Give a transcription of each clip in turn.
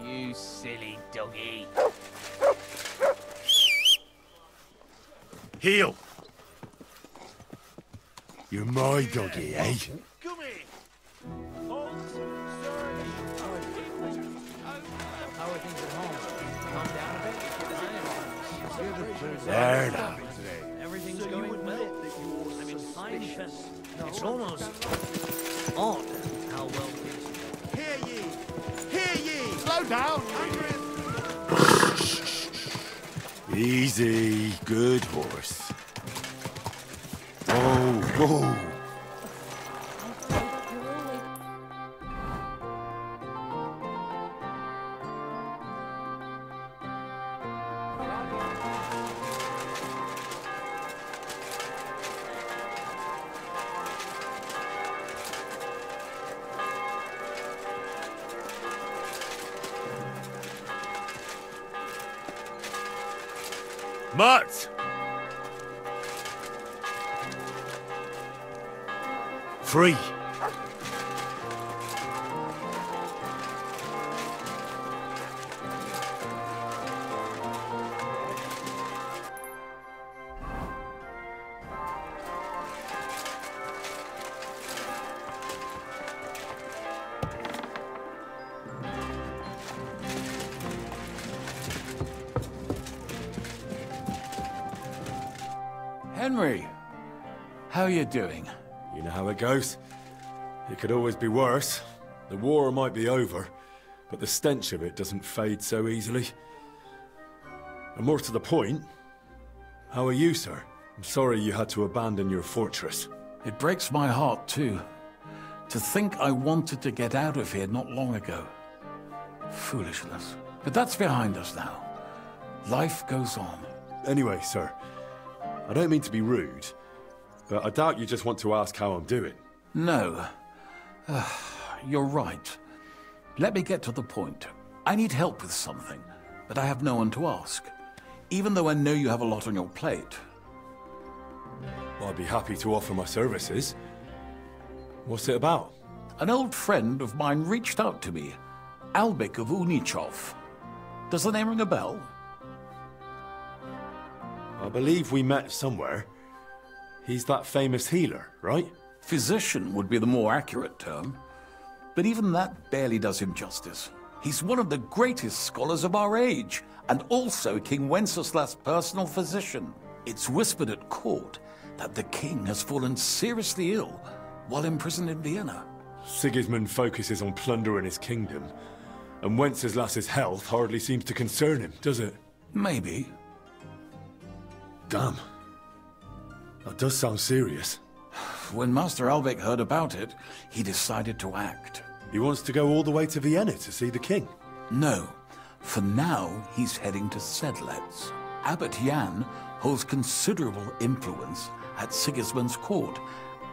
You silly doggy. Heel! You're my doggy, eh? Come here. How are things at home? Calm down a bit? There now. Everything's going well. I mean, it's almost odd how well things are. Hear ye! Hear ye! Slow down! Easy, good horse. Whoa, whoa. Mutt! Free. Henry, how are you doing? You know how it goes. It could always be worse. The war might be over, but the stench of it doesn't fade so easily. And more to the point, how are you, sir? I'm sorry you had to abandon your fortress. It breaks my heart, too. To think I wanted to get out of here not long ago. Foolishness. But that's behind us now. Life goes on. Anyway, sir, I don't mean to be rude, but I doubt you just want to ask how I'm doing. No. You're right. Let me get to the point. I need help with something, but I have no one to ask. Even though I know you have a lot on your plate. Well, I'd be happy to offer my services. What's it about? An old friend of mine reached out to me, Albik of Unichov. Does the name ring a bell? I believe we met somewhere. He's that famous healer, right? Physician would be the more accurate term. But even that barely does him justice. He's one of the greatest scholars of our age, and also King Wenceslas' personal physician. It's whispered at court that the king has fallen seriously ill while imprisoned in Vienna. Sigismund focuses on plundering his kingdom, and Wenceslas's health hardly seems to concern him, does it? Maybe. Damn. That does sound serious. When Master Albik heard about it, he decided to act. He wants to go all the way to Vienna to see the king? No. For now, he's heading to Sedlec. Abbot Jan holds considerable influence at Sigismund's court.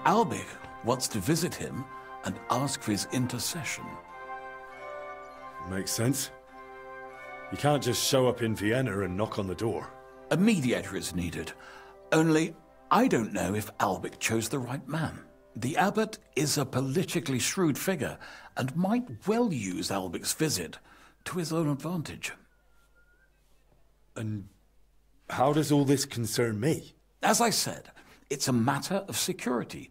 Albik wants to visit him and ask for his intercession. Makes sense. You can't just show up in Vienna and knock on the door. A mediator is needed. Only, I don't know if Albik chose the right man. The abbot is a politically shrewd figure and might well use Albik's visit to his own advantage. And how does all this concern me? As I said, it's a matter of security.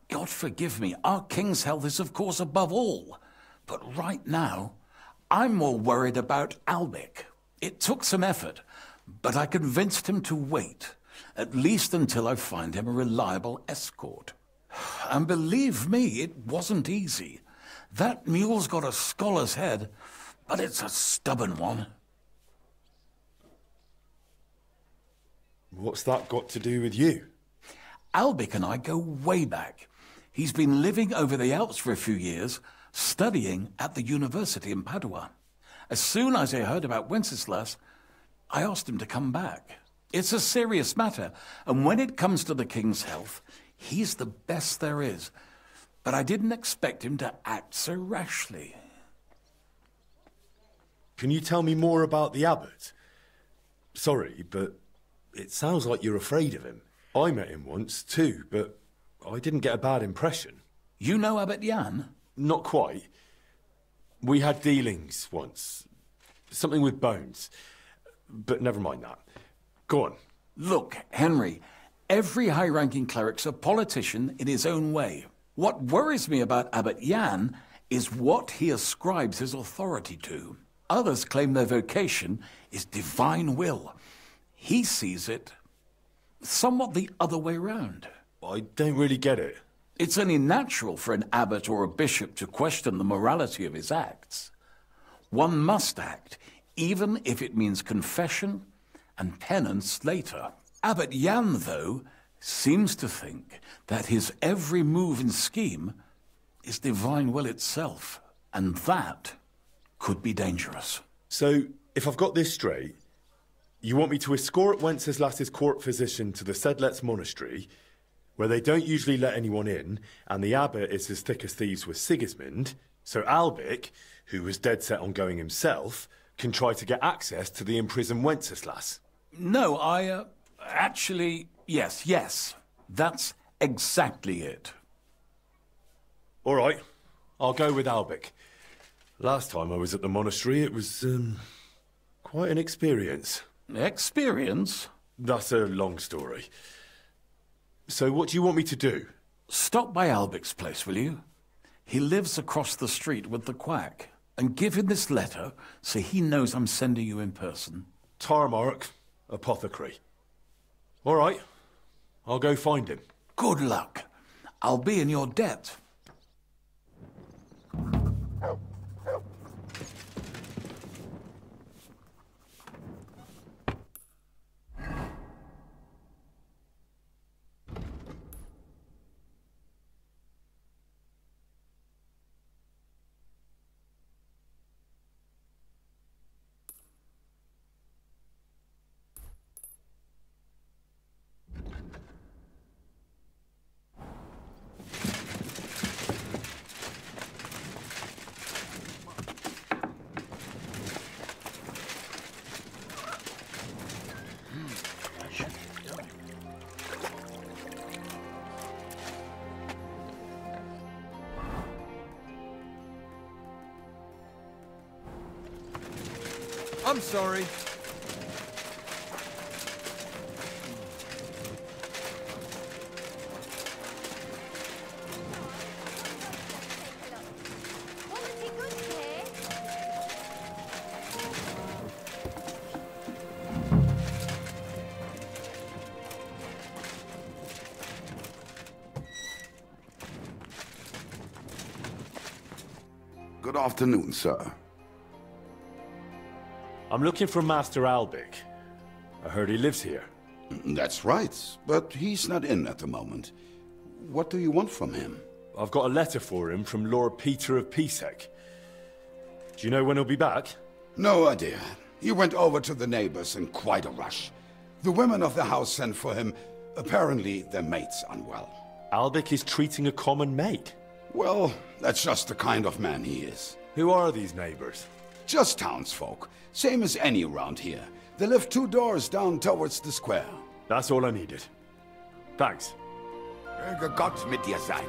God forgive me, our king's health is of course above all. But right now, I'm more worried about Albik. It took some effort, but I convinced him to wait, at least until I find him a reliable escort. And believe me, it wasn't easy. That mule's got a scholar's head, but it's a stubborn one. What's that got to do with you? Albik and I go way back. He's been living over the Alps for a few years, studying at the university in Padua. As soon as I heard about Wenceslas, I asked him to come back. It's a serious matter, and when it comes to the king's health, he's the best there is. But I didn't expect him to act so rashly. Can you tell me more about the abbot? Sorry, but it sounds like you're afraid of him. I met him once, too, but I didn't get a bad impression. You know Abbot Jan? Not quite. We had dealings once. Something with bones. But never mind that. Go on. Look, Henry, every high-ranking cleric's a politician in his own way. What worries me about Abbot Jan is what he ascribes his authority to. Others claim their vocation is divine will. He sees it somewhat the other way round. I don't really get it. It's only natural for an abbot or a bishop to question the morality of his acts. One must act, even if it means confession and penance later. Abbot Jan, though, seems to think that his every move and scheme is divine will itself, and that could be dangerous. So, if I've got this straight, you want me to escort Wenceslas's court physician to the Sedlets monastery, where they don't usually let anyone in, and the abbot is as thick as thieves with Sigismund, so Albic, who was dead set on going himself, can try to get access to the imprisoned Wenceslas? No, actually, yes. That's exactly it. All right, I'll go with Albic. Last time I was at the monastery, it was, quite an experience. Experience? That's a long story. So what do you want me to do? Stop by Albic's place, will you? He lives across the street with the quack. And give him this letter so he knows I'm sending you in person. Tarmark, apothecary. All right, I'll go find him. Good luck. I'll be in your debt. I'm sorry. Good afternoon, sir. I'm looking for Master Albic. I heard he lives here. That's right, but he's not in at the moment. What do you want from him? I've got a letter for him from Lord Peter of Pisek. Do you know when he'll be back? No idea. He went over to the neighbors in quite a rush. The women of the house sent for him. Apparently, their mate's unwell. Albic is treating a common mate. Well, that's just the kind of man he is. Who are these neighbors? Just townsfolk. Same as any around here. They live 2 doors down towards the square. That's all I needed. Thanks. Möge Gott mit dir sein.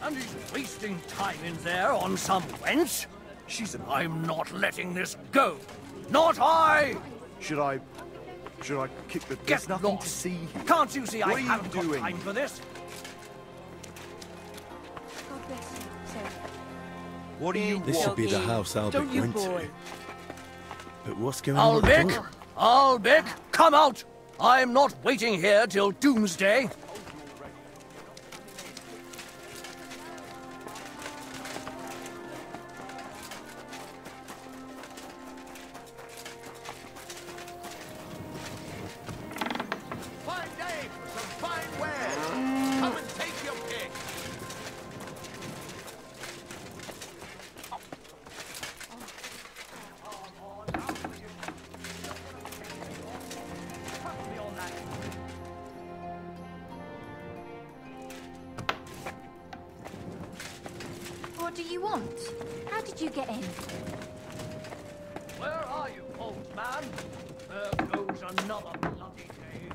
And he's wasting time in there on some wench? I'm not letting this go. Not I! Should I kick the... Get There's nothing lost. to see here. Can't you see What I are you haven't got doing? time for this? God bless you, sir. What do you This want? should be the house Albic Don't you, went to. boy? But what's going on at the Albic! door? Albic, come out! I'm not waiting here till doomsday. Fine day for some fine wares. Come and take your pick. What do you want? How did you get in? Where are you, old man? There goes another bloody day.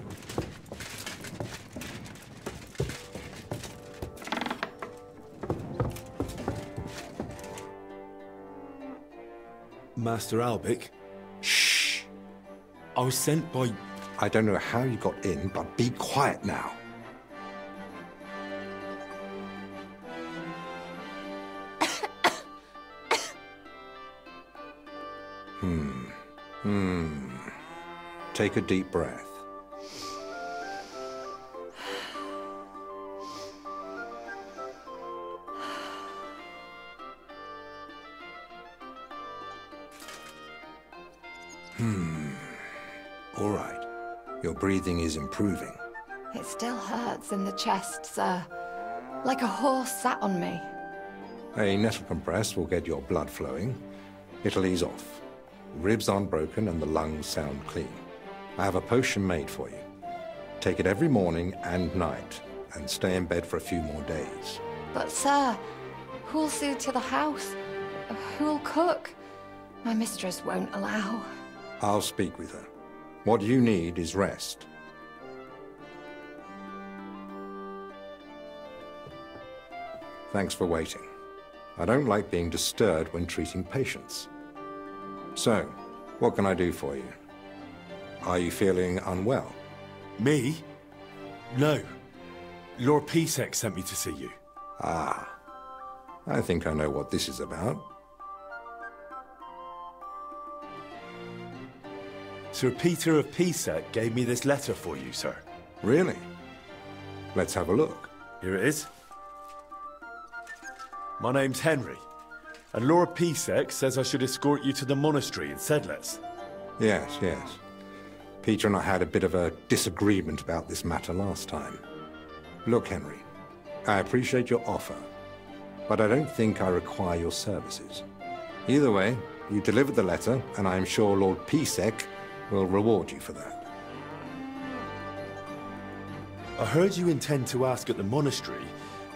Master Albic? Shh! I was sent by... I don't know how you got in, but be quiet now. Take a deep breath. All right. Your breathing is improving. It still hurts in the chest, sir. Like a horse sat on me. A nettle compress will get your blood flowing. It'll ease off. Ribs aren't broken and the lungs sound clean. I have a potion made for you. Take it every morning and night, and stay in bed for a few more days. But, sir, who'll see to the house? Who'll cook? My mistress won't allow. I'll speak with her. What you need is rest. Thanks for waiting. I don't like being disturbed when treating patients. So, what can I do for you? Are you feeling unwell? Me? No. Lord Pisek sent me to see you. Ah, I think I know what this is about. Sir Peter of Pisek gave me this letter for you, sir. Really? Let's have a look. Here it is. My name's Henry, and Lord Pisek says I should escort you to the monastery in Sedlitz. Yes, yes. Peter and I had a bit of a disagreement about this matter last time. Look, Henry, I appreciate your offer, but I don't think I require your services. Either way, you delivered the letter, and I am sure Lord Pisek will reward you for that. I heard you intend to ask at the monastery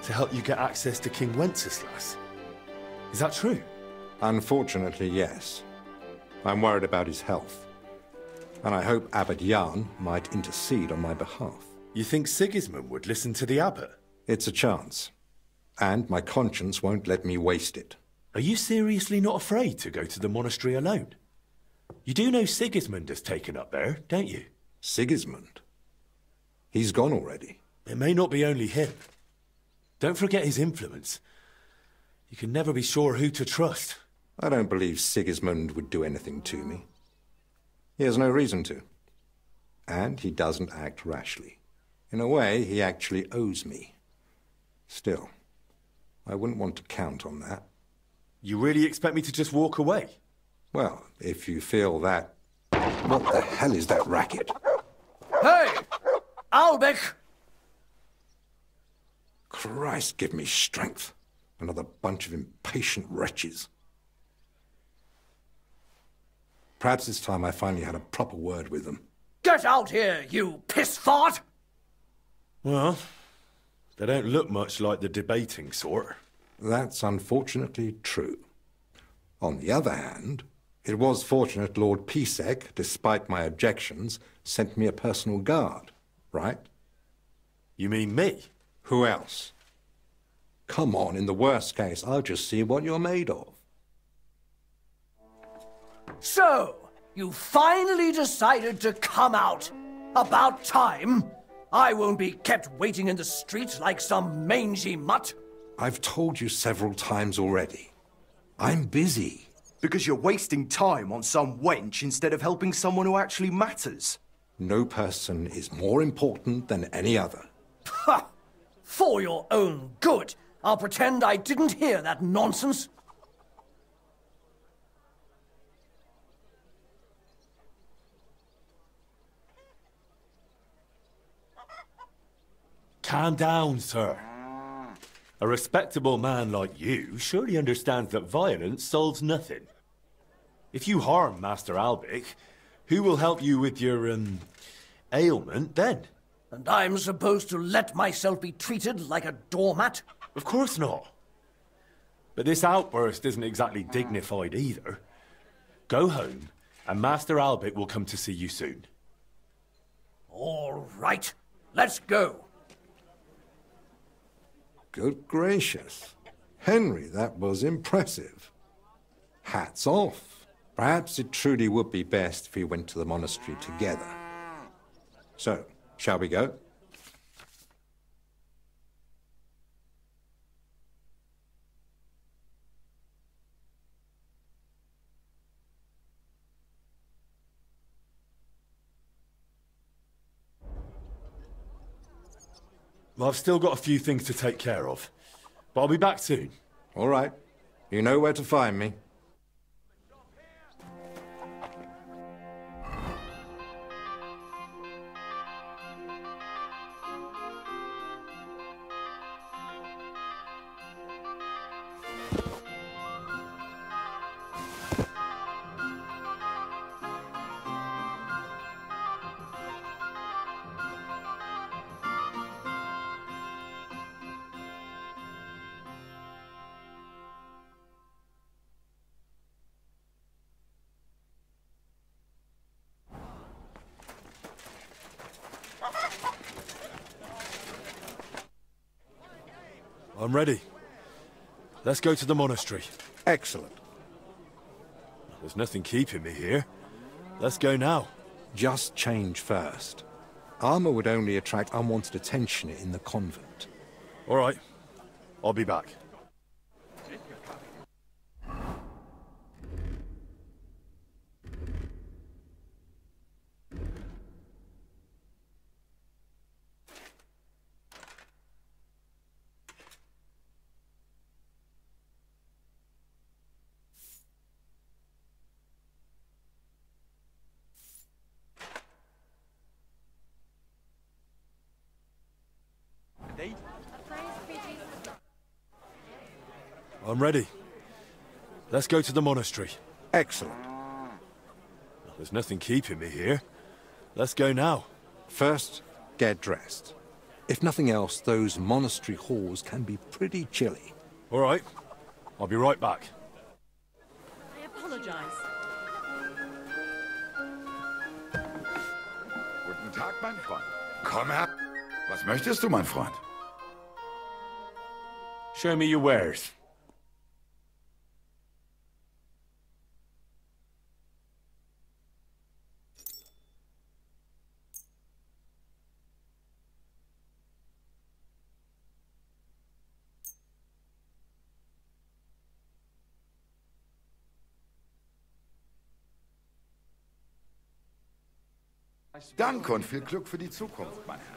to help you get access to King Wenceslas. Is that true? Unfortunately, yes. I'm worried about his health, and I hope Abbot Jan might intercede on my behalf. You think Sigismund would listen to the abbot? It's a chance, and my conscience won't let me waste it. Are you seriously not afraid to go to the monastery alone? You do know Sigismund has taken up there, don't you? Sigismund? He's gone already. It may not be only him. Don't forget his influence. You can never be sure who to trust. I don't believe Sigismund would do anything to me. He has no reason to. And he doesn't act rashly. In a way, he actually owes me. Still, I wouldn't want to count on that. You really expect me to just walk away? Well, if you feel that... What the hell is that racket? Hey! Albic! Christ, give me strength. Another bunch of impatient wretches. Perhaps it's time I finally had a proper word with them. Get out here, you piss fart! Well, they don't look much like the debating sort. That's unfortunately true. On the other hand, it was fortunate Lord Pisek, despite my objections, sent me a personal guard, right? You mean me? Who else? Come on, in the worst case, I'll just see what you're made of. So, you finally decided to come out. About time. I won't be kept waiting in the street like some mangy mutt. I've told you several times already. I'm busy. Because you're wasting time on some wench instead of helping someone who actually matters. No person is more important than any other. Ha! For your own good, I'll pretend I didn't hear that nonsense. Calm down, sir. A respectable man like you surely understands that violence solves nothing. If you harm Master Albic, who will help you with your, ailment then? And I'm supposed to let myself be treated like a doormat? Of course not. But this outburst isn't exactly dignified either. Go home, and Master Albic will come to see you soon. All right, let's go. Good gracious. Henry, that was impressive. Hats off. Perhaps it truly would be best if we went to the monastery together. So, shall we go? Well, I've still got a few things to take care of, but I'll be back soon. All right. You know where to find me. I'm ready. Let's go to the monastery. Excellent. There's nothing keeping me here. Let's go now. Just change first. Armor would only attract unwanted attention in the convent. All right. I'll be back. I'm ready. Let's go to the monastery. Excellent. There's nothing keeping me here. Let's go now. First, get dressed. If nothing else, those monastery halls can be pretty chilly. All right. I'll be right back. I apologize. Guten Tag, mein Freund. Komm her. Was möchtest du, mein Freund? Show me your wares. Danke und viel Glück für die Zukunft, mein Herr.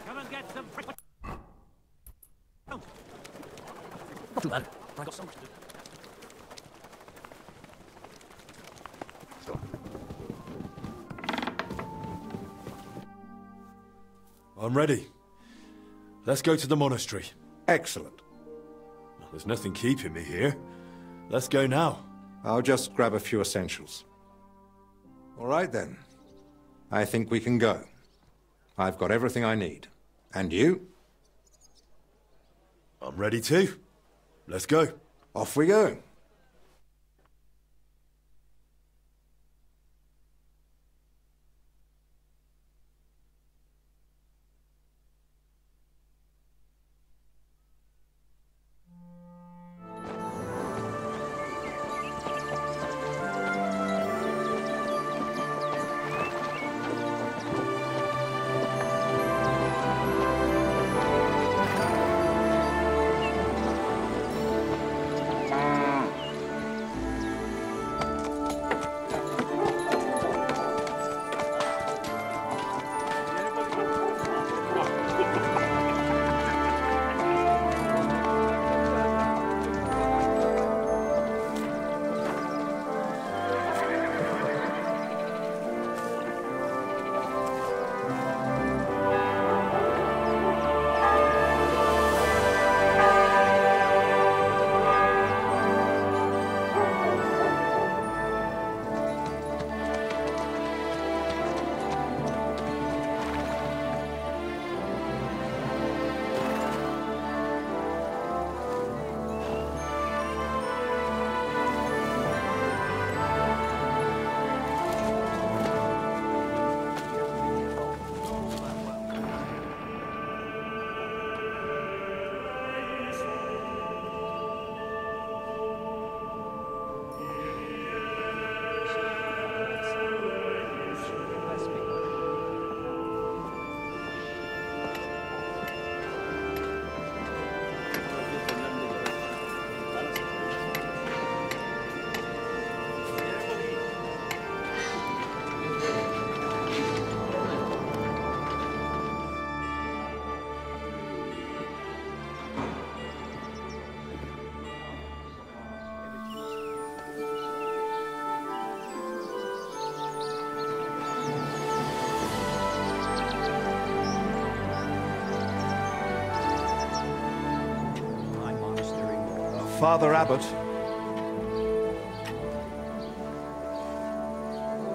Come and get some. Not too bad. I got so much to do. I'm ready. Let's go to the monastery. Excellent. There's nothing keeping me here. Let's go now. I'll just grab a few essentials. All right, then. I think we can go. I've got everything I need. And you? I'm ready too. Let's go. Off we go. Father Abbot.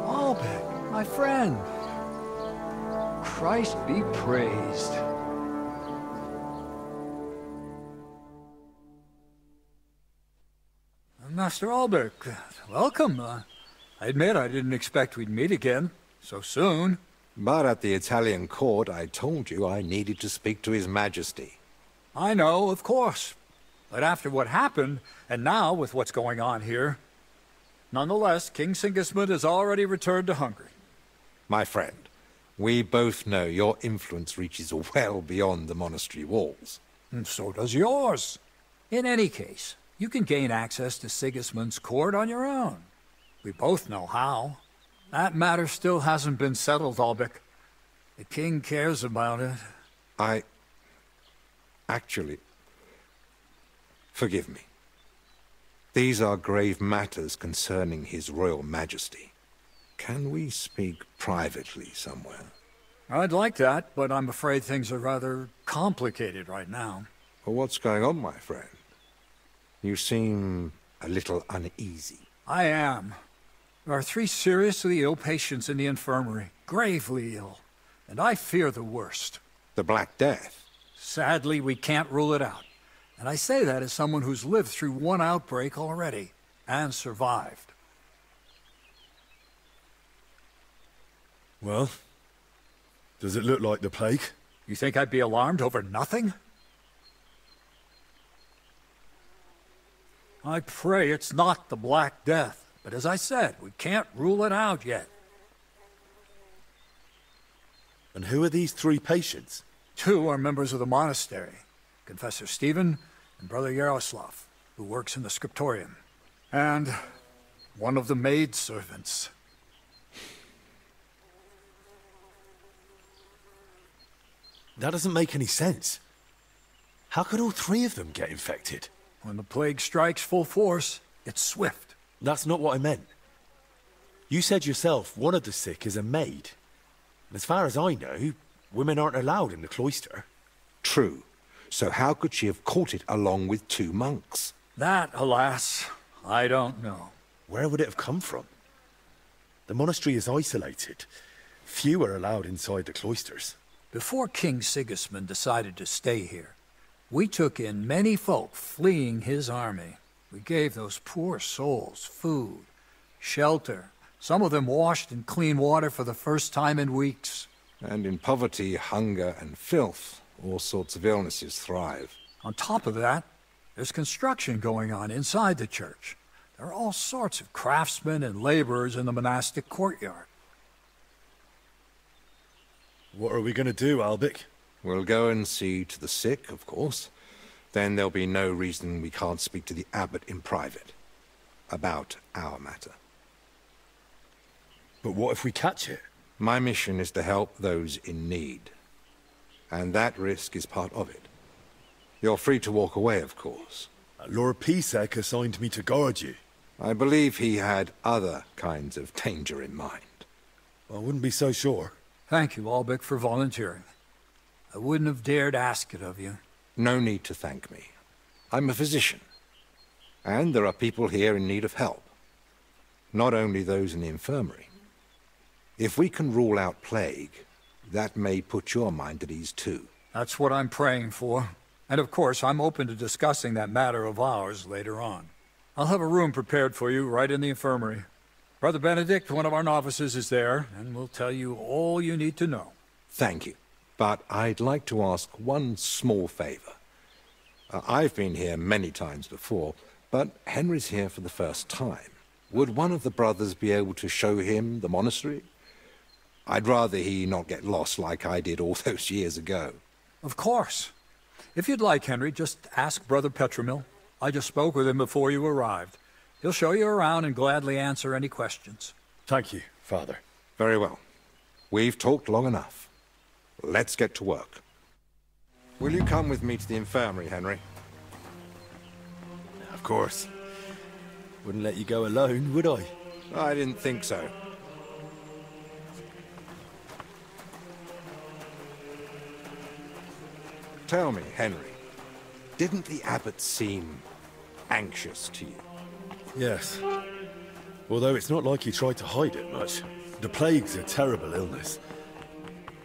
Albert, my friend. Christ be praised. Master Albert, welcome. I admit I didn't expect we'd meet again so soon. But at the Italian court, I told you I needed to speak to His Majesty. I know, of course. But after what happened, and now with what's going on here, nonetheless, King Sigismund has already returned to Hungary. My friend, we both know your influence reaches well beyond the monastery walls. And so does yours. In any case, you can gain access to Sigismund's court on your own. We both know how. That matter still hasn't been settled, Albrecht. The king cares about it. Actually... Forgive me. These are grave matters concerning His Royal Majesty. Can we speak privately somewhere? I'd like that, but I'm afraid things are rather complicated right now. Well, what's going on, my friend? You seem a little uneasy. I am. There are 3 seriously ill patients in the infirmary, gravely ill, and I fear the worst. The Black Death? Sadly, we can't rule it out. And I say that as someone who's lived through one outbreak already, and survived. Well, does it look like the plague? You think I'd be alarmed over nothing? I pray it's not the Black Death, but as I said, we can't rule it out yet. And who are these 3 patients? 2 are members of the monastery, Confessor Stephen and Brother Yaroslav, who works in the scriptorium, and one of the maidservants. That doesn't make any sense. How could all 3 of them get infected? When the plague strikes full force, it's swift. That's not what I meant. You said yourself one of the sick is a maid. And as far as I know, women aren't allowed in the cloister. True. So how could she have caught it along with 2 monks? That, alas, I don't know. Where would it have come from? The monastery is isolated. Few are allowed inside the cloisters. Before King Sigismund decided to stay here, we took in many folk fleeing his army. We gave those poor souls food, shelter. Some of them washed in clean water for the first time in weeks. And in poverty, hunger, and filth, all sorts of illnesses thrive. On top of that, there's construction going on inside the church. There are all sorts of craftsmen and laborers in the monastic courtyard. What are we going to do, Albic? We'll go and see to the sick, of course. Then there'll be no reason we can't speak to the abbot in private. About our matter. But what if we catch it? My mission is to help those in need. And that risk is part of it. You're free to walk away, of course. Lord Pisek assigned me to guard you. I believe he had other kinds of danger in mind. I wouldn't be so sure. Thank you, Albic, for volunteering. I wouldn't have dared ask it of you. No need to thank me. I'm a physician. And there are people here in need of help. Not only those in the infirmary. If we can rule out plague, that may put your mind at ease too. That's what I'm praying for. And of course, I'm open to discussing that matter of ours later on. I'll have a room prepared for you right in the infirmary. Brother Benedict, one of our novices, is there, and will tell you all you need to know. Thank you. But I'd like to ask one small favor. I've been here many times before, but Henry's here for the first time. Would one of the brothers be able to show him the monastery? I'd rather he not get lost like I did all those years ago. Of course. If you'd like, Henry, just ask Brother Petramil. I just spoke with him before you arrived. He'll show you around and gladly answer any questions. Thank you, Father. Very well. We've talked long enough. Let's get to work. Will you come with me to the infirmary, Henry? Of course. Wouldn't let you go alone, would I? I didn't think so. Tell me, Henry, didn't the abbot seem anxious to you? Yes. Although it's not like he tried to hide it much. The plague's a terrible illness.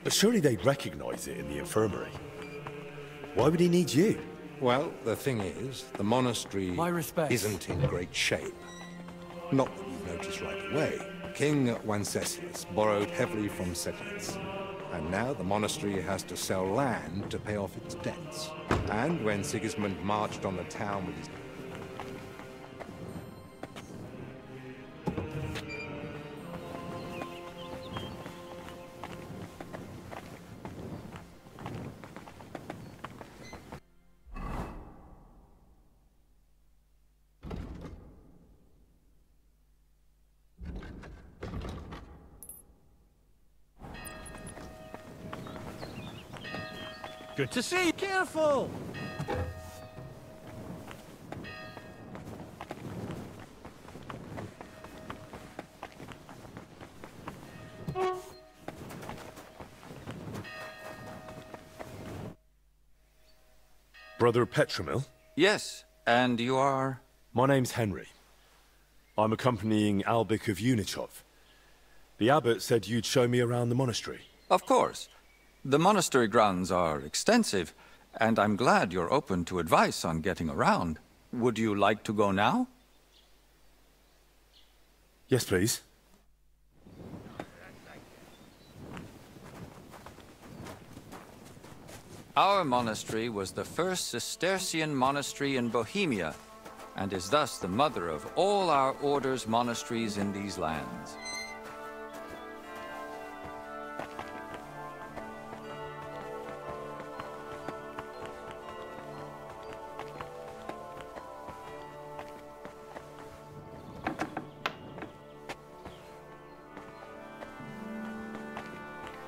But surely they'd recognize it in the infirmary. Why would he need you? Well, the thing is, the monastery isn't in great shape. Not that you've noticed right away. King Wenceslas borrowed heavily from settlers. And now the monastery has to sell land to pay off its debts. And when Sigismund marched on the town with his... Good to see you. Careful! Brother Petramil? Yes, and you are? My name's Henry. I'm accompanying Albic of Unichov. The abbot said you'd show me around the monastery. Of course. The monastery grounds are extensive, and I'm glad you're open to advice on getting around. Would you like to go now? Yes, please. Our monastery was the first Cistercian monastery in Bohemia, and is thus the mother of all our order's monasteries in these lands.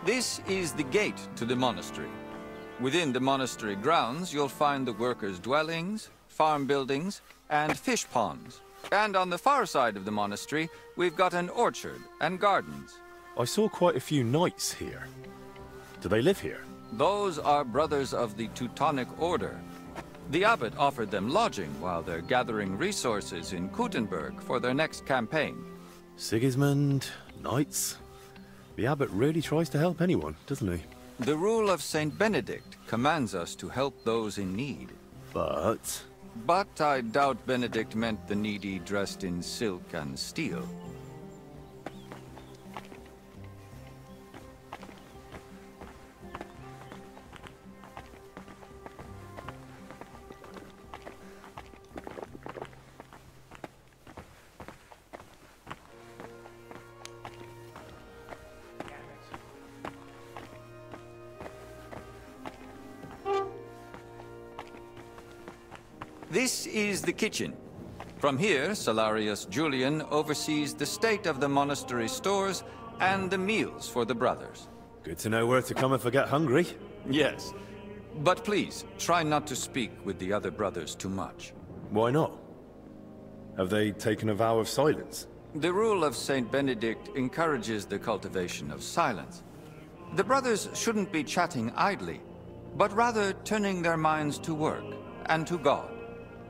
This is the gate to the monastery. Within the monastery grounds, you'll find the workers' dwellings, farm buildings, and fish ponds. And on the far side of the monastery, we've got an orchard and gardens. I saw quite a few knights here. Do they live here? Those are brothers of the Teutonic Order. The abbot offered them lodging while they're gathering resources in Kuttenberg for their next campaign. Sigismund, knights. The abbot really tries to help anyone, doesn't he? The rule of Saint Benedict commands us to help those in need. But But I doubt Benedict meant the needy dressed in silk and steel. This is the kitchen. From here, Salarius Julian oversees the state of the monastery stores and the meals for the brothers. Good to know where to come if I get hungry. Yes. But please, try not to speak with the other brothers too much. Why not? Have they taken a vow of silence? The rule of Saint Benedict encourages the cultivation of silence. The brothers shouldn't be chatting idly, but rather turning their minds to work and to God.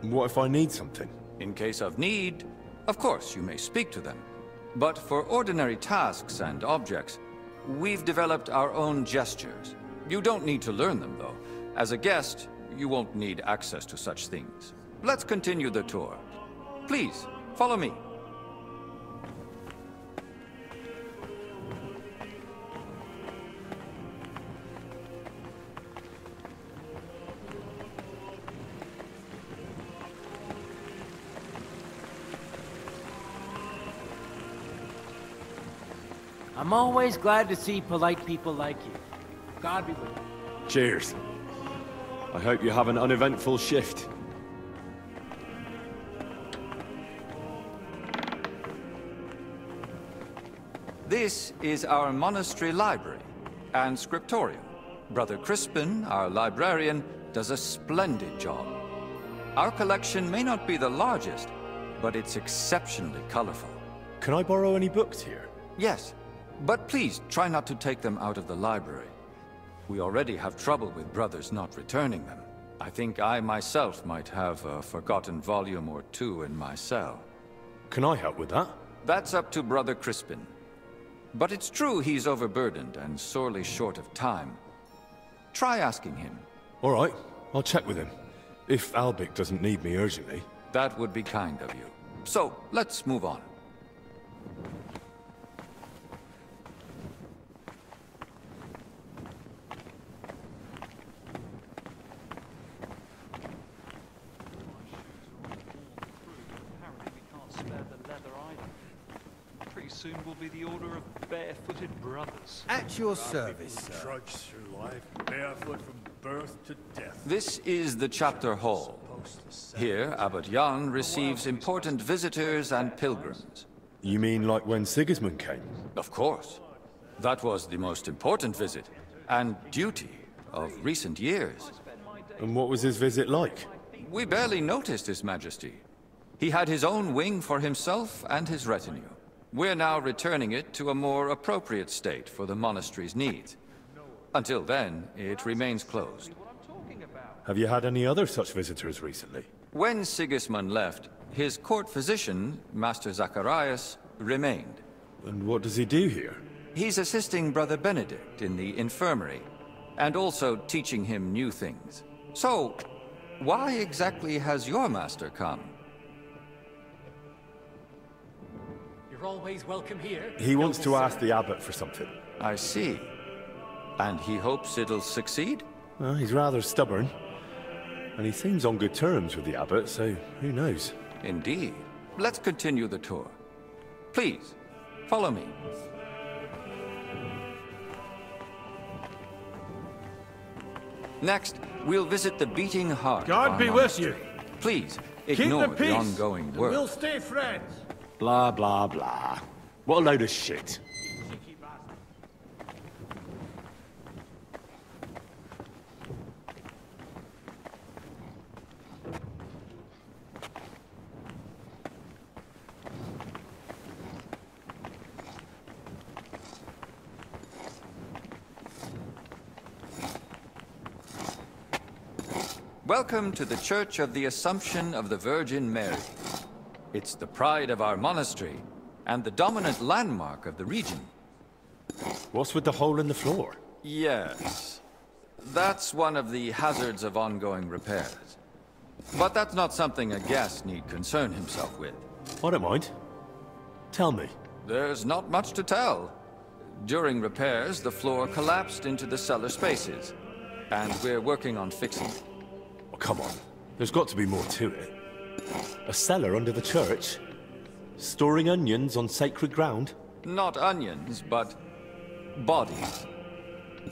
What if I need something? In case of need, of course you may speak to them. But for ordinary tasks and objects, we've developed our own gestures. You don't need to learn them, though. As a guest, you won't need access to such things. Let's continue the tour. Please, follow me. I'm always glad to see polite people like you. God be with you. Cheers. I hope you have an uneventful shift. This is our monastery library and scriptorium. Brother Crispin, our librarian, does a splendid job. Our collection may not be the largest, but it's exceptionally colorful. Can I borrow any books here? Yes, but please try not to take them out of the library. We already have trouble with brothers not returning them. I think I myself might have a forgotten volume or two in my cell. Can I help with that? That's up to Brother Crispin. But it's true he's overburdened and sorely short of time. Try asking him. All right, I'll check with him. If Albic doesn't need me urgently. That would be kind of you. So, let's move on. Soon will be the order of barefooted brothers. At your service, sir. Trudge through life barefoot from birth to death. This is the chapter hall. Here, Abbot Jan receives important visitors and pilgrims. You mean like when Sigismund came? Of course. That was the most important visit, and duty of recent years. And what was his visit like? We barely noticed His Majesty. He had his own wing for himself and his retinue. We're now returning it to a more appropriate state for the monastery's needs. Until then, it remains closed. Have you had any other such visitors recently? When Sigismund left, his court physician, Master Zacharias, remained. And what does he do here? He's assisting Brother Benedict in the infirmary, and also teaching him new things. So, why exactly has your master come? You're always welcome here. He wants to ask the abbot for something. I see. And he hopes it'll succeed? Well, he's rather stubborn. And he seems on good terms with the abbot, so who knows? Indeed. Let's continue the tour. Please, follow me. Next, we'll visit the beating heart. God be with you. Please, ignore Keep the peace, ongoing work. We'll stay friends. Blah, blah, blah. What a load of shit. Welcome to the Church of the Assumption of the Virgin Mary. It's the pride of our monastery, and the dominant landmark of the region. What's with the hole in the floor? Yes. That's one of the hazards of ongoing repairs. But that's not something a guest need concern himself with. I don't mind. Tell me. There's not much to tell. During repairs, the floor collapsed into the cellar spaces, and we're working on fixing it. Oh, come on. There's got to be more to it. A cellar under the church? Storing onions on sacred ground? Not onions, but bodies.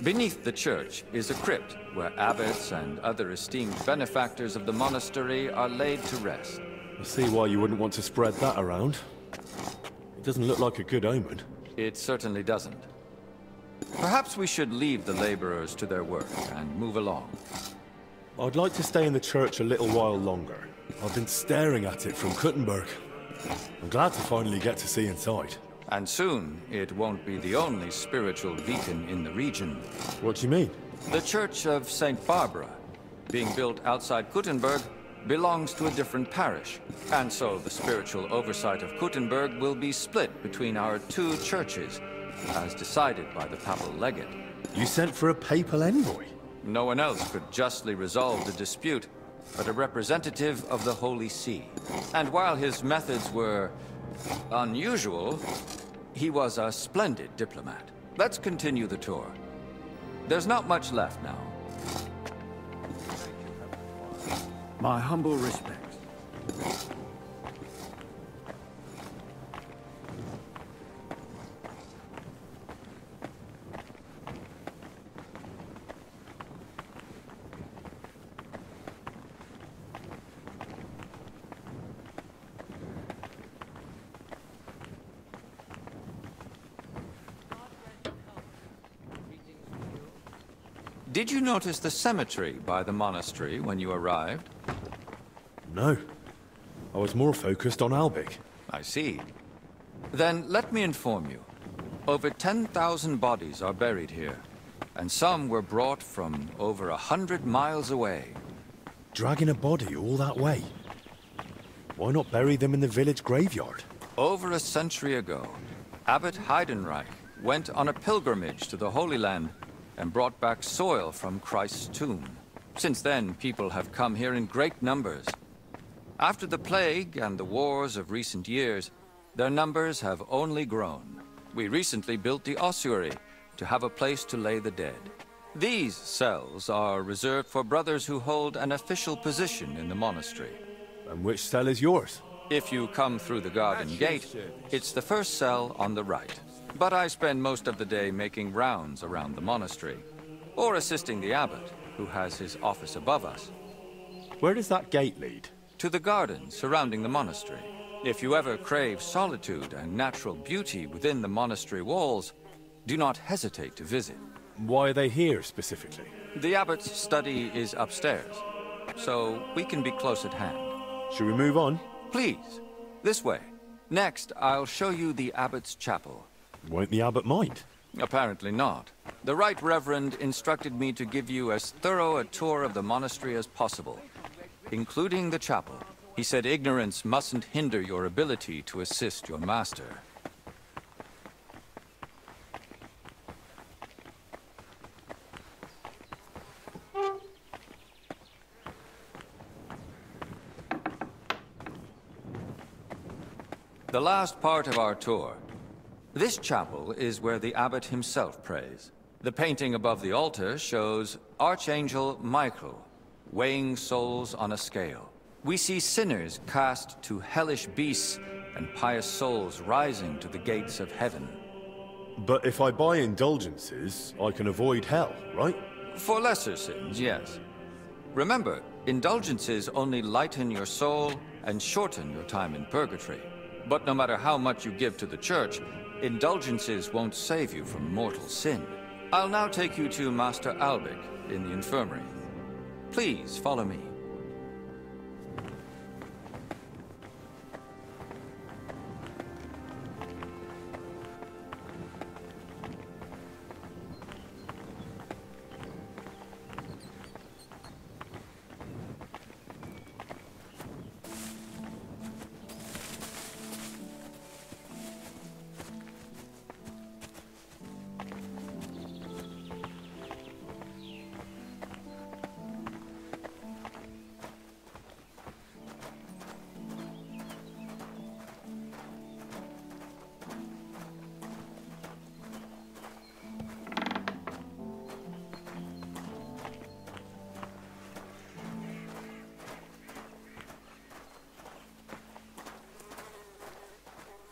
Beneath the church is a crypt where abbots and other esteemed benefactors of the monastery are laid to rest. I see why you wouldn't want to spread that around. It doesn't look like a good omen. It certainly doesn't. Perhaps we should leave the laborers to their work and move along. I'd like to stay in the church a little while longer. I've been staring at it from Kuttenberg. I'm glad to finally get to see inside. And soon, it won't be the only spiritual beacon in the region. What do you mean? The Church of St. Barbara, being built outside Kuttenberg, belongs to a different parish. And so the spiritual oversight of Kuttenberg will be split between our two churches, as decided by the papal legate. You sent for a papal envoy? No one else could justly resolve the dispute, but a representative of the Holy See. And while his methods were unusual, he was a splendid diplomat. Let's continue the tour. There's not much left now. My humble respects. Did you notice the cemetery by the monastery when you arrived? No. I was more focused on Albic. I see. Then let me inform you. Over 10,000 bodies are buried here, and some were brought from over 100 miles away. Dragging a body all that way? Why not bury them in the village graveyard? Over a century ago, Abbot Heidenreich went on a pilgrimage to the Holy Land and brought back soil from Christ's tomb. Since then, people have come here in great numbers. After the plague and the wars of recent years, their numbers have only grown. We recently built the ossuary to have a place to lay the dead. These cells are reserved for brothers who hold an official position in the monastery. And which cell is yours? If you come through the garden gate, it's the first cell on the right. But I spend most of the day making rounds around the monastery, or assisting the abbot, who has his office above us. Where does that gate lead? To the garden surrounding the monastery. If you ever crave solitude and natural beauty within the monastery walls, do not hesitate to visit. Why are they here specifically? The abbot's study is upstairs, so we can be close at hand. Should we move on? Please, this way. Next, I'll show you the abbot's chapel. Won't the abbot mind? Apparently not. The Right Reverend instructed me to give you as thorough a tour of the monastery as possible, including the chapel. He said ignorance mustn't hinder your ability to assist your master. The last part of our tour. This chapel is where the abbot himself prays. The painting above the altar shows Archangel Michael, weighing souls on a scale. We see sinners cast to hellish beasts and pious souls rising to the gates of heaven. But if I buy indulgences, I can avoid hell, right? For lesser sins, yes. Remember, indulgences only lighten your soul and shorten your time in purgatory. But no matter how much you give to the church, indulgences won't save you from mortal sin. I'll now take you to Master Albic in the infirmary. Please follow me.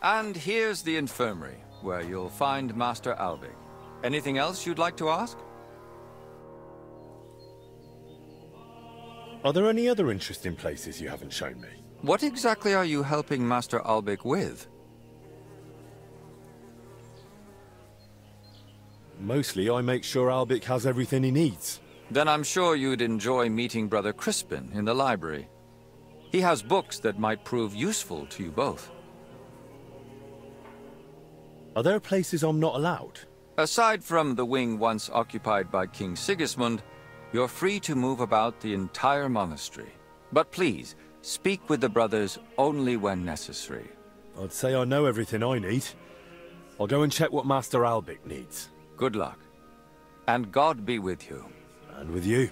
And here's the infirmary, where you'll find Master Albic. Anything else you'd like to ask? Are there any other interesting places you haven't shown me? What exactly are you helping Master Albic with? Mostly I make sure Albic has everything he needs. Then I'm sure you'd enjoy meeting Brother Crispin in the library. He has books that might prove useful to you both. Are there places I'm not allowed? Aside from the wing once occupied by King Sigismund, you're free to move about the entire monastery. But please, speak with the brothers only when necessary. I'd say I know everything I need. I'll go and check what Master Albic needs. Good luck. And God be with you. And with you.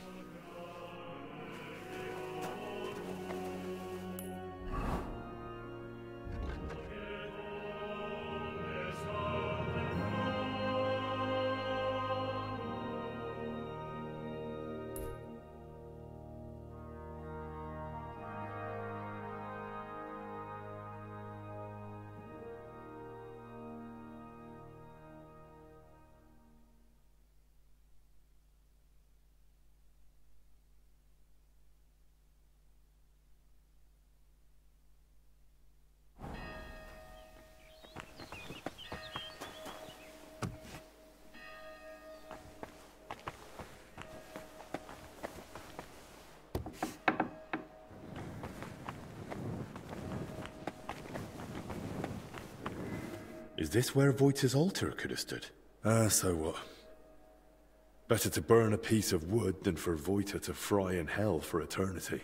Is this where Voita's altar could have stood? So what? Better to burn a piece of wood than for Voita to fry in hell for eternity.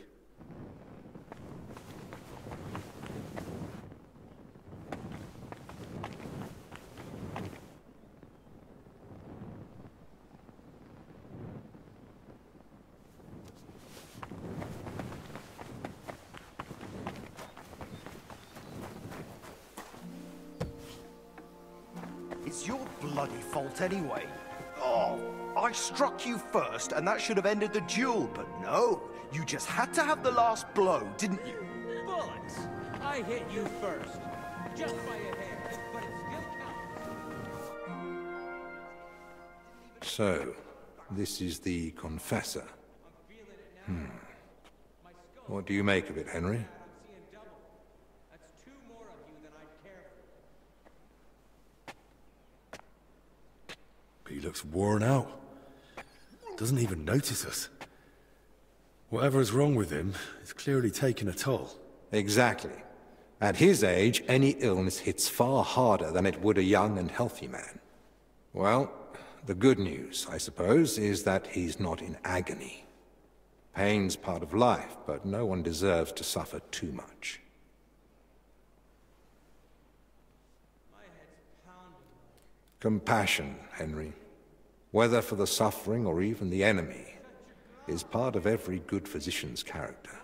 It's your bloody fault anyway. Oh, I struck you first, and that should have ended the duel, but no. You just had to have the last blow, didn't you? Bullets! I hit you first. Just by a hair, but it still counts. So, this is the Confessor. What do you make of it, Henry? He looks worn out. Doesn't even notice us. Whatever's wrong with him is clearly taking a toll. Exactly. At his age, any illness hits far harder than it would a young and healthy man. Well, the good news, I suppose, is that he's not in agony. Pain's part of life, but no one deserves to suffer too much. Compassion, Henry, whether for the suffering or even the enemy, is part of every good physician's character.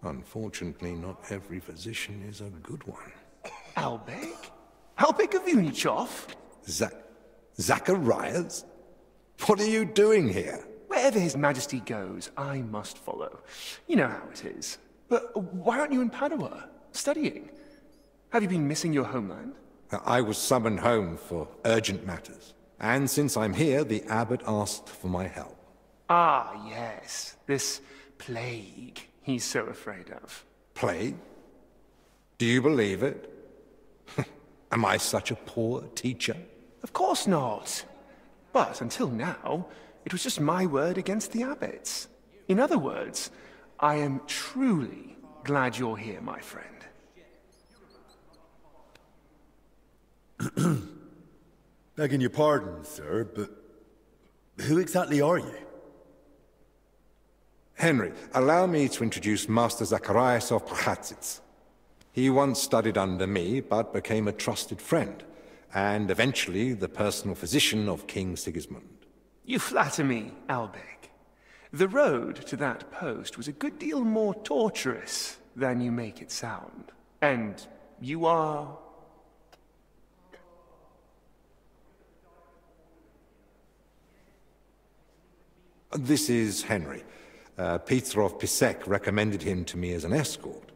Unfortunately, not every physician is a good one. Albic? Albic of Unichov? Zacharias? What are you doing here? Wherever His Majesty goes, I must follow. You know how it is. But why aren't you in Padua, studying? Have you been missing your homeland? I was summoned home for urgent matters. And since I'm here, the abbot asked for my help. Ah, yes. This plague he's so afraid of. Plague? Do you believe it? Am I such a poor teacher? Of course not. But until now, it was just my word against the abbot's. In other words, I am truly glad you're here, my friend. Begging your pardon, sir, but who exactly are you? Henry, allow me to introduce Master Zacharias of Prchatsitz. He once studied under me, but became a trusted friend, and eventually the personal physician of King Sigismund. You flatter me, Albic. The road to that post was a good deal more torturous than you make it sound. And you are... This is Henry. Peter of Pisek recommended him to me as an escort.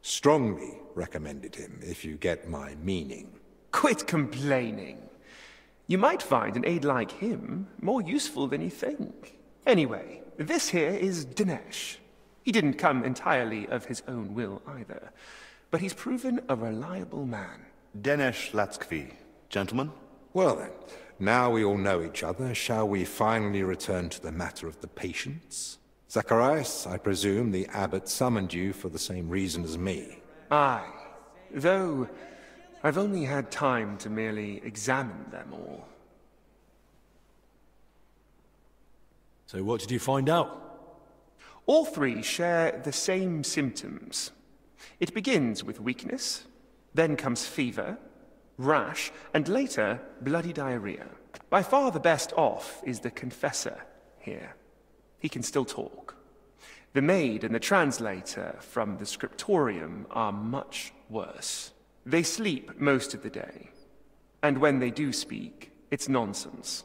Strongly recommended him, if you get my meaning. Quit complaining. You might find an aide like him more useful than you think. Anyway, this here is Dinesh. He didn't come entirely of his own will either, but he's proven a reliable man. Dinesh Latskvi. Gentlemen? Well then, now we all know each other, shall we finally return to the matter of the patients? Zacharias, I presume the abbot summoned you for the same reason as me. Aye, though I've only had time to merely examine them all. So what did you find out? All three share the same symptoms. It begins with weakness, then comes fever, rash, and later bloody diarrhea. By far the best off is the confessor here. He can still talk. The maid and the translator from the scriptorium are much worse. They sleep most of the day, and when they do speak, it's nonsense,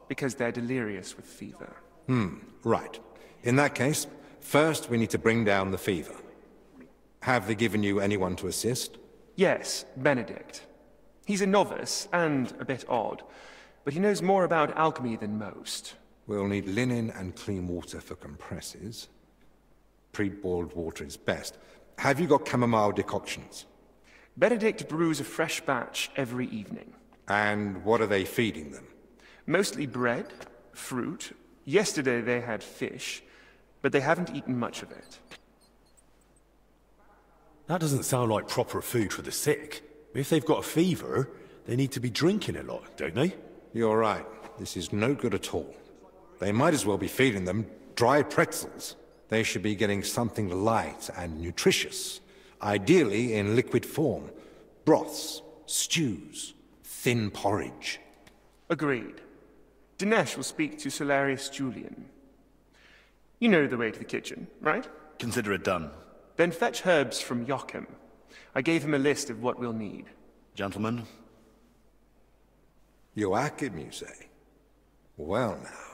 because they're delirious with fever. Right. In that case, first we need to bring down the fever. Have they given you anyone to assist? Yes, Benedict. He's a novice and a bit odd, but he knows more about alchemy than most. We'll need linen and clean water for compresses. Pre-boiled water is best. Have you got chamomile decoctions? Benedict brews a fresh batch every evening. And what are they feeding them? Mostly bread, fruit. Yesterday they had fish, but they haven't eaten much of it. That doesn't sound like proper food for the sick. If they've got a fever, they need to be drinking a lot, don't they? You're right. This is no good at all. They might as well be feeding them dry pretzels. They should be getting something light and nutritious, ideally in liquid form. Broths, stews, thin porridge. Agreed. Dinesh will speak to Solarius Julian. You know the way to the kitchen, right? Consider it done. Then fetch herbs from Joachim. I gave him a list of what we'll need. Gentlemen? Joachim, you say? Well now.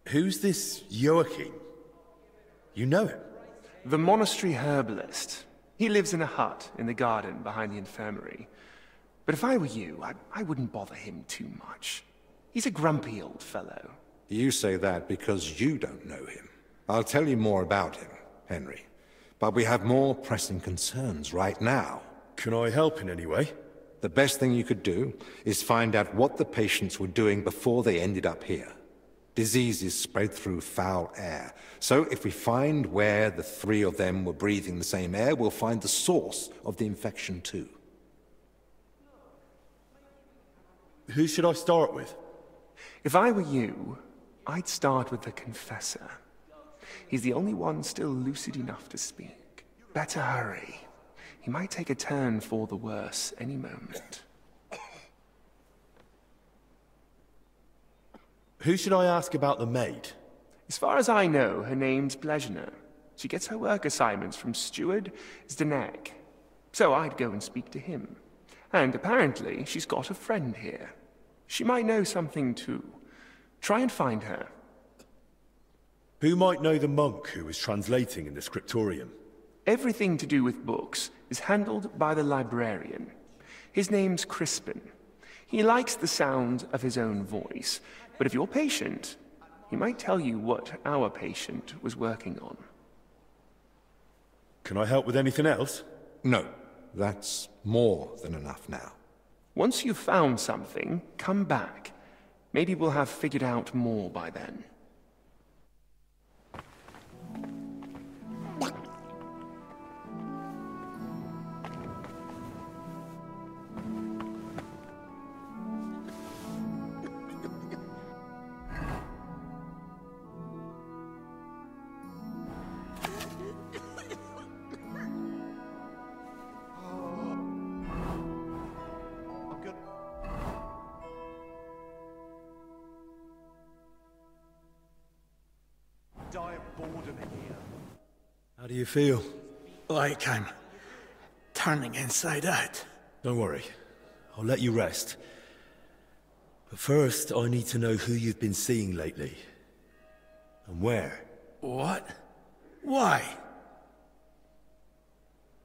Who's this Joachim? You know him? The monastery herbalist. He lives in a hut in the garden behind the infirmary. But if I were you, I wouldn't bother him too much. He's a grumpy old fellow. You say that because you don't know him. I'll tell you more about him, Henry. But we have more pressing concerns right now. Can I help in any way? The best thing you could do is find out what the patients were doing before they ended up here. Diseases spread through foul air. So if we find where the three of them were breathing the same air, we'll find the source of the infection too. Who should I start with? If I were you, I'd start with the confessor. He's the only one still lucid enough to speak. Better hurry. He might take a turn for the worse any moment. Who should I ask about the maid? As far as I know, her name's Blezhna. She gets her work assignments from Steward Zdenek. So I'd go and speak to him. And apparently, she's got a friend here. She might know something too. Try and find her. Who might know the monk who was translating in the scriptorium? Everything to do with books is handled by the librarian. His name's Crispin. He likes the sound of his own voice, but if you're patient, he might tell you what our patient was working on. Can I help with anything else? No, that's more than enough now. Once you've found something, come back. Maybe we'll have figured out more by then. How do you feel? Like I'm turning inside out. Don't worry. I'll let you rest. But first, I need to know who you've been seeing lately. And where. What? Why?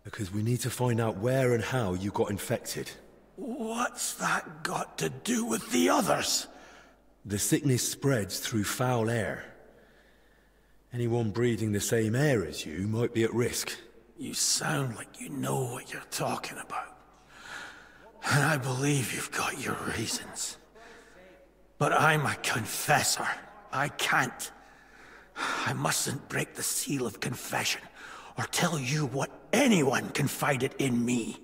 Because we need to find out where and how you got infected. What's that got to do with the others? The sickness spreads through foul air. Anyone breathing the same air as you might be at risk. You sound like you know what you're talking about. And I believe you've got your reasons. But I'm a confessor. I can't. I mustn't break the seal of confession, or tell you what anyone confided in me.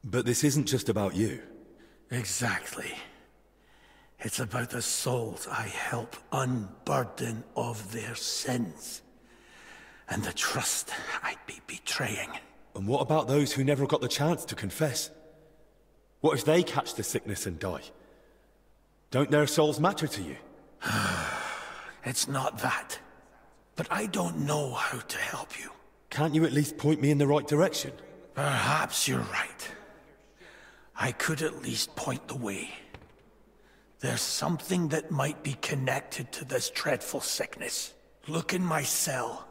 But this isn't just about you. Exactly. It's about the souls I help unburden of their sins, and the trust I'd be betraying. And what about those who never got the chance to confess? What if they catch the sickness and die? Don't their souls matter to you? It's not that. But I don't know how to help you. Can't you at least point me in the right direction? Perhaps you're right. I could at least point the way. There's something that might be connected to this dreadful sickness. Look in my cell.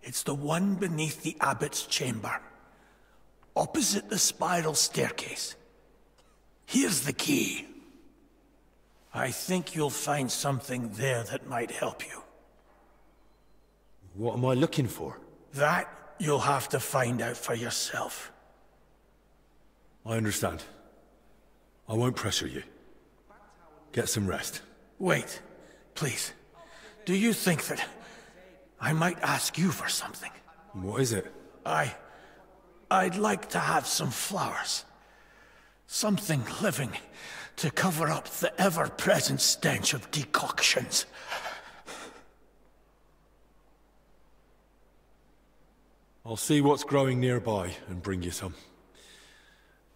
It's the one beneath the abbot's chamber, opposite the spiral staircase. Here's the key. I think you'll find something there that might help you. What am I looking for? That you'll have to find out for yourself. I understand. I won't pressure you. Get some rest. Wait, please. Do you think that I might ask you for something? What is it? I'd like to have some flowers. Something living to cover up the ever-present stench of decoctions. I'll see what's growing nearby and bring you some.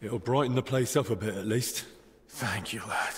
It'll brighten the place up a bit at least. Thank you, lad.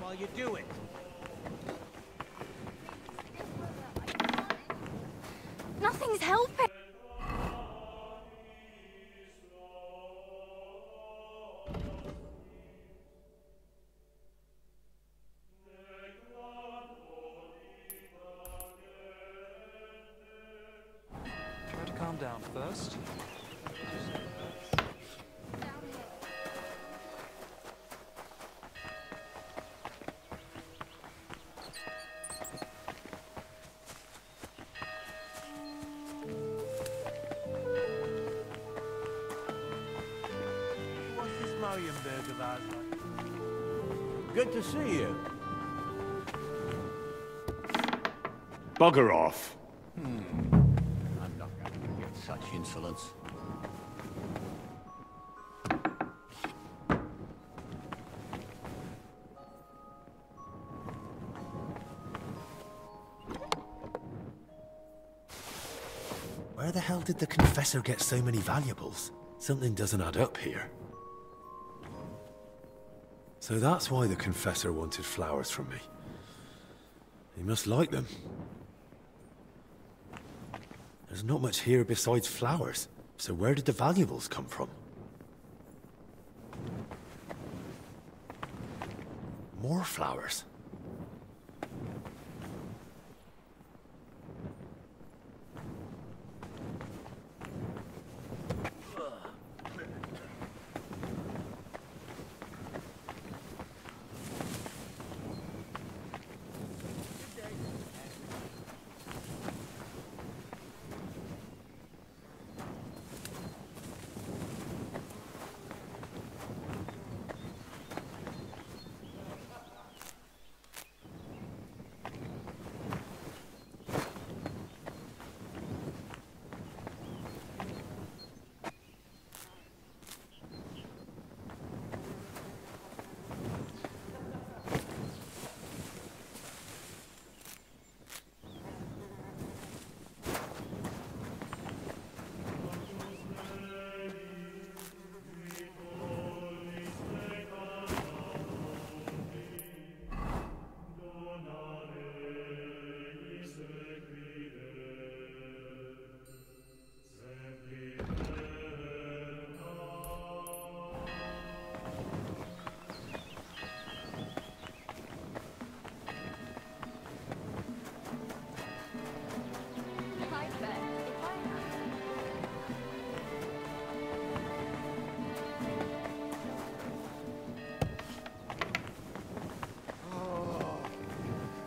While you do it. Nothing's helping. Try to calm down first. Good to see you. Bugger off. I'm not going to forget such insolence. Where the hell did the Confessor get so many valuables? Something doesn't add up here. So that's why the Confessor wanted flowers from me. He must like them. There's not much here besides flowers, so where did the valuables come from? More flowers.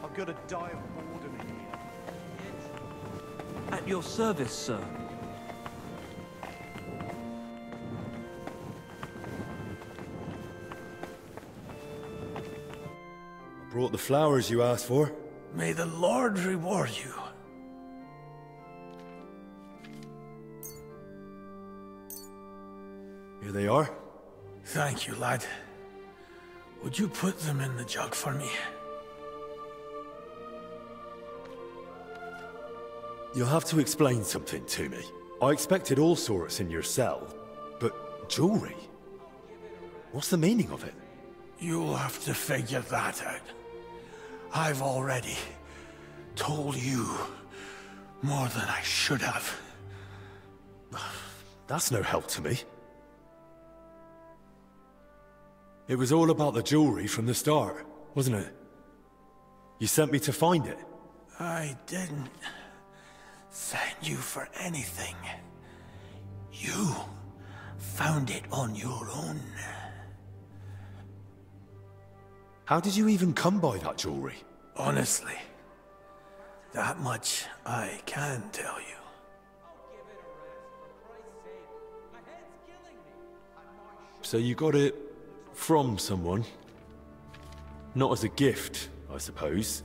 I'm gonna die of boredom in here. At your service, sir. I brought the flowers you asked for. May the Lord reward you. Here they are. Thank you, lad. Would you put them in the jug for me? You'll have to explain something to me. I expected all sorts in your cell, but jewelry? What's the meaning of it? You'll have to figure that out. I've already told you more than I should have. That's no help to me. It was all about the jewelry from the start, wasn't it? You sent me to find it. I didn't send you for anything. You found it on your own. How did you even come by that jewelry? Honestly, that much I can tell you. So you got it from someone? Not as a gift, I suppose.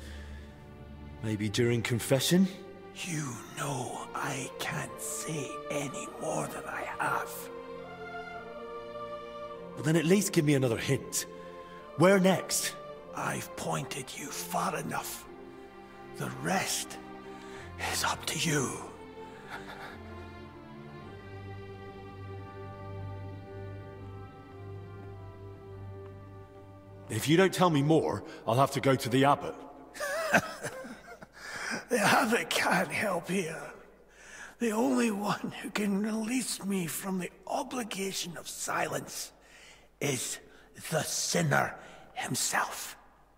Maybe during confession? You know I can't say any more than I have. Well, then at least give me another hint. Where next? I've pointed you far enough. The rest is up to you. If you don't tell me more, I'll have to go to the Abbot. The Abbot can't help here. The only one who can release me from the obligation of silence is the sinner himself.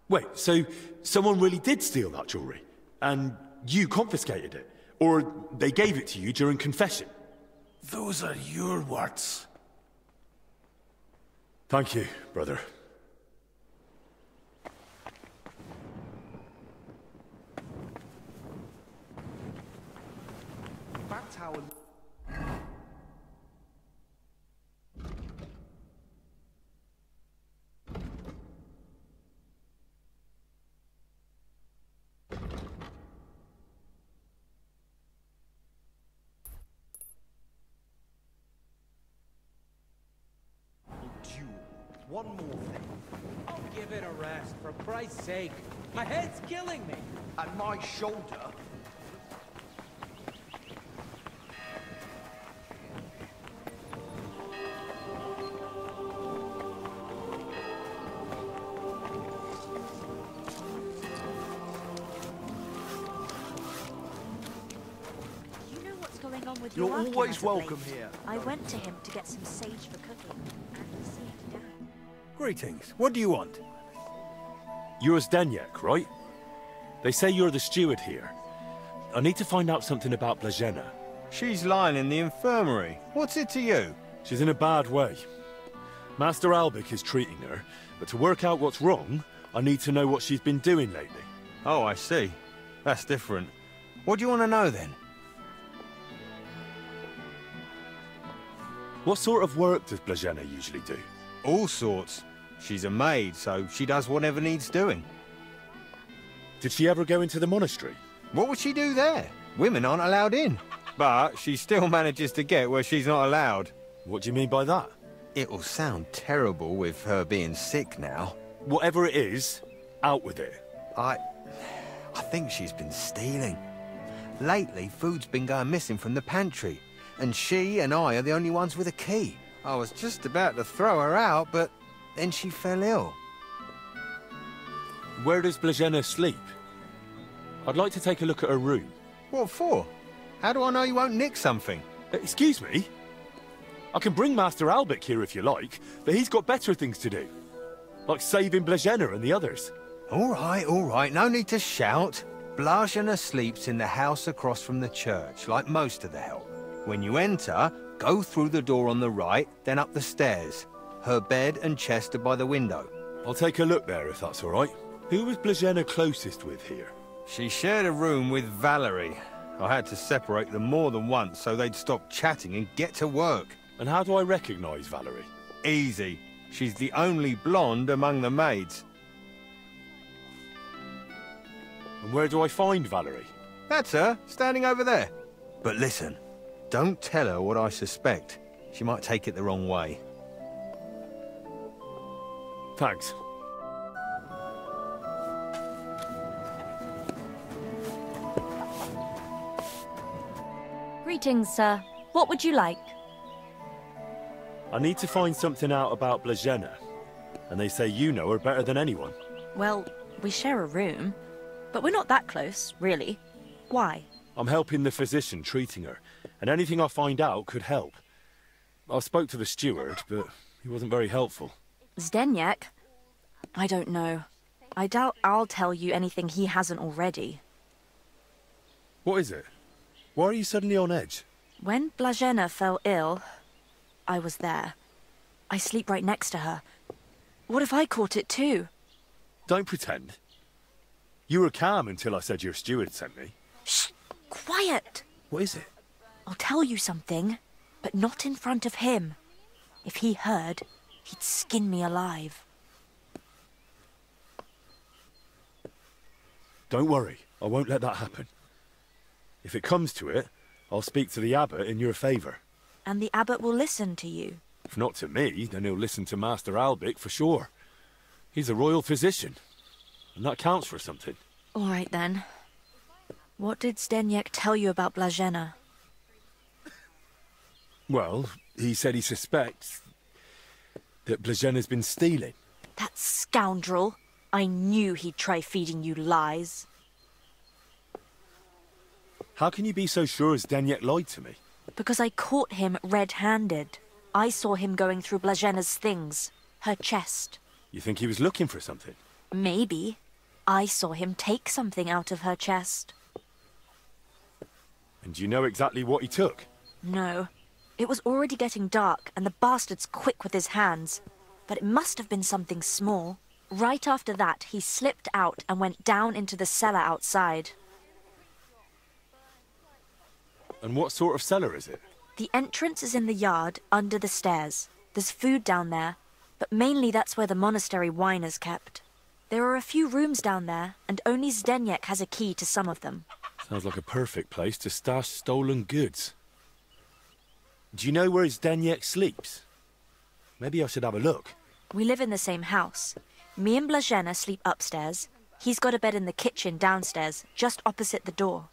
Wait, so someone really did steal that jewelry? And you confiscated it? Or they gave it to you during confession? Those are your words. Thank you, brother. That's how... One more thing. Oh, give it a rest, for Christ's sake. My head's killing me. And my shoulder. on with You're your working always as of welcome late. here. I went to him to get some sage for cooking, and he seemed down. Greetings. What do you want? You're Zdeněk, right? They say you're the steward here. I need to find out something about Blazena. She's lying in the infirmary. What's it to you? She's in a bad way. Master Albic is treating her, but to work out what's wrong, I need to know what she's been doing lately. Oh, I see. That's different. What do you want to know, then? What sort of work does Blazena usually do? All sorts. She's a maid, so she does whatever needs doing. Did she ever go into the monastery? What would she do there? Women aren't allowed in. But she still manages to get where she's not allowed. What do you mean by that? It'll sound terrible with her being sick now. Whatever it is, out with it. I think she's been stealing. Lately, food's been going missing from the pantry, and she and I are the only ones with a key. I was just about to throw her out, but then she fell ill. Where does Blazena sleep? I'd like to take a look at her room. What for? How do I know you won't nick something? Excuse me? I can bring Master Albic here if you like, but he's got better things to do. Like saving Blazena and the others. All right, no need to shout. Blazena sleeps in the house across from the church, like most of the help. When you enter, go through the door on the right, then up the stairs. Her bed and chest are by the window. I'll take a look there if that's all right. Who was Blazena closest with here? She shared a room with Valerie. I had to separate them more than once so they'd stop chatting and get to work. And how do I recognise Valerie? Easy. She's the only blonde among the maids. And where do I find Valerie? That's her, standing over there. But listen, don't tell her what I suspect. She might take it the wrong way. Thanks. Greetings, sir. What would you like? I need to find something out about Blazena. And they say you know her better than anyone. Well, we share a room, but we're not that close, really. Why? I'm helping the physician treating her, and anything I find out could help. I spoke to the steward, but he wasn't very helpful. Zdeněk? I don't know. I doubt I'll tell you anything he hasn't already. What is it? Why are you suddenly on edge? When Blazena fell ill, I was there. I sleep right next to her. What if I caught it too? Don't pretend. You were calm until I said your steward sent me. Shh! Quiet! What is it? I'll tell you something, but not in front of him. If he heard, he'd skin me alive. Don't worry, I won't let that happen. If it comes to it, I'll speak to the abbot in your favour. And the abbot will listen to you. If not to me, then he'll listen to Master Albic for sure. He's a royal physician, and that counts for something. All right then. What did Zdeněk tell you about Blazena? Well, he said he suspects that Blazena's been stealing. That scoundrel! I knew he'd try feeding you lies. How can you be so sure Zdeněk lied to me? Because I caught him red-handed. I saw him going through Blazena's things. Her chest. You think he was looking for something? Maybe. I saw him take something out of her chest. And do you know exactly what he took? No. It was already getting dark, and the bastard's quick with his hands. But it must have been something small. Right after that, he slipped out and went down into the cellar outside. And what sort of cellar is it? The entrance is in the yard, under the stairs. There's food down there, but mainly that's where the monastery wine is kept. There are a few rooms down there, and only Zdeněk has a key to some of them. Sounds like a perfect place to stash stolen goods. Do you know where Zdeněk sleeps? Maybe I should have a look. We live in the same house. Me and Blazena sleep upstairs. He's got a bed in the kitchen downstairs, just opposite the door.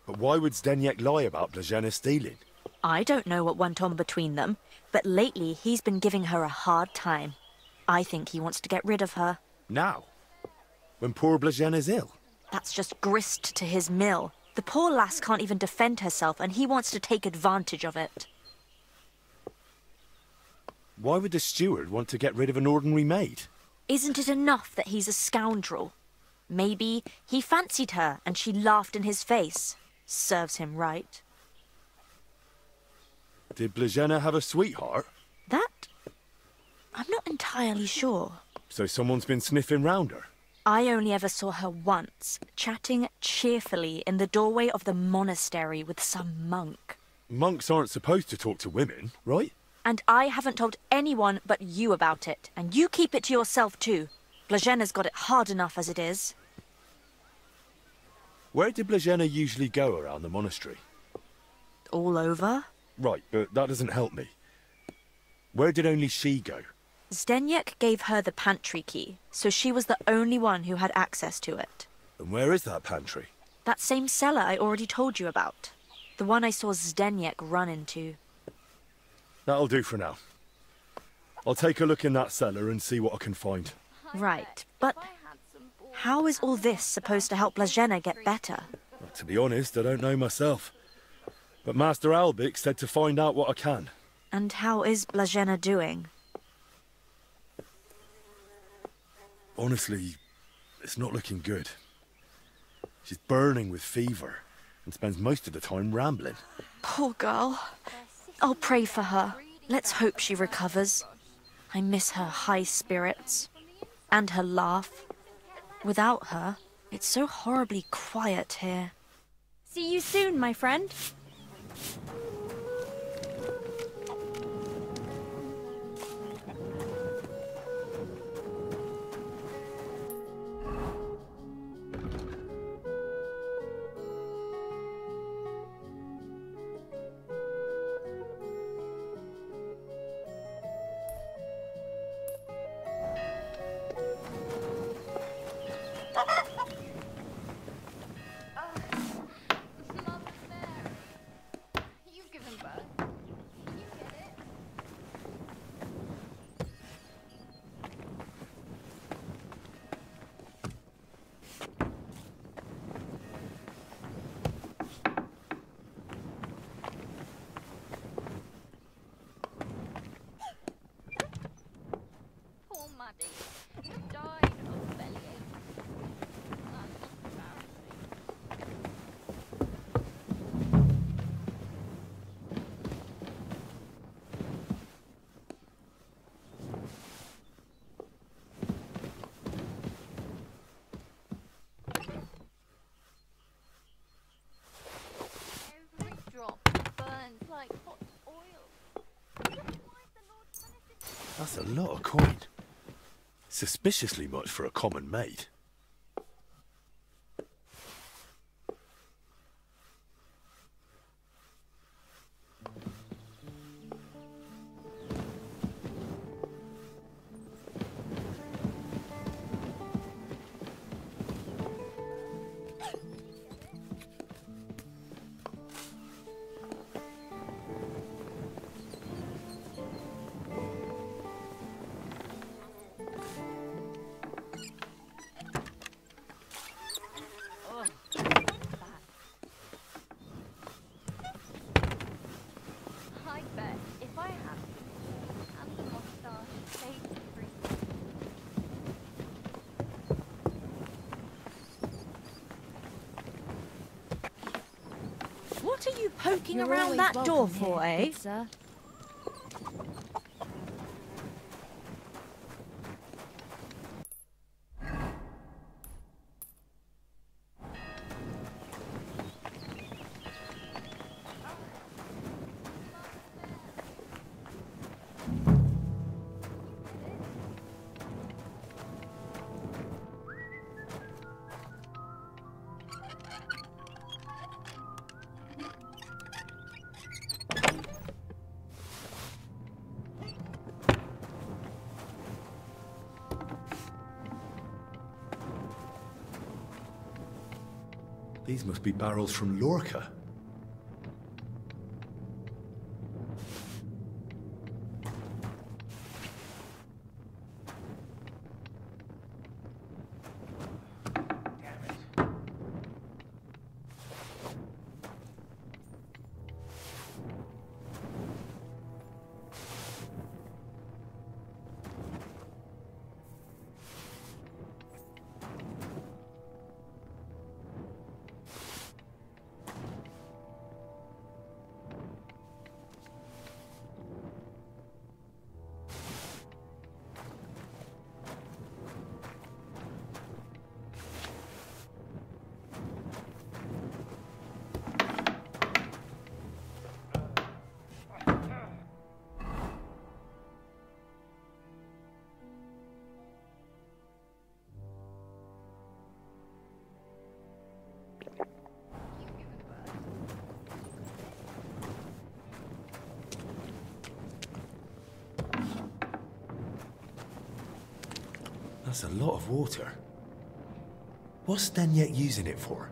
But why would Zdeněk lie about Blazena stealing? I don't know what went on between them, but lately he's been giving her a hard time. I think he wants to get rid of her. Now? when poor Blažena's ill? That's just grist to his mill. The poor lass can't even defend herself, and he wants to take advantage of it. Why would the steward want to get rid of an ordinary maid? Isn't it enough that he's a scoundrel? Maybe he fancied her and she laughed in his face. Serves him right. Did Blazena have a sweetheart? That? I'm not entirely sure. So someone's been sniffing round her? I only ever saw her once, chatting cheerfully in the doorway of the monastery with some monk. Monks aren't supposed to talk to women, right? And I haven't told anyone but you about it, and you keep it to yourself too. Blažena's got it hard enough as it is. Where did Blazena usually go around the monastery? All over? Right, but that doesn't help me. Where did only she go? Zdeněk gave her the pantry key, so she was the only one who had access to it. And where is that pantry? That same cellar I already told you about. The one I saw Zdeněk run into. That'll do for now. I'll take a look in that cellar and see what I can find. Right, but how is all this supposed to help Blazena get better? Well, to be honest, I don't know myself. But Master Albic said to find out what I can. And how is Blazena doing? Honestly, it's not looking good. She's burning with fever and spends most of the time rambling. Poor girl. I'll pray for her. Let's hope she recovers. I miss her high spirits. And her laugh. Without her, it's so horribly quiet here. See you soon, my friend. That's a lot of coin. Suspiciously much for a common maid. What are you poking around that door for, eh? Sir. These must be barrels from Lorca. That's a lot of water. What's Zdeněk using it for?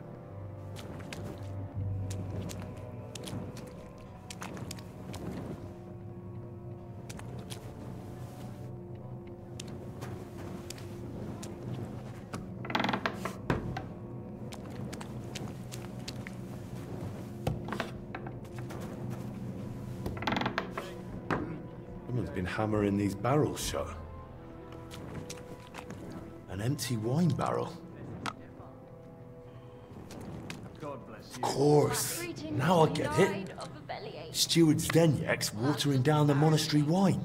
Someone's been hammering these barrels shut. An empty wine barrel. Of course. Now I get it. Steward Zdeněk's watering down the monastery wine.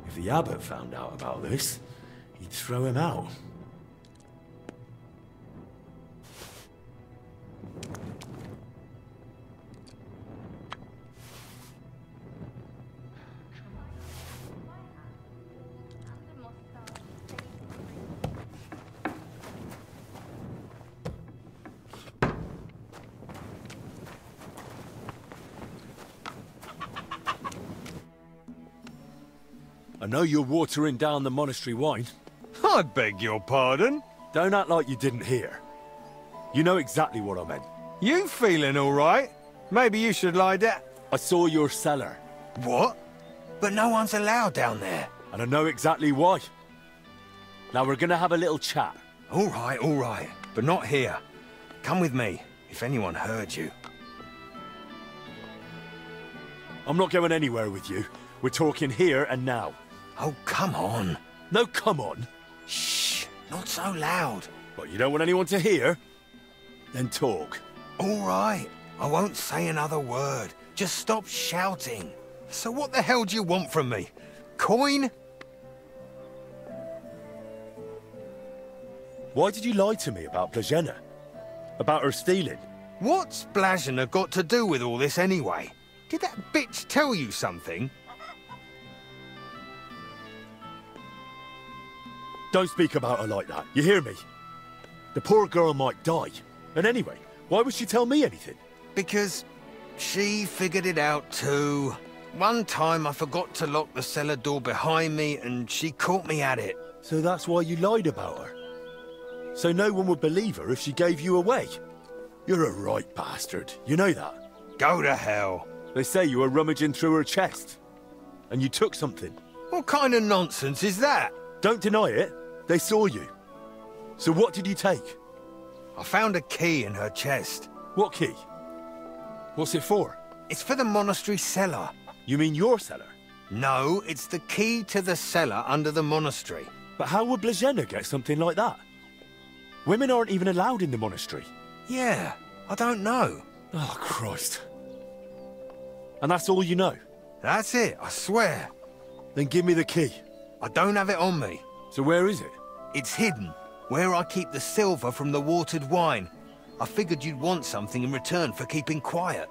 If the abbot found out about this, he'd throw him out. I know you're watering down the monastery wine. I beg your pardon? Don't act like you didn't hear. You know exactly what I meant. You feeling all right? Maybe you should lie down. I saw your cellar. What? But no one's allowed down there. And I know exactly why. Now we're gonna have a little chat. All right. But not here. Come with me, if anyone heard you. I'm not going anywhere with you. We're talking here and now. Oh, come on. No, come on. Shh, not so loud. What, you don't want anyone to hear? Then talk. All right, I won't say another word. Just stop shouting. So what the hell do you want from me? Coin? Why did you lie to me about Blazhena? About her stealing? What's Blazhena got to do with all this anyway? Did that bitch tell you something? Don't speak about her like that, you hear me? The poor girl might die. And anyway, why would she tell me anything? Because she figured it out too. One time I forgot to lock the cellar door behind me and she caught me at it. So that's why you lied about her? So no one would believe her if she gave you away? You're a right bastard, you know that? Go to hell. They say you were rummaging through her chest. And you took something. What kind of nonsense is that? Don't deny it. They saw you. So what did you take? I found a key in her chest. What key? What's it for? It's for the monastery cellar. You mean your cellar? No, it's the key to the cellar under the monastery. But how would Blazhena get something like that? Women aren't even allowed in the monastery. Yeah, I don't know. Oh, Christ. And that's all you know? That's it, I swear. Then give me the key. I don't have it on me. So where is it? It's hidden, where I keep the silver from the watered wine. I figured you'd want something in return for keeping quiet.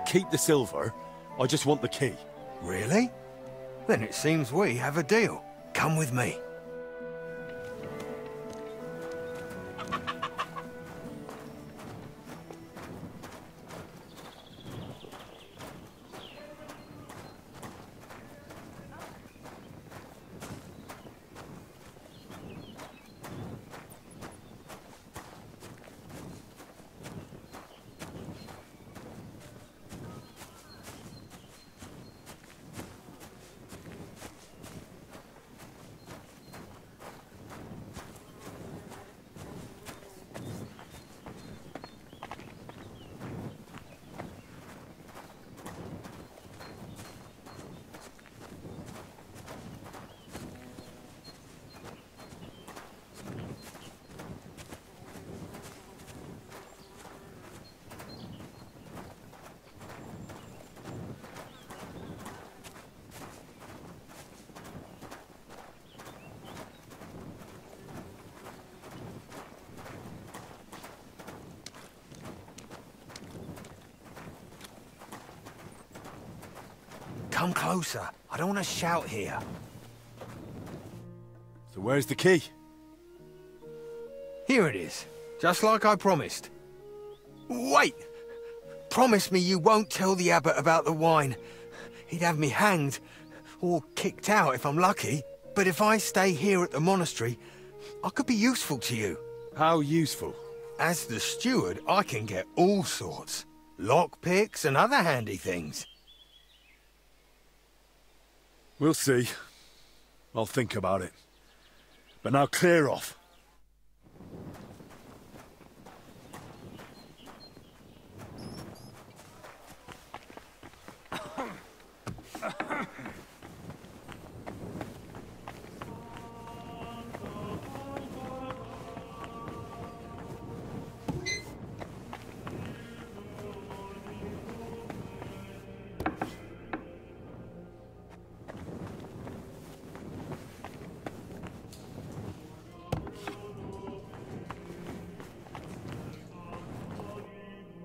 Keep the silver. I just want the key. Really? Then it seems we have a deal. Come with me. Come closer. I don't want to shout here. So where's the key? Here it is. Just like I promised. Wait! Promise me you won't tell the abbot about the wine. He'd have me hanged. Or kicked out if I'm lucky. But if I stay here at the monastery, I could be useful to you. How useful? As the steward, I can get all sorts. Lockpicks and other handy things. We'll see. I'll think about it. But now clear off.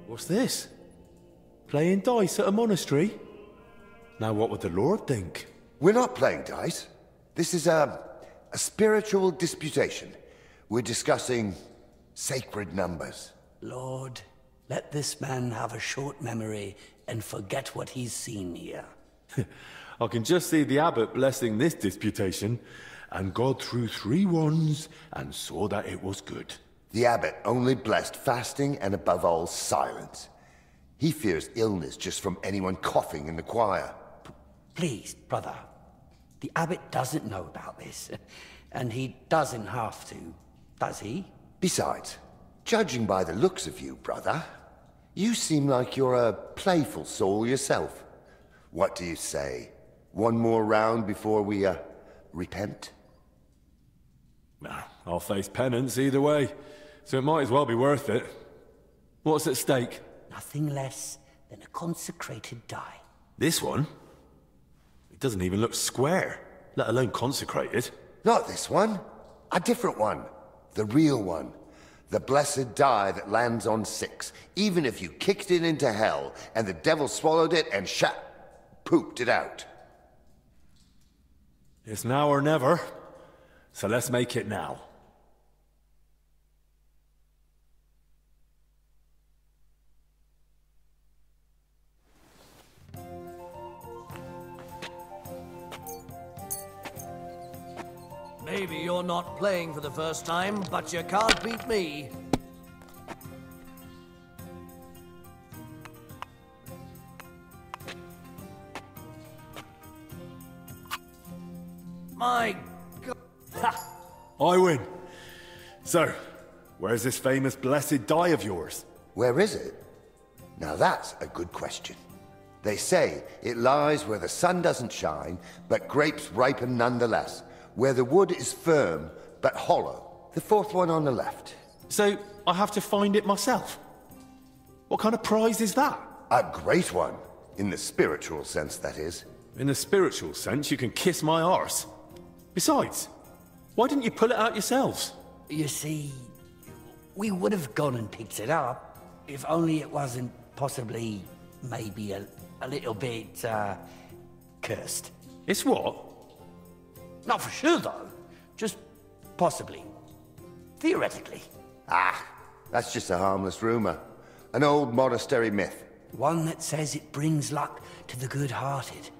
What's this? Playing dice at a monastery? Now what would the Lord think? We're not playing dice. This is a spiritual disputation. We're discussing sacred numbers. Lord, let this man have a short memory and forget what he's seen here. I can just see the abbot blessing this disputation, and God threw 3 wands and saw that it was good. The abbot only blessed fasting and above all silence. He fears illness just from anyone coughing in the choir. Please, brother. The abbot doesn't know about this, and he doesn't have to, does he? Besides, judging by the looks of you, brother, you seem like you're a playful soul yourself. What do you say? One more round before we, repent? Nah, I'll face penance either way, so it might as well be worth it. What's at stake? Nothing less than a consecrated die. This one? It doesn't even look square, let alone consecrated. Not this one. A different one. The real one. The blessed die that lands on 6, even if you kicked it into hell, and the devil swallowed it and pooped it out. It's now or never, so let's make it now. Maybe you're not playing for the first time, but you can't beat me. My God. Ha! I win. So, where's this famous blessed die of yours? Where is it? Now that's a good question. They say it lies where the sun doesn't shine, but grapes ripen nonetheless. Where the wood is firm, but hollow. The 4th one on the left. So, I have to find it myself? What kind of prize is that? A great one. In the spiritual sense, that is. In the spiritual sense, you can kiss my arse. Besides, why didn't you pull it out yourselves? You see, we would have gone and picked it up, if only it wasn't possibly, maybe a little bit, cursed. It's what? Not for sure, though. Just possibly. Theoretically. Ah, that's just a harmless rumor. An old monastery myth. One that says it brings luck to the good-hearted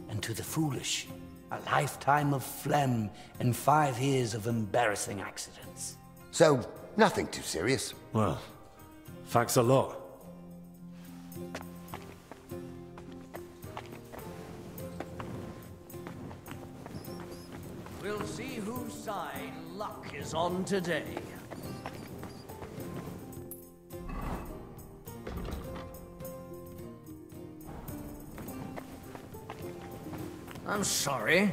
and to the foolish. A lifetime of phlegm and 5 years of embarrassing accidents. So, nothing too serious. Well, thanks a lot. We'll see whose side luck is on today. I'm sorry.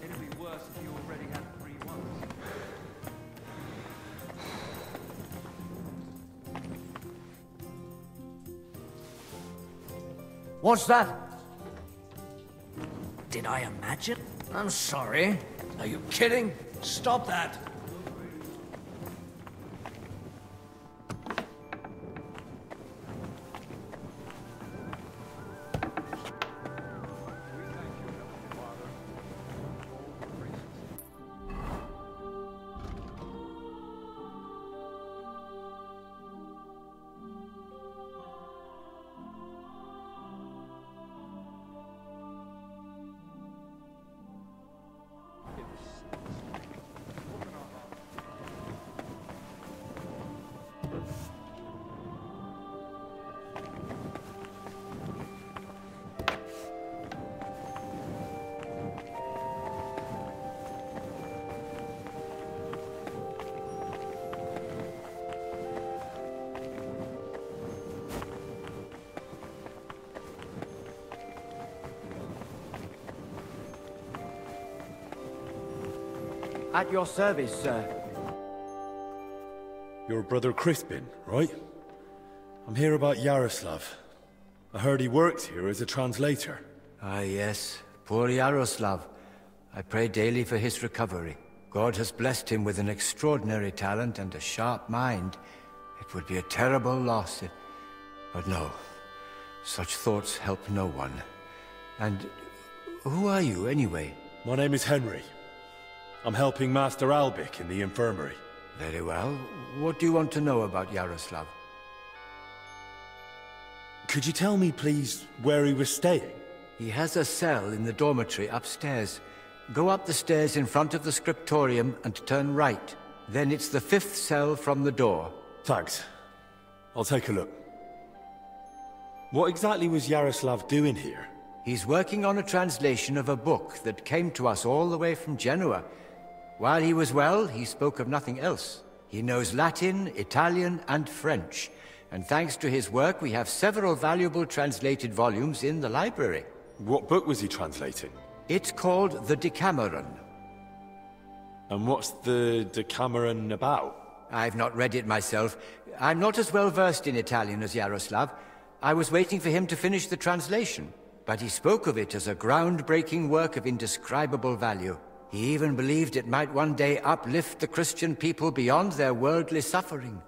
It'd be worse if you already had 3 ones. What's that? Did I imagine? I'm sorry. Are you kidding? Stop that. At your service, sir. Your brother Crispin, right? I'm here about Yaroslav. I heard he works here as a translator. Ah, yes. Poor Yaroslav. I pray daily for his recovery. God has blessed him with an extraordinary talent and a sharp mind. It would be a terrible loss if... But no. Such thoughts help no one. And who are you, anyway? My name is Henry. I'm helping Master Albic in the infirmary. Very well. What do you want to know about Yaroslav? Could you tell me, please, where he was staying? He has a cell in the dormitory upstairs. Go up the stairs in front of the scriptorium and turn right. Then it's the 5th cell from the door. Thanks. I'll take a look. What exactly was Yaroslav doing here? He's working on a translation of a book that came to us all the way from Genoa. While he was well, he spoke of nothing else. He knows Latin, Italian, and French. And thanks to his work, we have several valuable translated volumes in the library. What book was he translating? It's called the Decameron. And what's the Decameron about? I've not read it myself. I'm not as well versed in Italian as Yaroslav. I was waiting for him to finish the translation, but he spoke of it as a groundbreaking work of indescribable value. He even believed it might one day uplift the Christian people beyond their worldly suffering.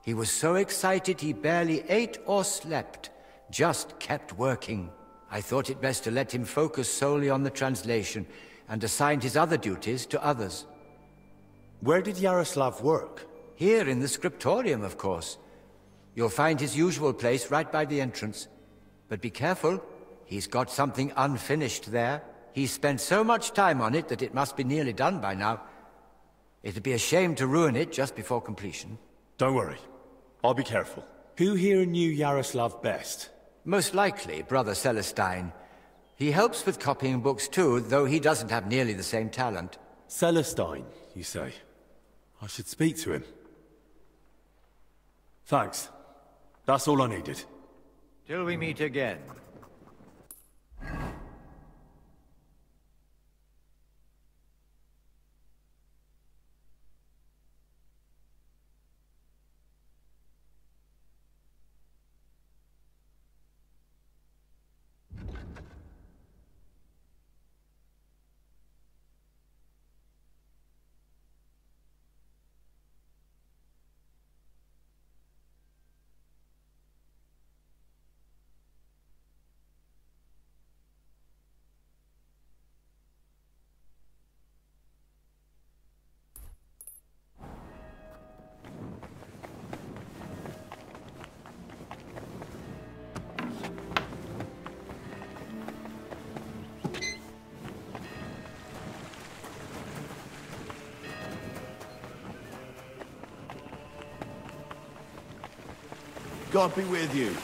He was so excited he barely ate or slept, just kept working. I thought it best to let him focus solely on the translation and assigned his other duties to others. Where did Yaroslav work? Here in the scriptorium, of course. You'll find his usual place right by the entrance. But be careful, he's got something unfinished there. He's spent so much time on it that it must be nearly done by now. It'd be a shame to ruin it just before completion. Don't worry. I'll be careful. Who here knew Yaroslav best? Most likely, Brother Celestine. He helps with copying books too, though he doesn't have nearly the same talent. Celestine, you say? I should speak to him. Thanks. That's all I needed. Till we meet again. God be with you.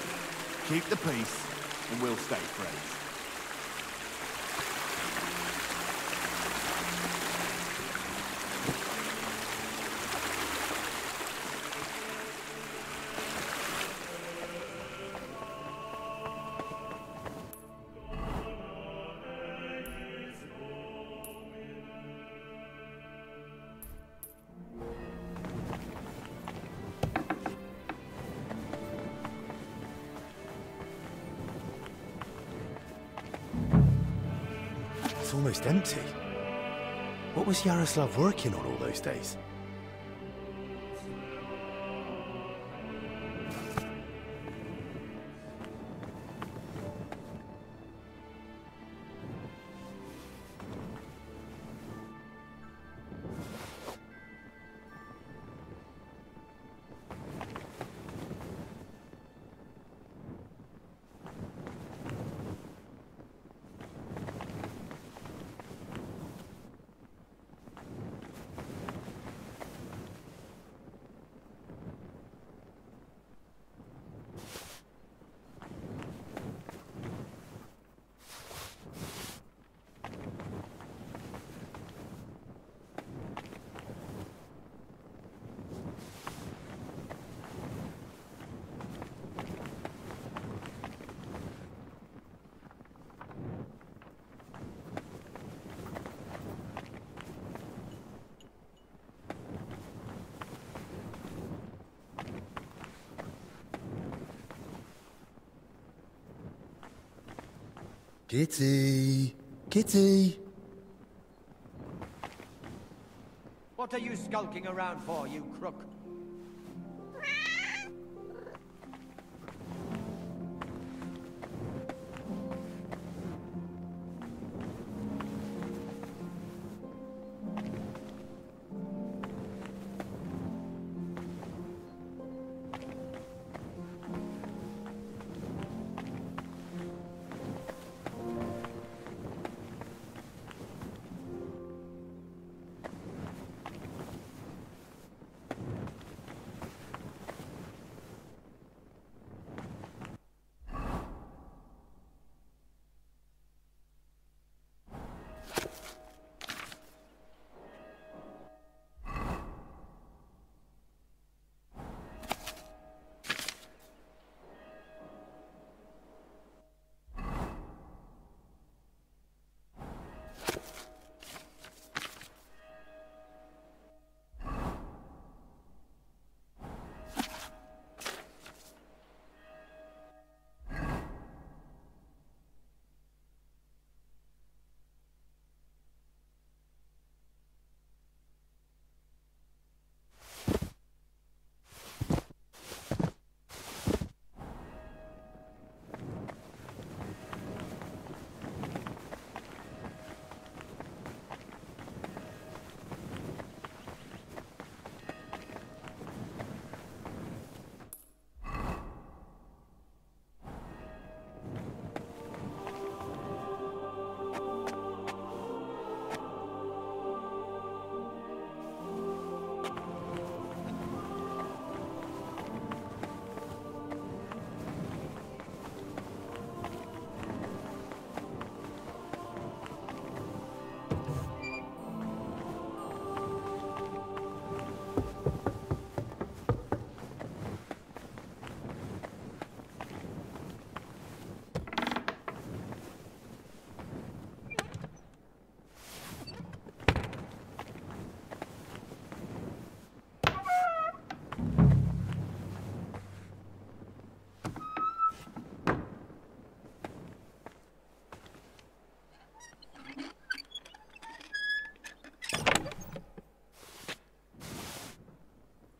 Keep the peace, and we'll stay friends. It's almost empty. What was Yaroslav working on all those days? Kitty! Kitty! What are you skulking around for, you crook?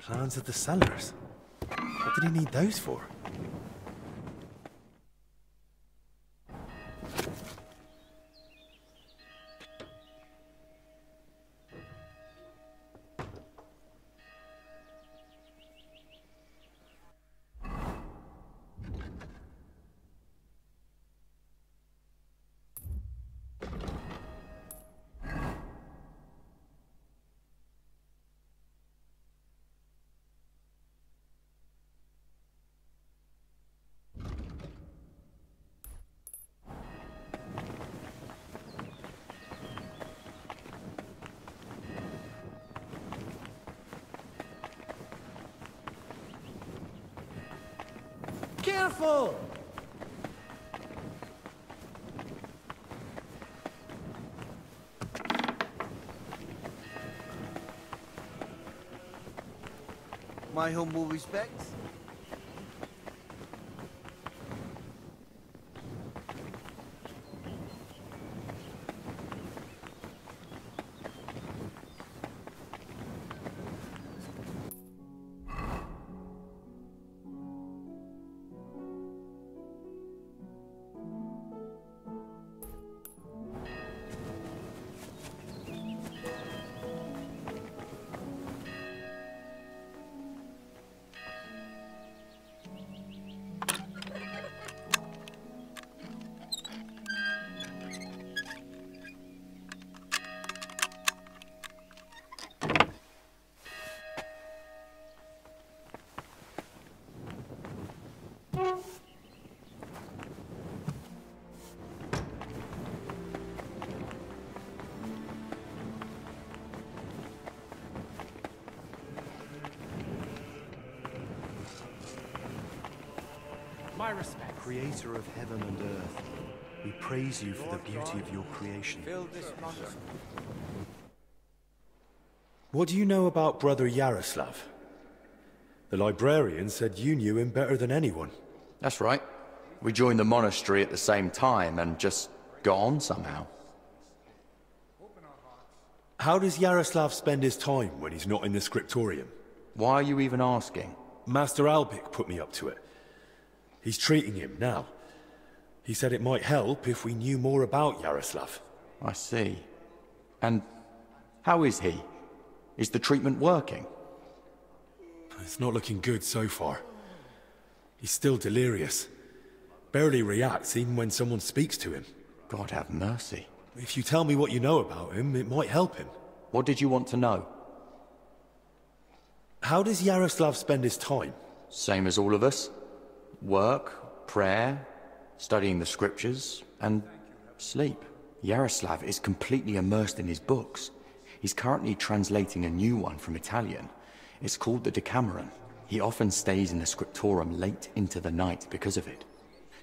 Plans of the cellars? What did he need those for? Careful! My humble respects. My respect. Creator of heaven and earth, we praise you for the beauty of your creation. What do you know about Brother Yaroslav? The librarian said you knew him better than anyone. That's right. We joined the monastery at the same time and just got on somehow. How does Yaroslav spend his time when he's not in the scriptorium? Why are you even asking? Master Albic put me up to it. He's treating him now. He said it might help if we knew more about Yaroslav. I see. And how is he? Is the treatment working? It's not looking good so far. He's still delirious. Barely reacts even when someone speaks to him. God have mercy. If you tell me what you know about him, it might help him. What did you want to know? How does Yaroslav spend his time? Same as all of us. Work, prayer, studying the scriptures, and sleep. Yaroslav is completely immersed in his books. He's currently translating a new one from Italian. It's called the Decameron. He often stays in the scriptorum late into the night because of it.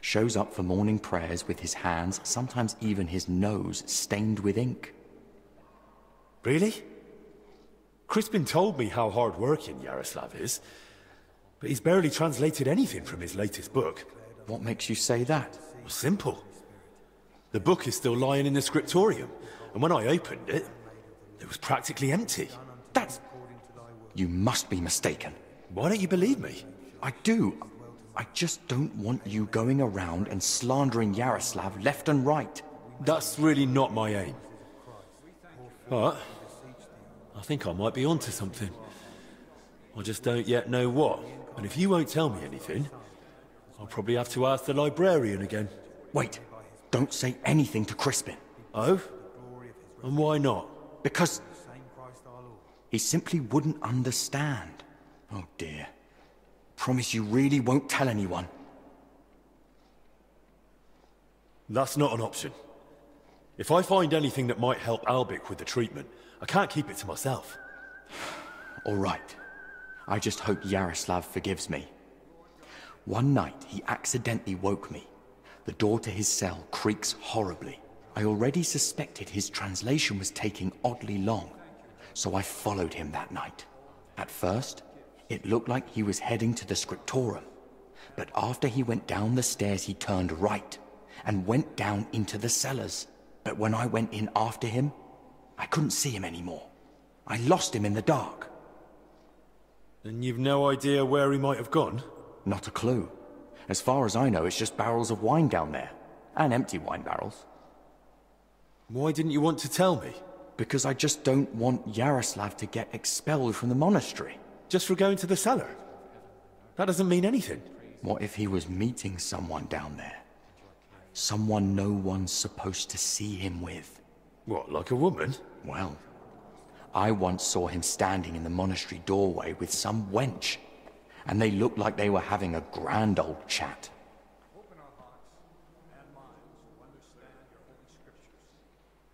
Shows up for morning prayers with his hands, sometimes even his nose, stained with ink. Really? Crispin told me how hard-working Yaroslav is, but he's barely translated anything from his latest book. What makes you say that? Well, simple. The book is still lying in the scriptorium, and when I opened it, it was practically empty. That's... You must be mistaken. Why don't you believe me? I do. I just don't want you going around and slandering Yaroslav left and right. That's really not my aim. But I think I might be onto something. I just don't yet know what. And if you won't tell me anything, I'll probably have to ask the librarian again. Wait. Don't say anything to Crispin. Oh? And why not? Because he simply wouldn't understand. Oh dear. Promise you really won't tell anyone. That's not an option. If I find anything that might help Albic with the treatment, I can't keep it to myself. All right. I just hope Yaroslav forgives me. One night, he accidentally woke me. The door to his cell creaks horribly. I already suspected his translation was taking oddly long, so I followed him that night. At first, it looked like he was heading to the scriptorum, but after he went down the stairs, he turned right and went down into the cellars. But when I went in after him, I couldn't see him anymore. I lost him in the dark. And you've no idea where he might have gone? Not a clue. As far as I know, it's just barrels of wine down there. And empty wine barrels. Why didn't you want to tell me? Because I just don't want Yaroslav to get expelled from the monastery. Just for going to the cellar? That doesn't mean anything. What if he was meeting someone down there? Someone no one's supposed to see him with. What, like a woman? Well, I once saw him standing in the monastery doorway with some wench. And they looked like they were having a grand old chat.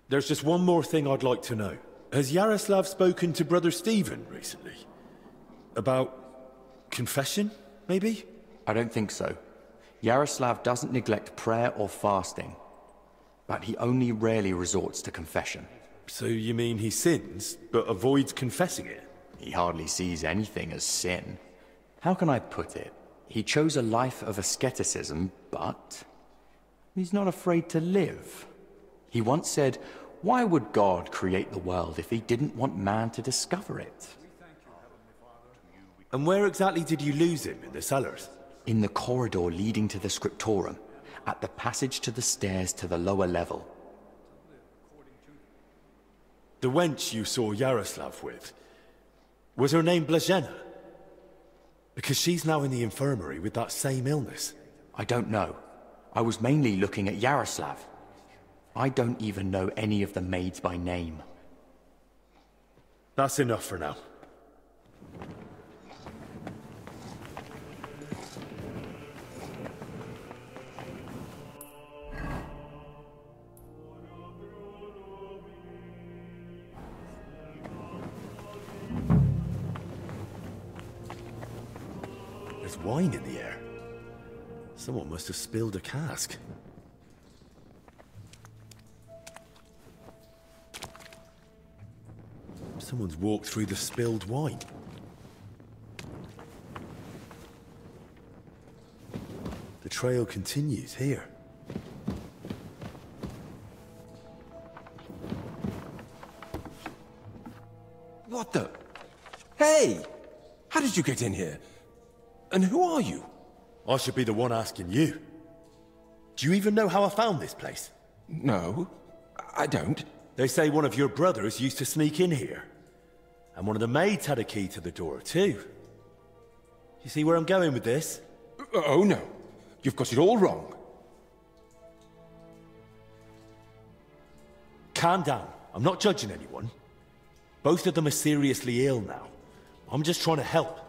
There's just one more thing I'd like to know. Has Yaroslav spoken to Brother Stephen recently? About confession, maybe? I don't think so. Yaroslav doesn't neglect prayer or fasting, but he only rarely resorts to confession. So you mean he sins, but avoids confessing it? He hardly sees anything as sin. How can I put it? He chose a life of asceticism, but he's not afraid to live. He once said, "Why would God create the world if he didn't want man to discover it?" And where exactly did you lose him, in the cellars? In the corridor leading to the scriptorum, at the passage to the stairs to the lower level. The wench you saw Yaroslav with, was her name Blazhena? Because she's now in the infirmary with that same illness. I don't know. I was mainly looking at Yaroslav. I don't even know any of the maids by name. That's enough for now. There's wine in the air. Someone must have spilled a cask. Someone's walked through the spilled wine. The trail continues here. did you get in here? And who are you? I should be the one asking you. Do you even know how I found this place? No, I don't. They say one of your brothers used to sneak in here. And one of the maids had a key to the door, too. You see where I'm going with this? Oh, no. You've got it all wrong. Calm down. I'm not judging anyone. Both of them are seriously ill now. I'm just trying to help.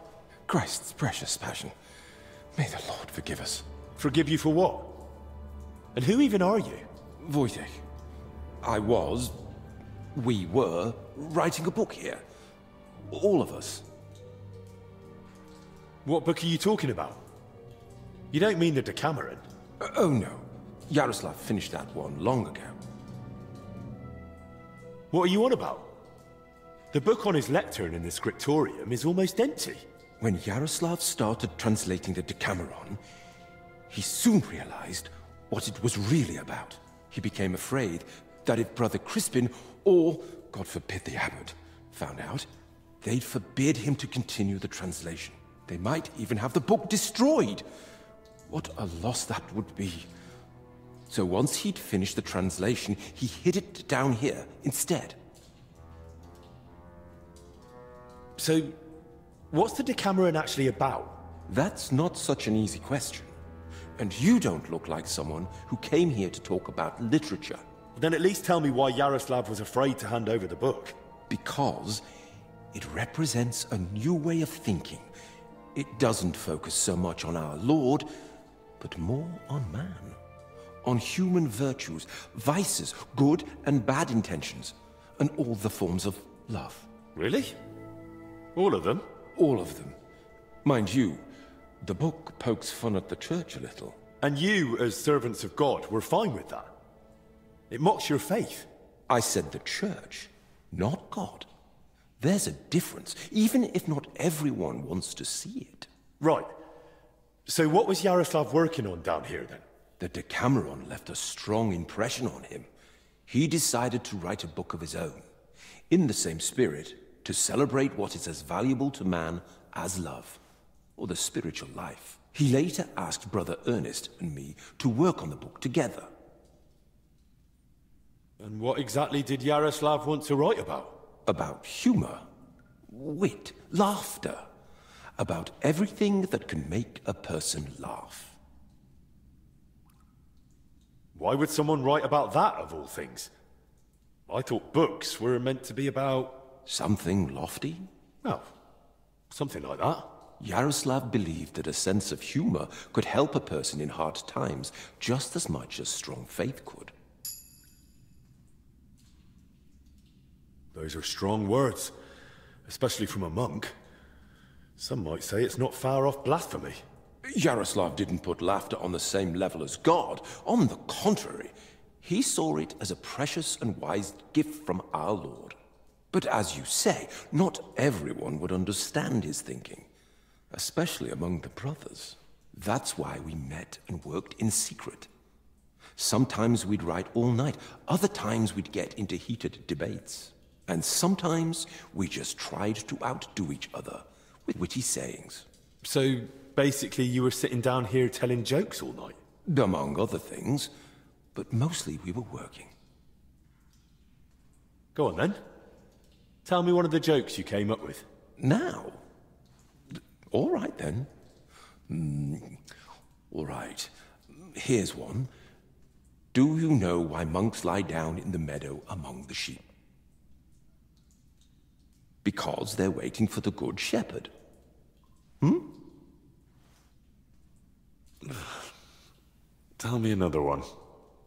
Christ's precious passion. May the Lord forgive us. Forgive you for what? And who even are you? Wojtek. We were writing a book here. All of us. What book are you talking about? You don't mean the Decameron? Oh no. Yaroslav finished that one long ago. What are you on about? The book on his lectern in the scriptorium is almost empty. When Yaroslav started translating the Decameron, he soon realized what it was really about. He became afraid that if Brother Crispin, or, God forbid, the abbot, found out, they'd forbid him to continue the translation. They might even have the book destroyed. What a loss that would be. So once he'd finished the translation, he hid it down here instead. So, what's the Decameron actually about? That's not such an easy question. And you don't look like someone who came here to talk about literature. Then at least tell me why Yaroslav was afraid to hand over the book. Because it represents a new way of thinking. It doesn't focus so much on our Lord, but more on man. On human virtues, vices, good and bad intentions, and all the forms of love. Really? All of them? All of them. Mind you, the book pokes fun at the church a little. And you, as servants of God, were fine with that? It mocks your faith. I said the church, not God. There's a difference, even if not everyone wants to see it. Right. So what was Yaroslav working on down here, then? The Decameron left a strong impression on him. He decided to write a book of his own, in the same spirit, to celebrate what is as valuable to man as love, or the spiritual life. He later asked Brother Ernest and me to work on the book together. And what exactly did Yaroslav want to write about? About humor, wit, laughter. About everything that can make a person laugh. Why would someone write about that, of all things? I thought books were meant to be about... Something lofty? Oh, something like that. Yaroslav believed that a sense of humor could help a person in hard times just as much as strong faith could. Those are strong words, especially from a monk. Some might say it's not far off blasphemy. Yaroslav didn't put laughter on the same level as God. On the contrary, he saw it as a precious and wise gift from our Lord. But as you say, not everyone would understand his thinking, especially among the brothers. That's why we met and worked in secret. Sometimes we'd write all night, other times we'd get into heated debates. And sometimes we just tried to outdo each other with witty sayings. So, basically you were sitting down here telling jokes all night? Among other things, but mostly we were working. Go on then. Tell me one of the jokes you came up with. Now? All right then. All right. Here's one. Do you know why monks lie down in the meadow among the sheep? Because they're waiting for the good shepherd. Tell me another one.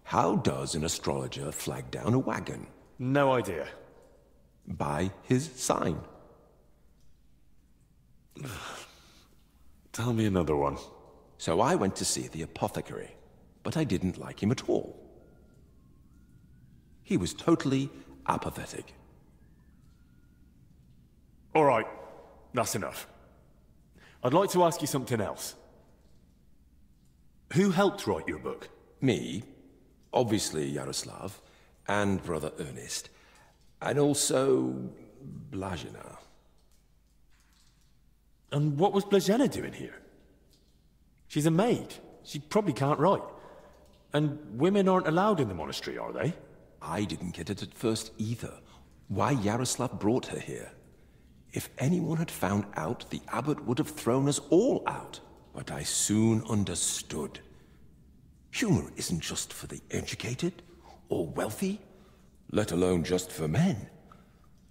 How does an astrologer flag down a wagon? No idea. By his sign. Tell me another one. So I went to see the apothecary, but I didn't like him at all. He was totally apathetic. All right, that's enough. I'd like to ask you something else. Who helped write your book? Me, obviously Yaroslav, and Brother Ernest, and also Blazina. And what was Blazena doing here? She's a maid. She probably can't write. And women aren't allowed in the monastery, are they? I didn't get it at first either. Why Yaroslav brought her here. If anyone had found out, the abbot would have thrown us all out. But I soon understood. Humor isn't just for the educated or wealthy, let alone just for men.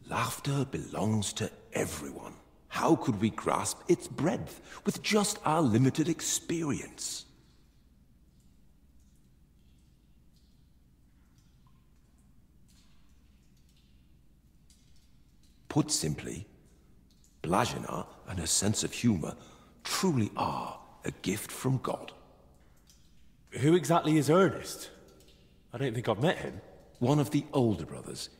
Laughter belongs to everyone. How could we grasp its breadth with just our limited experience? Put simply, Blazena and her sense of humor truly are a gift from God. Who exactly is Ernest? I don't think I've met him. One of the older brothers.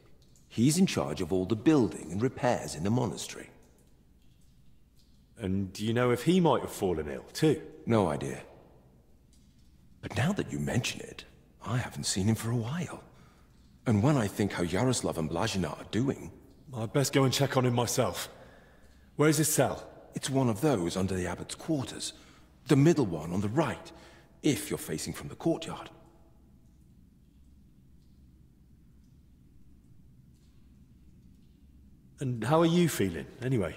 He's in charge of all the building and repairs in the monastery. And do you know if he might have fallen ill, too? No idea. But now that you mention it, I haven't seen him for a while. And when I think how Yaroslav and Blazena are doing... I'd best go and check on him myself. Where's his cell? It's one of those under the abbot's quarters. The middle one on the right, if you're facing from the courtyard. And how are you feeling, anyway?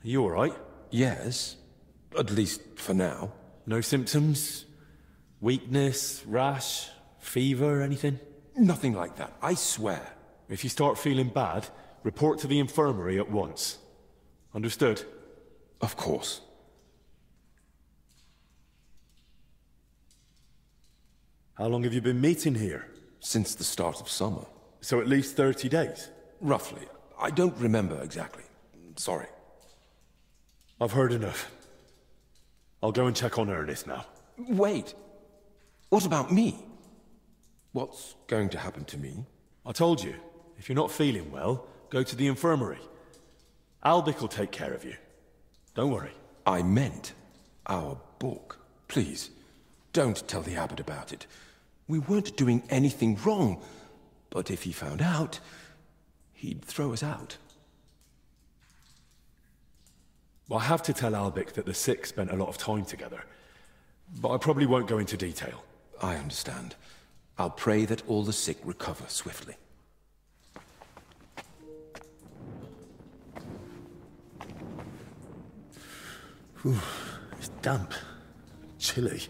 Are you all right? Yes. At least for now. No symptoms? Weakness, rash, fever, anything? Nothing like that, I swear. If you start feeling bad, report to the infirmary at once. Understood? Of course. How long have you been meeting here? Since the start of summer. So at least 30 days? Roughly. I don't remember exactly. Sorry. I've heard enough. I'll go and check on Ernest now. Wait. What about me? What's going to happen to me? I told you. If you're not feeling well, go to the infirmary. Albic will take care of you. Don't worry. I meant our book. Please, don't tell the abbot about it. We weren't doing anything wrong. But if he found out, he'd throw us out. Well, I have to tell Albic that the sick spent a lot of time together. But I probably won't go into detail. I understand. I'll pray that all the sick recover swiftly. Whew, it's damp, chilly,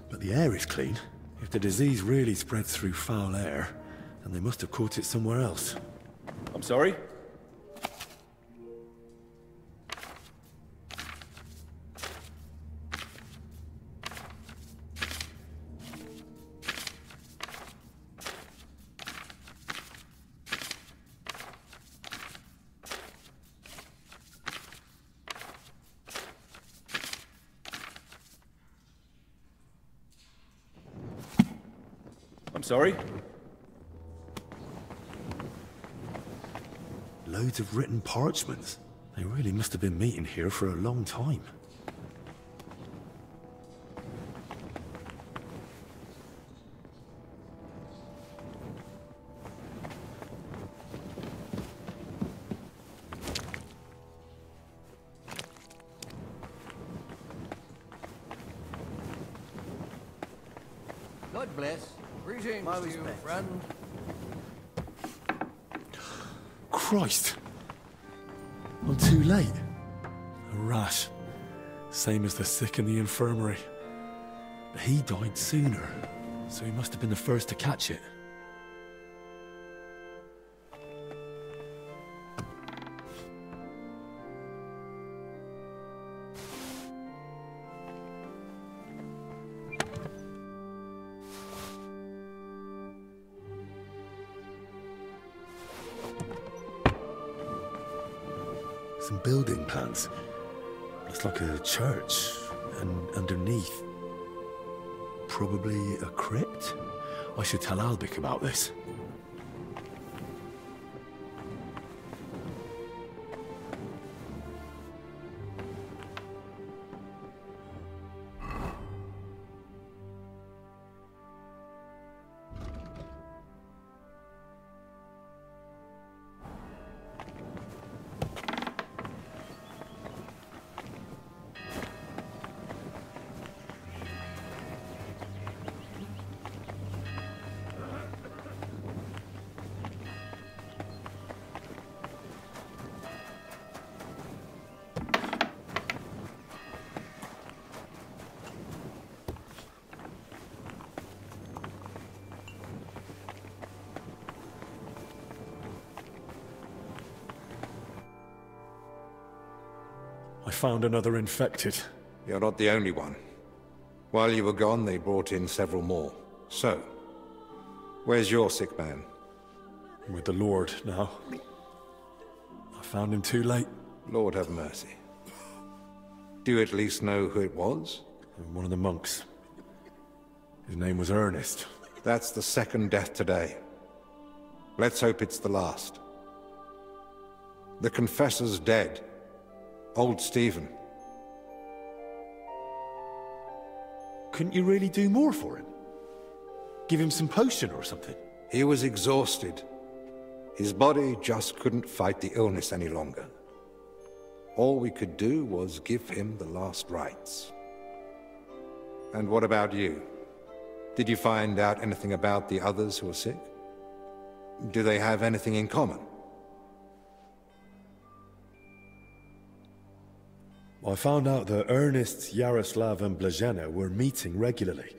but the air is clean. If the disease really spreads through foul air, then they must have caught it somewhere else. I'm sorry? I'm sorry? Loads of written parchments. They really must have been meeting here for a long time. God bless. Greetings to you, friend. Christ! I'm too late. A rash. Same as the sick in the infirmary. But he died sooner, so he must have been the first to catch it. Some building plans. Looks like a church, and underneath, probably a crypt? I should tell Albic about this. I found another infected. You're not the only one. While you were gone, they brought in several more. So, where's your sick man? With the Lord now. I found him too late. Lord have mercy. Do you at least know who it was? One of the monks. His name was Ernest. That's the second death today. Let's hope it's the last. The confessor's dead. Old Stephen. Couldn't you really do more for him? Give him some potion or something? He was exhausted. His body just couldn't fight the illness any longer. All we could do was give him the last rites. And what about you? Did you find out anything about the others who are sick? Do they have anything in common? I found out that Ernest, Yaroslav and Blazhena were meeting regularly.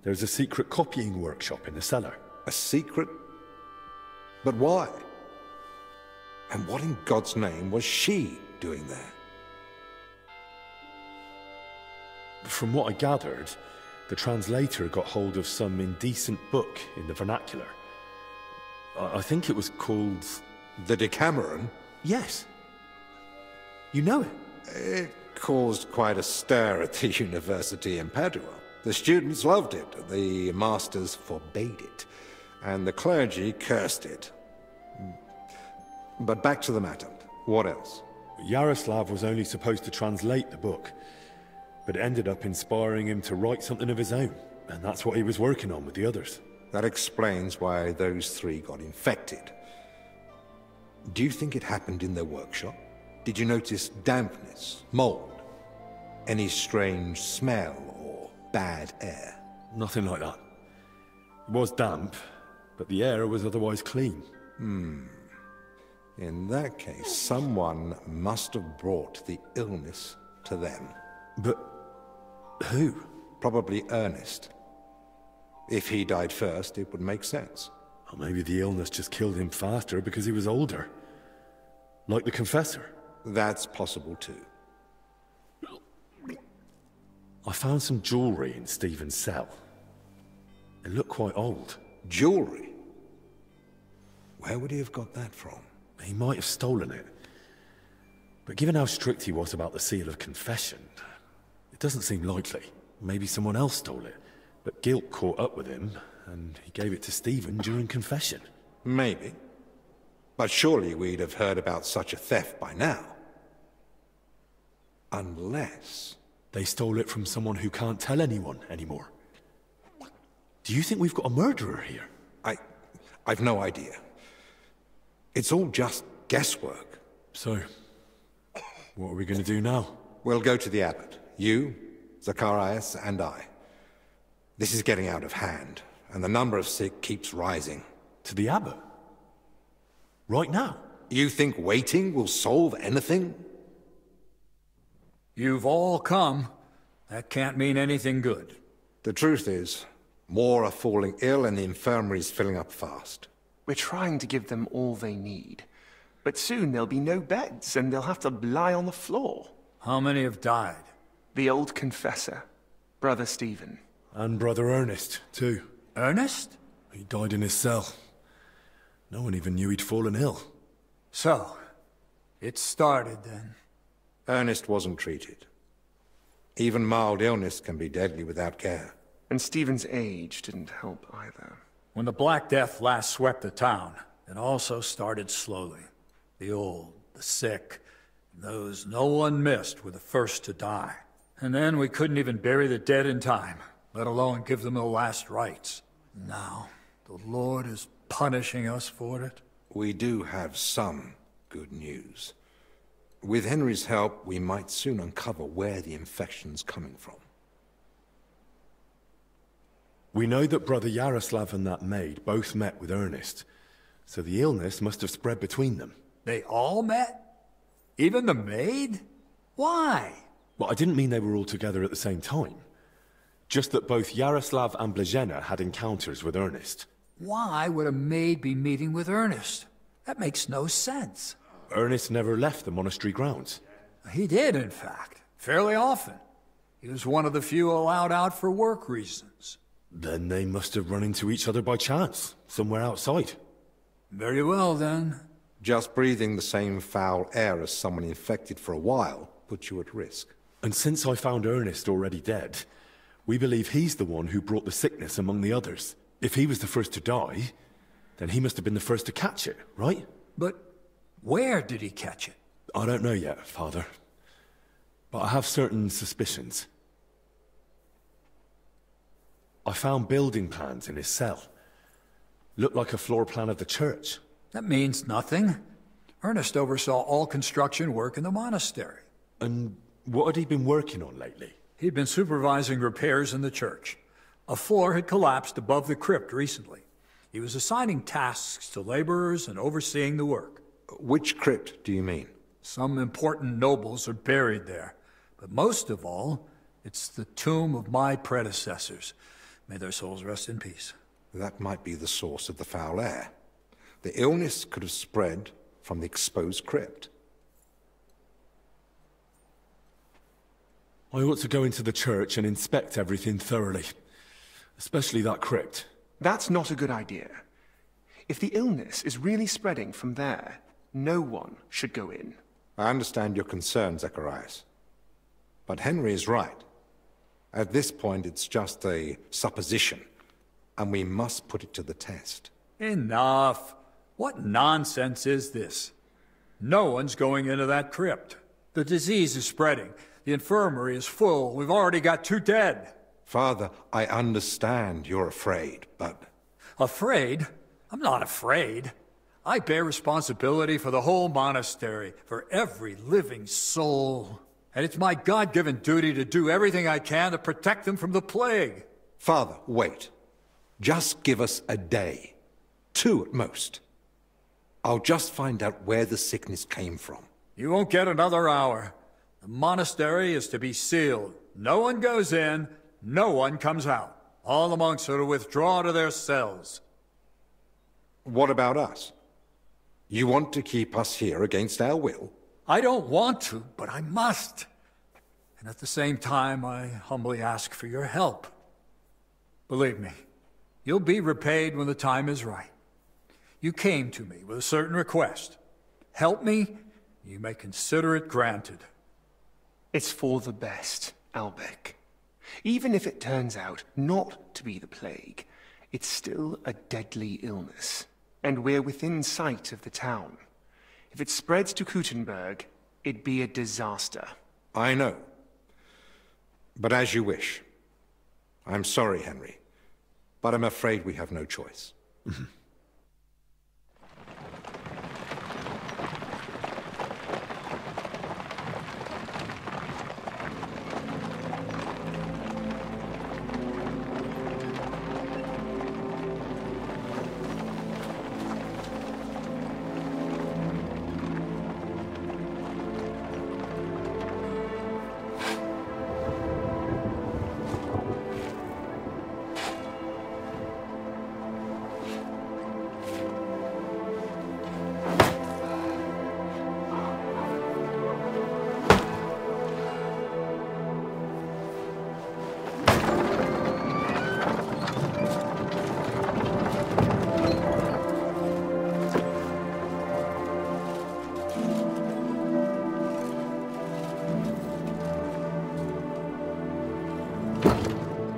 There's a secret copying workshop in the cellar. A secret? But why? And what in God's name was she doing there? From what I gathered, the translator got hold of some indecent book in the vernacular. I think it was called... The Decameron? Yes. You know it? It caused quite a stir at the university in Padua. The students loved it, the masters forbade it, and the clergy cursed it. But back to the matter. What else? Yaroslav was only supposed to translate the book, but it ended up inspiring him to write something of his own, and that's what he was working on with the others. That explains why those three got infected. Do you think it happened in their workshop? Did you notice dampness, mold, any strange smell or bad air? Nothing like that. It was damp, but the air was otherwise clean. In that case, someone must have brought the illness to them. But who? Probably Ernest. If he died first, it would make sense. Or maybe the illness just killed him faster because he was older. Like the confessor. That's possible too. I found some jewelry in Stephen's cell. It looked quite old. Jewelry? Where would he have got that from? He might have stolen it. But given how strict he was about the seal of confession, it doesn't seem likely. Maybe someone else stole it, but guilt caught up with him, and he gave it to Stephen during confession. Maybe. But surely we'd have heard about such a theft by now. Unless... They stole it from someone who can't tell anyone anymore. Do you think we've got a murderer here? I've no idea. It's all just guesswork. So, what are we going to do now? We'll go to the abbot. You, Zacharias, and I. This is getting out of hand, and the number of sick keeps rising. To the abbot? Right now? You think waiting will solve anything? You've all come. That can't mean anything good. The truth is, more are falling ill and the infirmary's filling up fast. We're trying to give them all they need. But soon there'll be no beds, and they'll have to lie on the floor. How many have died? The old confessor, Brother Stephen. And Brother Ernest, too. Ernest? He died in his cell. No one even knew he'd fallen ill. So, it started then. Ernest wasn't treated. Even mild illness can be deadly without care. And Stephen's age didn't help either. When the Black Death last swept the town, it also started slowly. The old, the sick, those no one missed were the first to die. And then we couldn't even bury the dead in time, let alone give them the last rites. Now, the Lord is punishing us for it. We do have some good news. With Henry's help, we might soon uncover where the infection's coming from. We know that Brother Yaroslav and that maid both met with Ernest, so the illness must have spread between them. They all met? Even the maid? Why? Well, I didn't mean they were all together at the same time. Just that both Yaroslav and Blazhena had encounters with Ernest. Why would a maid be meeting with Ernest? That makes no sense. Ernest never left the monastery grounds. He did, in fact. Fairly often. He was one of the few allowed out for work reasons. Then they must have run into each other by chance, somewhere outside. Very well, then. Just breathing the same foul air as someone infected for a while puts you at risk. And since I found Ernest already dead, we believe he's the one who brought the sickness among the others. If he was the first to die, then he must have been the first to catch it, right? But where did he catch it? I don't know yet, Father. But I have certain suspicions. I found building plans in his cell. Looked like a floor plan of the church. That means nothing. Ernest oversaw all construction work in the monastery. And what had he been working on lately? He'd been supervising repairs in the church. A floor had collapsed above the crypt recently. He was assigning tasks to laborers and overseeing the work. Which crypt do you mean? Some important nobles are buried there. But most of all, it's the tomb of my predecessors. May their souls rest in peace. That might be the source of the foul air. The illness could have spread from the exposed crypt. I ought to go into the church and inspect everything thoroughly. Especially that crypt. That's not a good idea. If the illness is really spreading from there, no one should go in. I understand your concern, Zacharias. But Henry is right. At this point, it's just a supposition, and we must put it to the test. Enough. What nonsense is this? No one's going into that crypt. The disease is spreading. The infirmary is full. We've already got 2 dead. Father, I understand you're afraid, but... Afraid? I'm not afraid. I bear responsibility for the whole monastery, for every living soul. And it's my God-given duty to do everything I can to protect them from the plague. Father, wait. Just give us a day. 2 at most. I'll just find out where the sickness came from. You won't get another hour. The monastery is to be sealed. No one goes in, no one comes out. All the monks are to withdraw to their cells. What about us? You want to keep us here against our will? I don't want to, but I must. And at the same time, I humbly ask for your help. Believe me, you'll be repaid when the time is right. You came to me with a certain request. Help me, you may consider it granted. It's for the best, Albec. Even if it turns out not to be the plague, it's still a deadly illness. And we're within sight of the town. If it spreads to Kuttenberg, it'd be a disaster. I know. But as you wish. I'm sorry, Henry. But I'm afraid we have no choice.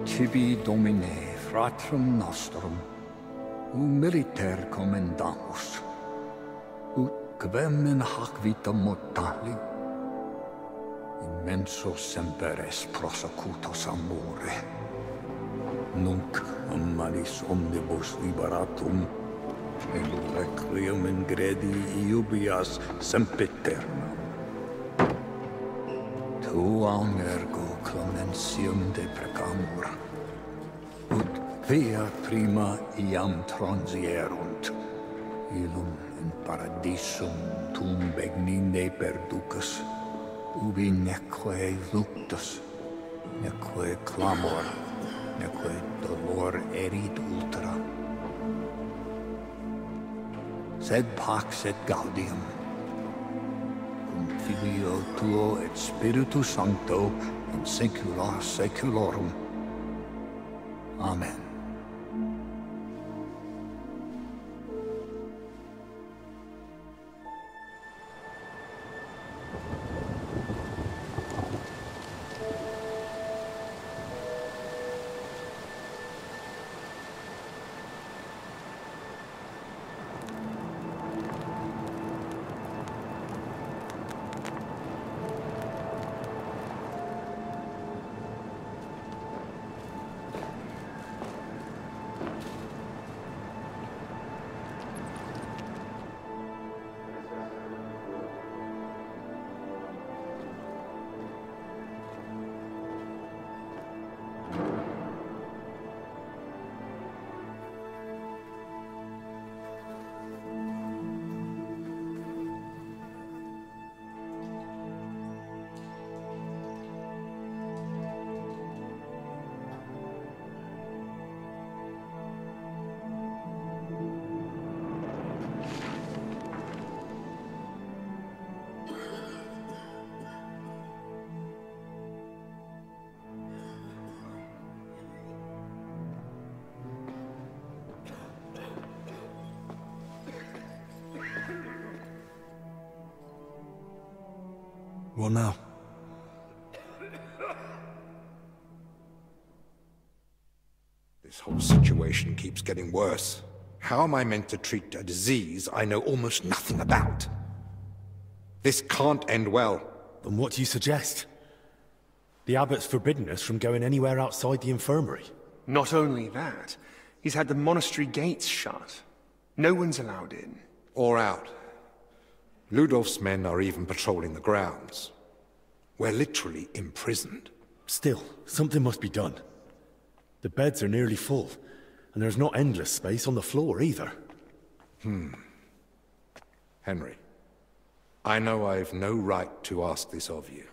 Tibi Domine, fratrum nostrum, militer commendamus, ut quem in hac vita mortali, immenso semper es prosecutus amore, nunc amalis omnibus liberatum, in requiem in gredi iubias sempiternam. Tuam ergo clementium deprecamur, ut via prima iam transierunt, illum in paradisum tum begnine perducas, ubi neque luctus, neque clamor, neque dolor erit ultra. Sed pax et gaudium, cum Filio Tuo et Spiritus Sancto, in secula seculorum. Amen. What now? This whole situation keeps getting worse. How am I meant to treat a disease I know almost nothing about? This can't end well. Then what do you suggest? The abbot's forbidden us from going anywhere outside the infirmary. Not only that, he's had the monastery gates shut. No one's allowed in. Or out. Ludolf's men are even patrolling the grounds. We're literally imprisoned. Still, something must be done. The beds are nearly full, and there's not endless space on the floor either. Henry, I know I've no right to ask this of you.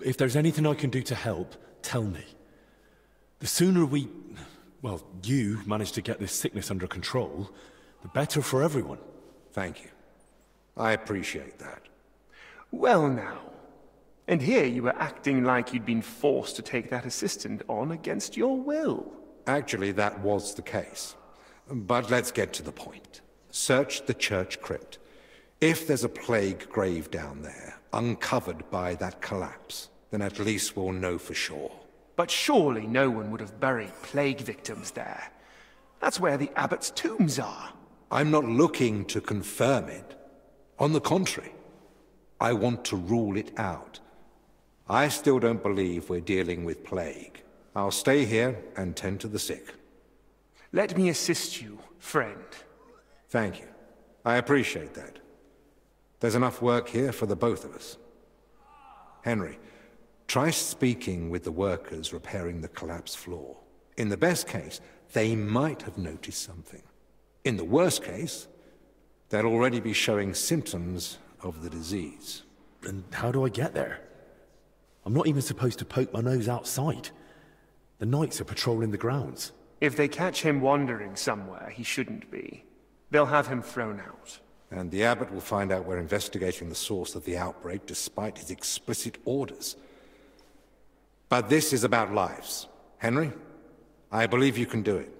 If there's anything I can do to help, tell me. The sooner you manage to get this sickness under control, the better for everyone. Thank you. I appreciate that. Well now. And here you were acting like you'd been forced to take that assistant on against your will. Actually, that was the case. But let's get to the point. Search the church crypt. If there's a plague grave down there, uncovered by that collapse, then at least we'll know for sure. But surely no one would have buried plague victims there. That's where the abbot's tombs are. I'm not looking to confirm it. On the contrary, I want to rule it out. I still don't believe we're dealing with plague. I'll stay here and tend to the sick. Let me assist you, friend. Thank you. I appreciate that. There's enough work here for the both of us. Henry, try speaking with the workers repairing the collapsed floor. In the best case, they might have noticed something. In the worst case, they'll already be showing symptoms of the disease. And how do I get there? I'm not even supposed to poke my nose outside. The knights are patrolling the grounds. If they catch him wandering somewhere he shouldn't be, they'll have him thrown out. And the abbot will find out we're investigating the source of the outbreak despite his explicit orders. But this is about lives. Henry, I believe you can do it.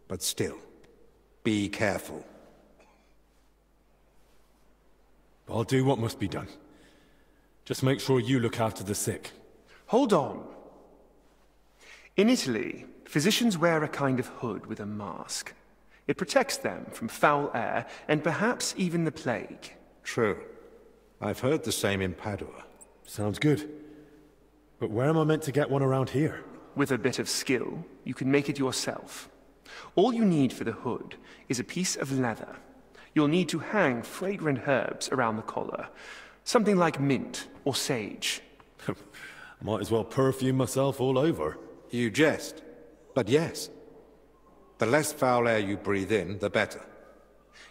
But still, be careful. I'll do what must be done. Just make sure you look after the sick. Hold on. In Italy, physicians wear a kind of hood with a mask. It protects them from foul air and perhaps even the plague. True. I've heard the same in Padua. Sounds good. But where am I meant to get one around here? With a bit of skill, you can make it yourself. All you need for the hood is a piece of leather. You'll need to hang fragrant herbs around the collar. Something like mint or sage. Might as well perfume myself all over. You jest. But yes. The less foul air you breathe in, the better.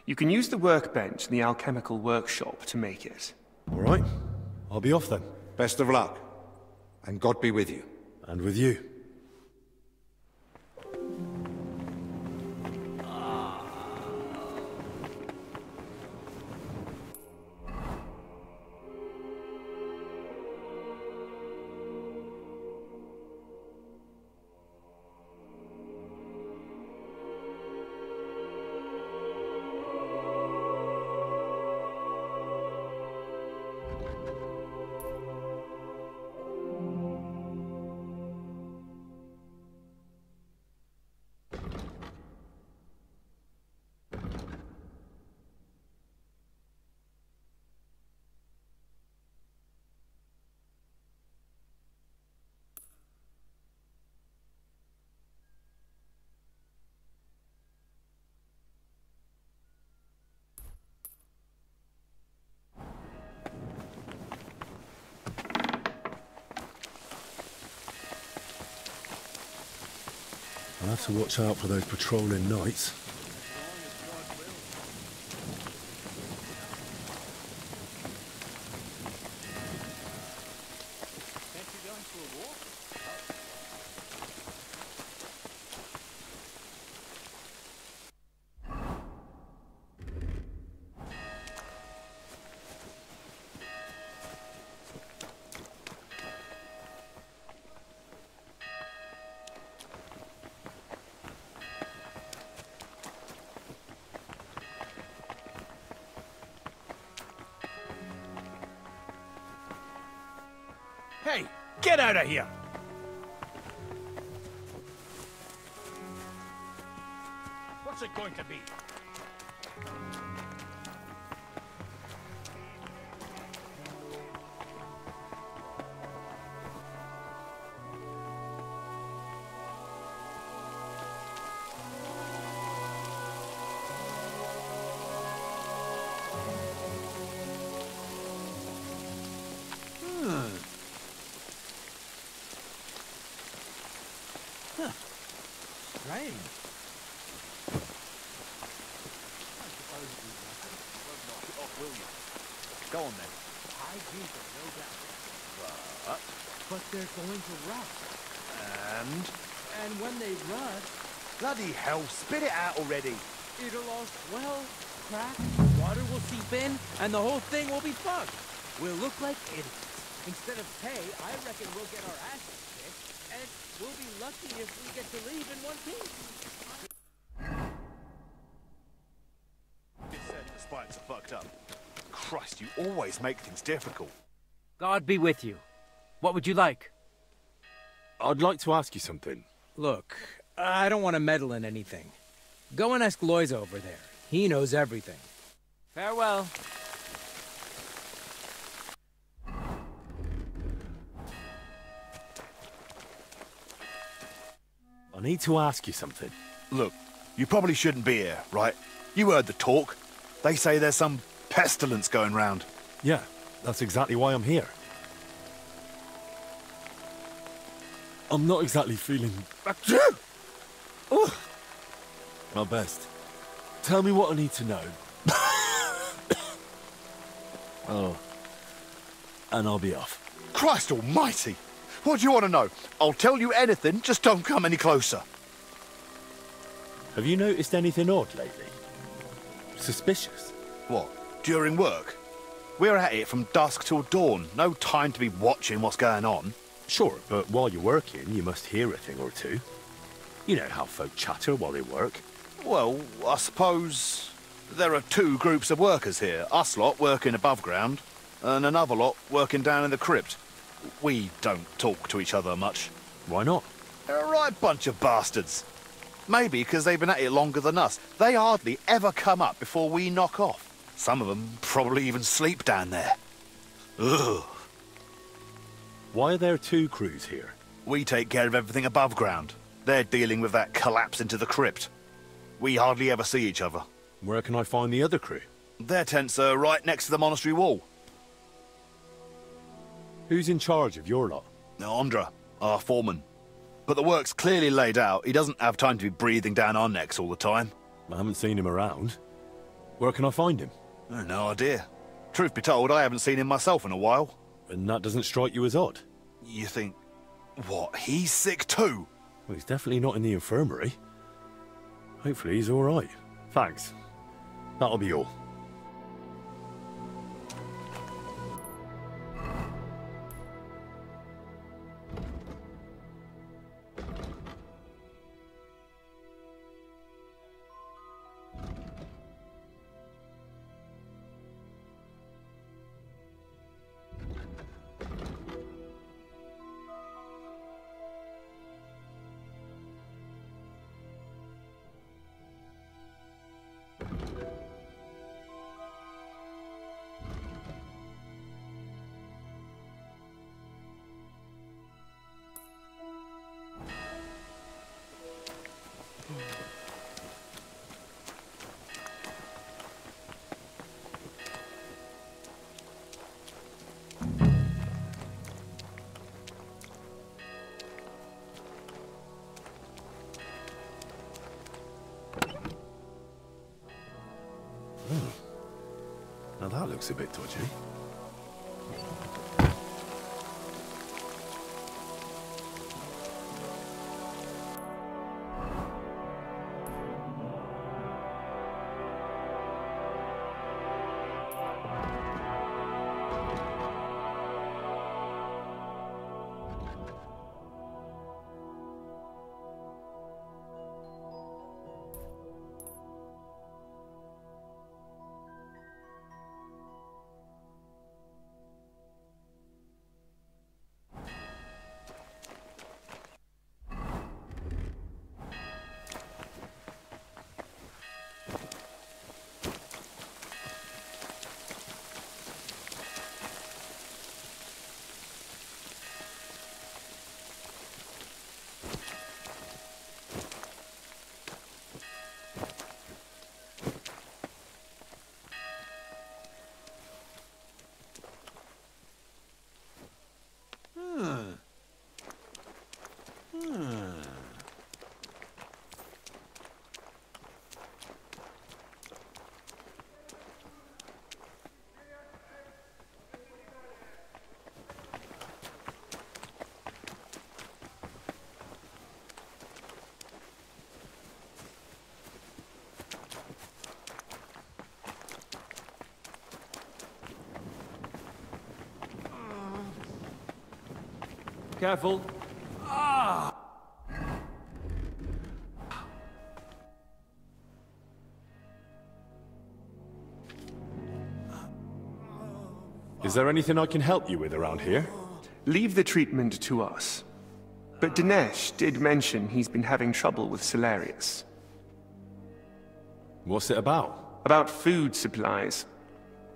You can use the workbench in the alchemical workshop to make it. All right. I'll be off then. Best of luck. And God be with you. And with you. have to watch out for those patrolling knights. Hey, get out of here! What's it going to be? Strange. Go on then. I do, no doubt. But they're going to rust. And when they rust... Bloody hell, spit it out already. It'll all swell, crack, water will seep in, and the whole thing will be fucked. We'll look like idiots. Instead of pay, I reckon we'll get our asses kicked, and we'll be lucky if we get to leave in one piece. It said the spikes are fucked up. Christ, you always make things difficult. God be with you. What would you like? I'd like to ask you something. Look, I don't want to meddle in anything. Go and ask Loiza over there. He knows everything. Farewell. I need to ask you something. Look, you probably shouldn't be here, right? You heard the talk. They say there's some pestilence going round. Yeah, that's exactly why I'm here. I'm not exactly feeling... My best. Tell me what I need to know. Oh. And I'll be off. Christ almighty! What do you want to know? I'll tell you anything, just don't come any closer. Have you noticed anything odd lately? Suspicious? What? During work? We're at it from dusk till dawn. No time to be watching what's going on. Sure, but while you're working, you must hear a thing or two. You know how folk chatter while they work. Well, I suppose there are two groups of workers here. Us lot working above ground, and another lot working down in the crypt. We don't talk to each other much. Why not? They're a right bunch of bastards. Maybe because they've been at it longer than us. They hardly ever come up before we knock off. Some of them probably even sleep down there. Ugh. Why are there two crews here? We take care of everything above ground. They're dealing with that collapse into the crypt. We hardly ever see each other. Where can I find the other crew? Their tents are right next to the monastery wall. Who's in charge of your lot? Andra, our foreman. But the work's clearly laid out. He doesn't have time to be breathing down our necks all the time. I haven't seen him around. Where can I find him? No idea. Truth be told, I haven't seen him myself in a while. And that doesn't strike you as odd? You think... what, he's sick too? Well, he's definitely not in the infirmary. Hopefully he's all right. Thanks. That'll be all. looks a bit dodgy. Careful. Ah! Is there anything I can help you with around here? Leave the treatment to us. But Dinesh did mention he's been having trouble with Salarius. What's it about? About food supplies.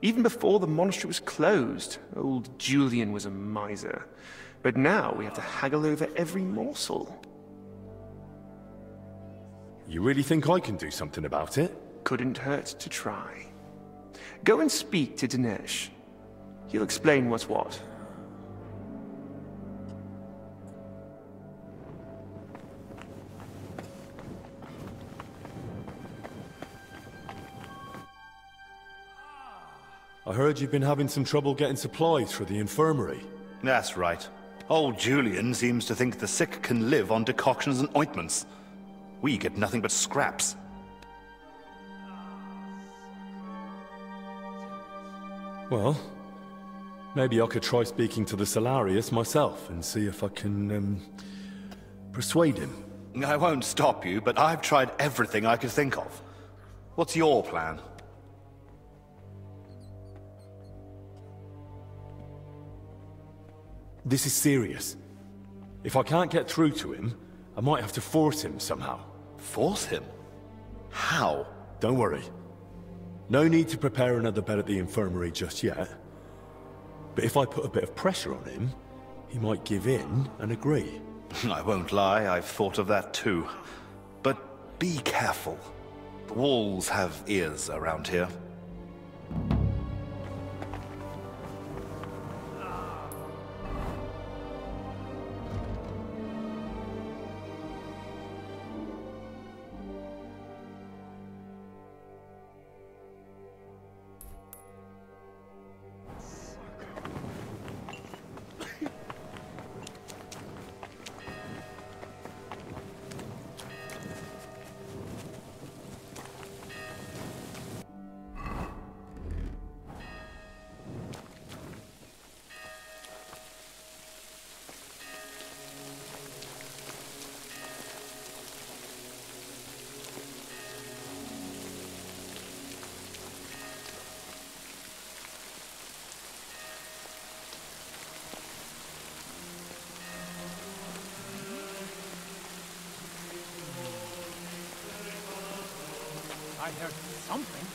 Even before the monastery was closed, old Julian was a miser. But now we have to haggle over every morsel. You really think I can do something about it? Couldn't hurt to try. Go and speak to Dinesh. He'll explain what's what. I heard you've been having some trouble getting supplies for the infirmary. That's right. Old Julian seems to think the sick can live on decoctions and ointments. We get nothing but scraps. Well, maybe I could try speaking to the Salarius myself and see if I can, persuade him. I won't stop you, but I've tried everything I could think of. What's your plan? This is serious. If I can't get through to him, I might have to force him somehow. Force him? How? Don't worry. No need to prepare another bed at the infirmary just yet. But if I put a bit of pressure on him, he might give in and agree. I won't lie, I've thought of that too. But be careful. The walls have ears around here. I heard something.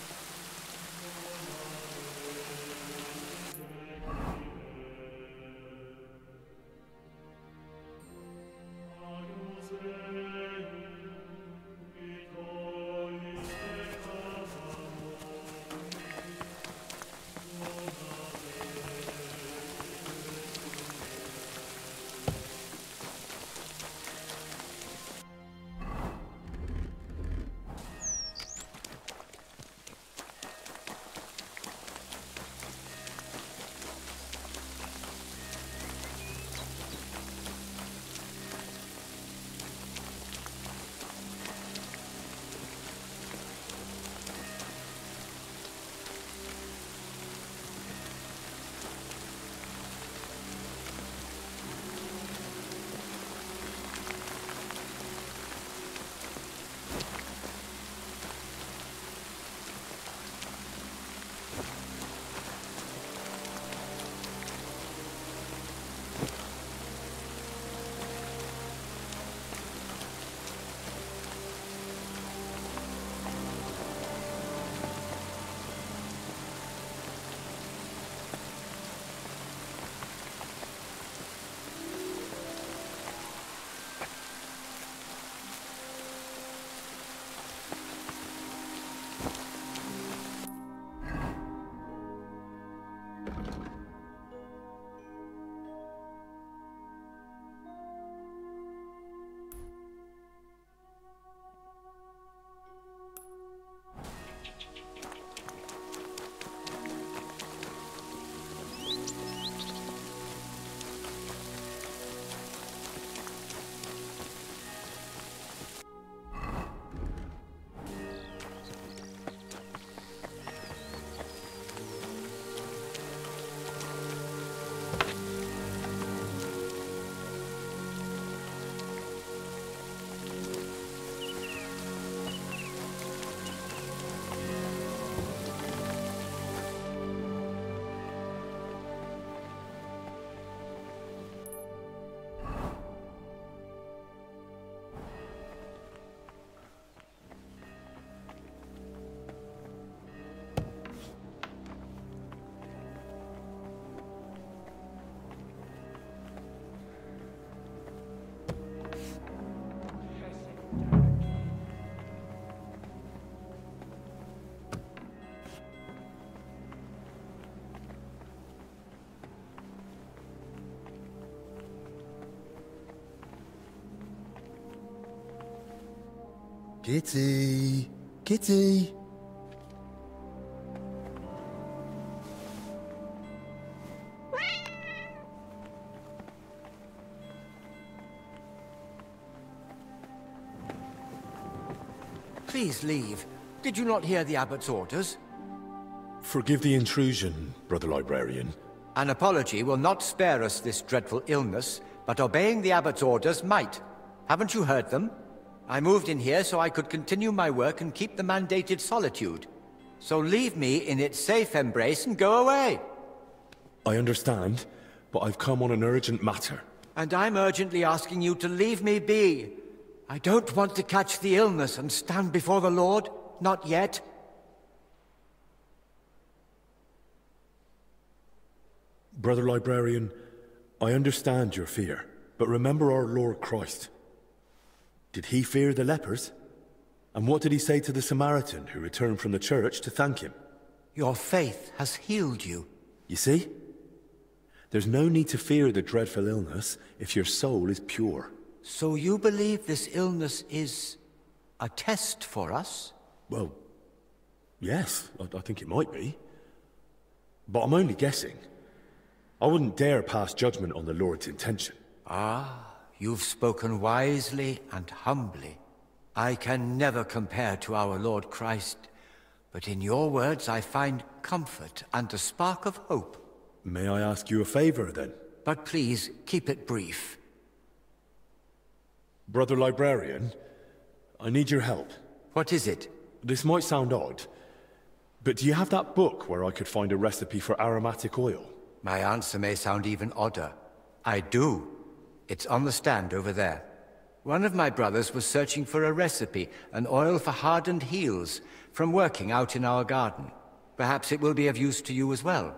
Kitty! Kitty! Please leave. Did you not hear the abbot's orders? Forgive the intrusion, Brother Librarian. An apology will not spare us this dreadful illness, but obeying the abbot's orders might. Haven't you heard them? I moved in here so I could continue my work and keep the mandated solitude. So leave me in its safe embrace and go away. I understand, but I've come on an urgent matter. And I'm urgently asking you to leave me be. I don't want to catch the illness and stand before the Lord. Not yet. Brother Librarian, I understand your fear, but remember our Lord Christ. Did he fear the lepers? And what did he say to the Samaritan who returned from the church to thank him? Your faith has healed you. You see? There's no need to fear the dreadful illness if your soul is pure. So you believe this illness is a test for us? Well, yes, I think it might be. But I'm only guessing. I wouldn't dare pass judgment on the Lord's intention. Ah, you've spoken wisely and humbly. I can never compare to our Lord Christ, but in your words I find comfort and a spark of hope. May I ask you a favor, then? But please, keep it brief. Brother Librarian, I need your help. What is it? This might sound odd, but do you have that book where I could find a recipe for aromatic oil? My answer may sound even odder. I do. It's on the stand over there. One of my brothers was searching for a recipe, an oil for hardened heels, from working out in our garden. Perhaps it will be of use to you as well.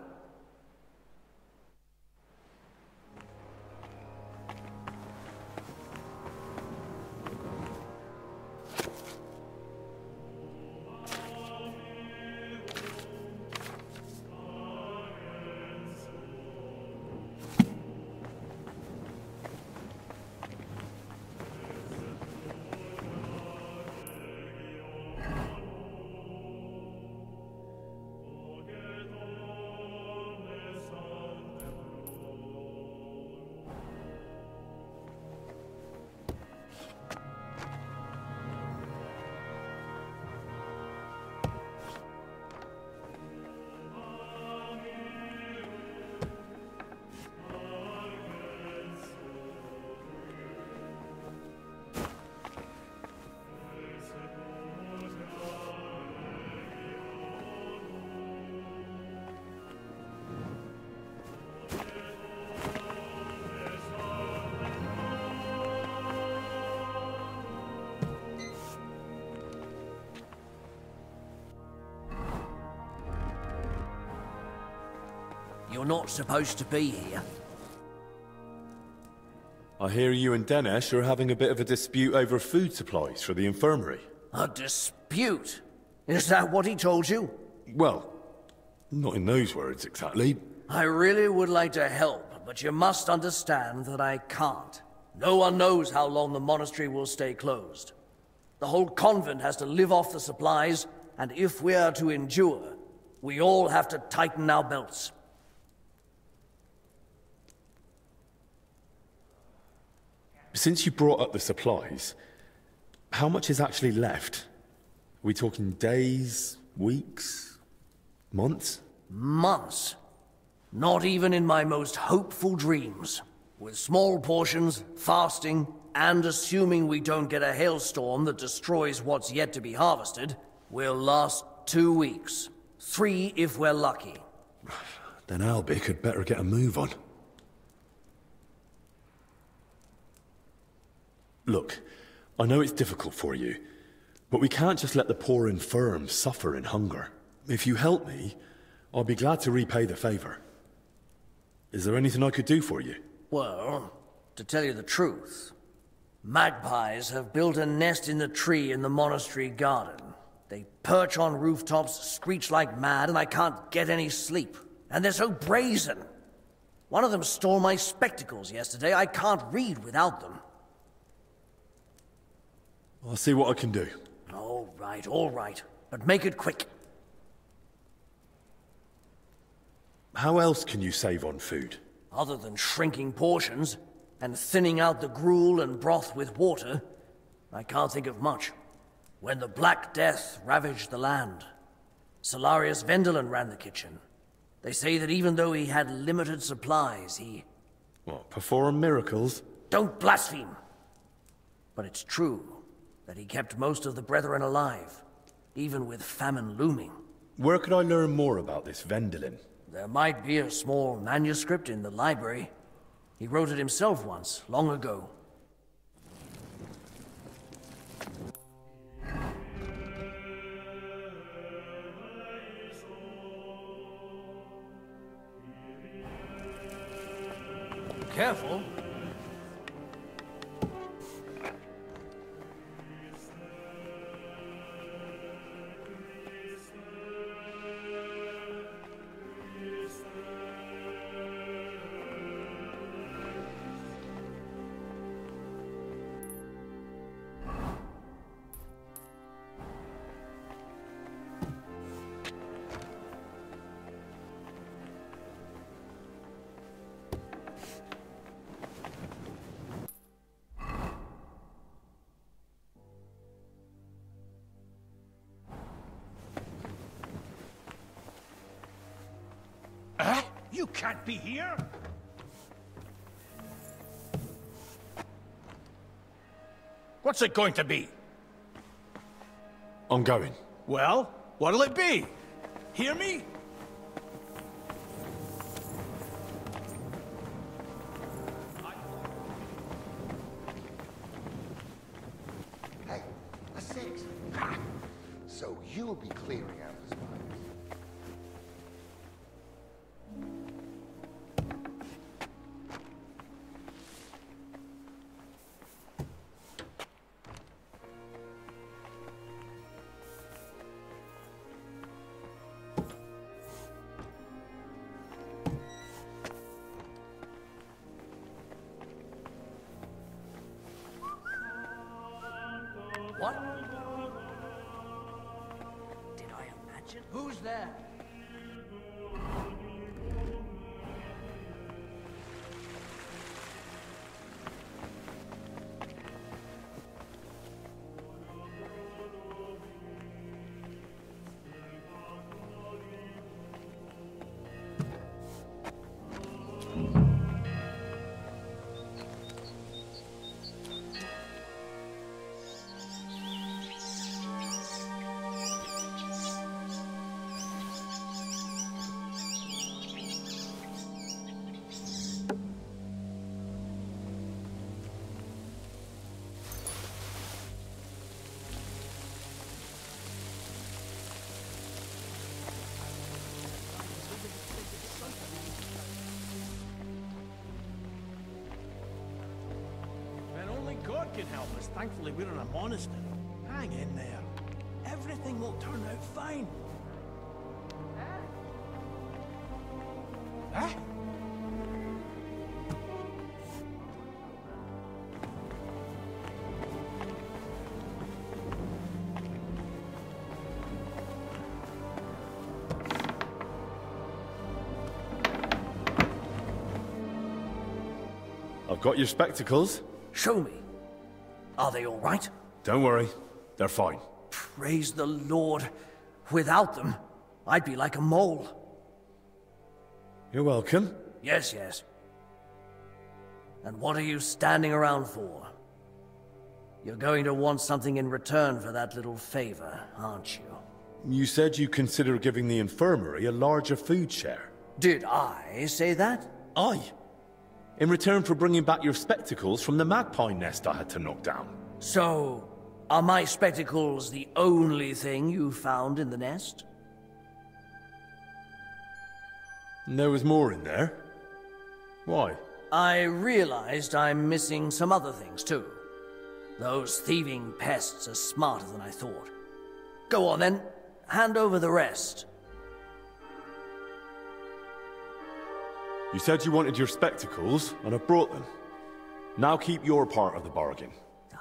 You're not supposed to be here. I hear you and Dinesh are having a bit of a dispute over food supplies for the infirmary. A dispute? Is that what he told you? Well, not in those words exactly. I really would like to help, but you must understand that I can't. No one knows how long the monastery will stay closed. The whole convent has to live off the supplies, and if we are to endure, we all have to tighten our belts. Since you brought up the supplies, how much is actually left? Are we talking days, weeks, months? Months. Not even in my most hopeful dreams. With small portions, fasting, and assuming we don't get a hailstorm that destroys what's yet to be harvested, we'll last 2 weeks. 3 if we're lucky. Then Albic had better get a move on. Look, I know it's difficult for you, but we can't just let the poor infirm suffer in hunger. If you help me, I'll be glad to repay the favor. Is there anything I could do for you? Well, to tell you the truth, magpies have built a nest in the tree in the monastery garden. They perch on rooftops, screech like mad, and I can't get any sleep. And they're so brazen. One of them stole my spectacles yesterday. I can't read without them. I'll see what I can do. All right. But make it quick. How else can you save on food? Other than shrinking portions and thinning out the gruel and broth with water, I can't think of much. When the Black Death ravaged the land, Solarius Vendelin ran the kitchen. They say that even though he had limited supplies, he... What, perform miracles? Don't blaspheme! But it's true that he kept most of the Brethren alive, even with famine looming. Where could I learn more about this Vendelin? There might be a small manuscript in the library. He wrote it himself once, long ago. Careful. You can't be here! What's it going to be? I'm going. Well, what'll it be? Hear me? Hey, a 6. Ha! So you'll be clearing out the spiders. What? Did I imagine? Who's there? God can help us. Thankfully, we're in a monastery. Hang in there. Everything will turn out fine. Huh? I've got your spectacles. Show me. Are they all right? Don't worry. They're fine. Praise the Lord. Without them, I'd be like a mole. You're welcome. Yes, yes. And what are you standing around for? You're going to want something in return for that little favor, aren't you? You said you consider giving the infirmary a larger food share. Did I say that? Aye. In return for bringing back your spectacles from the magpie nest I had to knock down. So, are my spectacles the only thing you found in the nest? There was more in there. Why? I realized I'm missing some other things, too. Those thieving pests are smarter than I thought. Go on, then. Hand over the rest. You said you wanted your spectacles, and I brought them. Now keep your part of the bargain.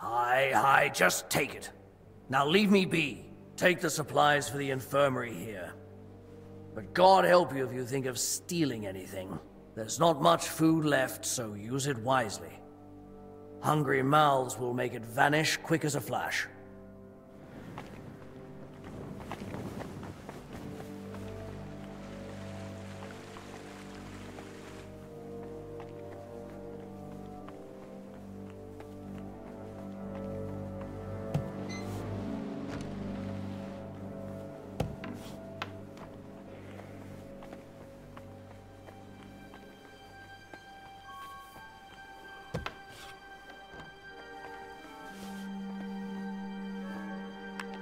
Aye, just take it. Now leave me be. Take the supplies for the infirmary here. But God help you if you think of stealing anything. There's not much food left, so use it wisely. Hungry mouths will make it vanish quick as a flash.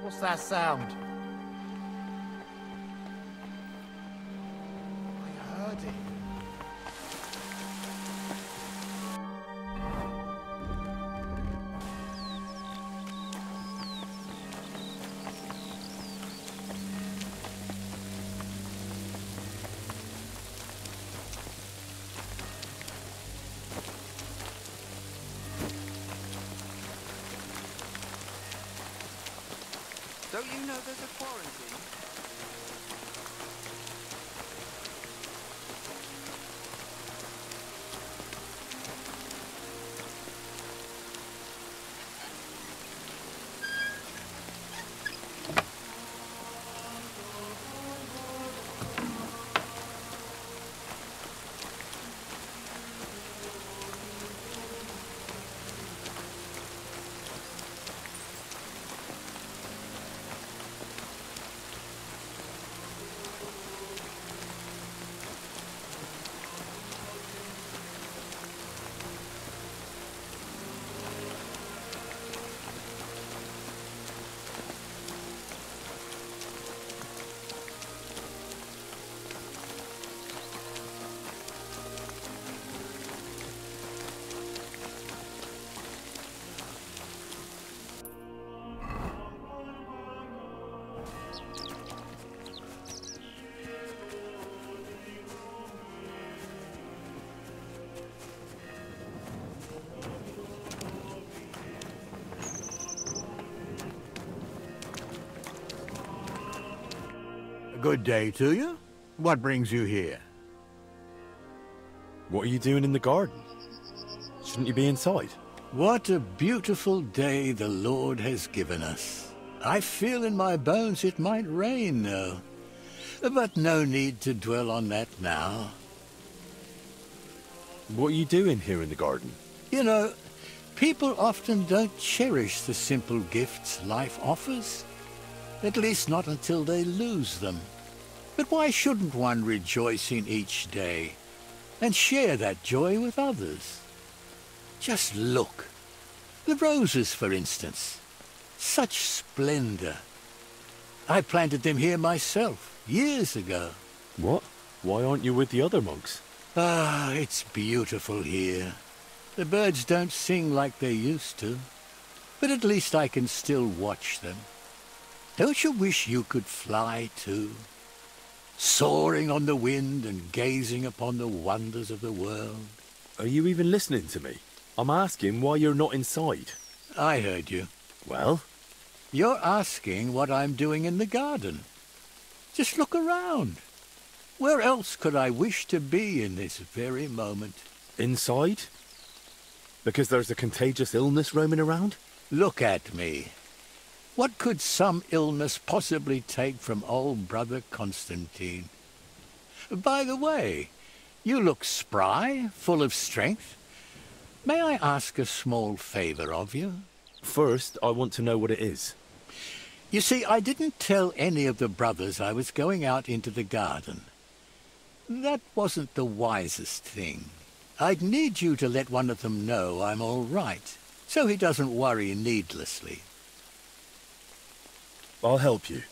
What's that sound? I heard it. Don't you know there's a quarantine? Good day to you. What brings you here? What are you doing in the garden? Shouldn't you be inside? What a beautiful day the Lord has given us. I feel in my bones it might rain, though. But no need to dwell on that now. What are you doing here in the garden? You know, people often don't cherish the simple gifts life offers. At least not until they lose them. But why shouldn't one rejoice in each day and share that joy with others? Just look. The roses, for instance. Such splendor. I planted them here myself, years ago. What? Why aren't you with the other monks? Ah, it's beautiful here. The birds don't sing like they used to, but at least I can still watch them. Don't you wish you could fly too? Soaring on the wind and gazing upon the wonders of the world. Are you even listening to me? I'm asking why you're not inside. I heard you. Well? You're asking what I'm doing in the garden. Just look around. Where else could I wish to be in this very moment? Inside? Because there's a contagious illness roaming around? Look at me. What could some illness possibly take from old Brother Constantine? By the way, you look spry, full of strength. May I ask a small favor of you? First, I want to know what it is. You see, I didn't tell any of the brothers I was going out into the garden. That wasn't the wisest thing. I'd need you to let one of them know I'm all right, so he doesn't worry needlessly. I'll help you.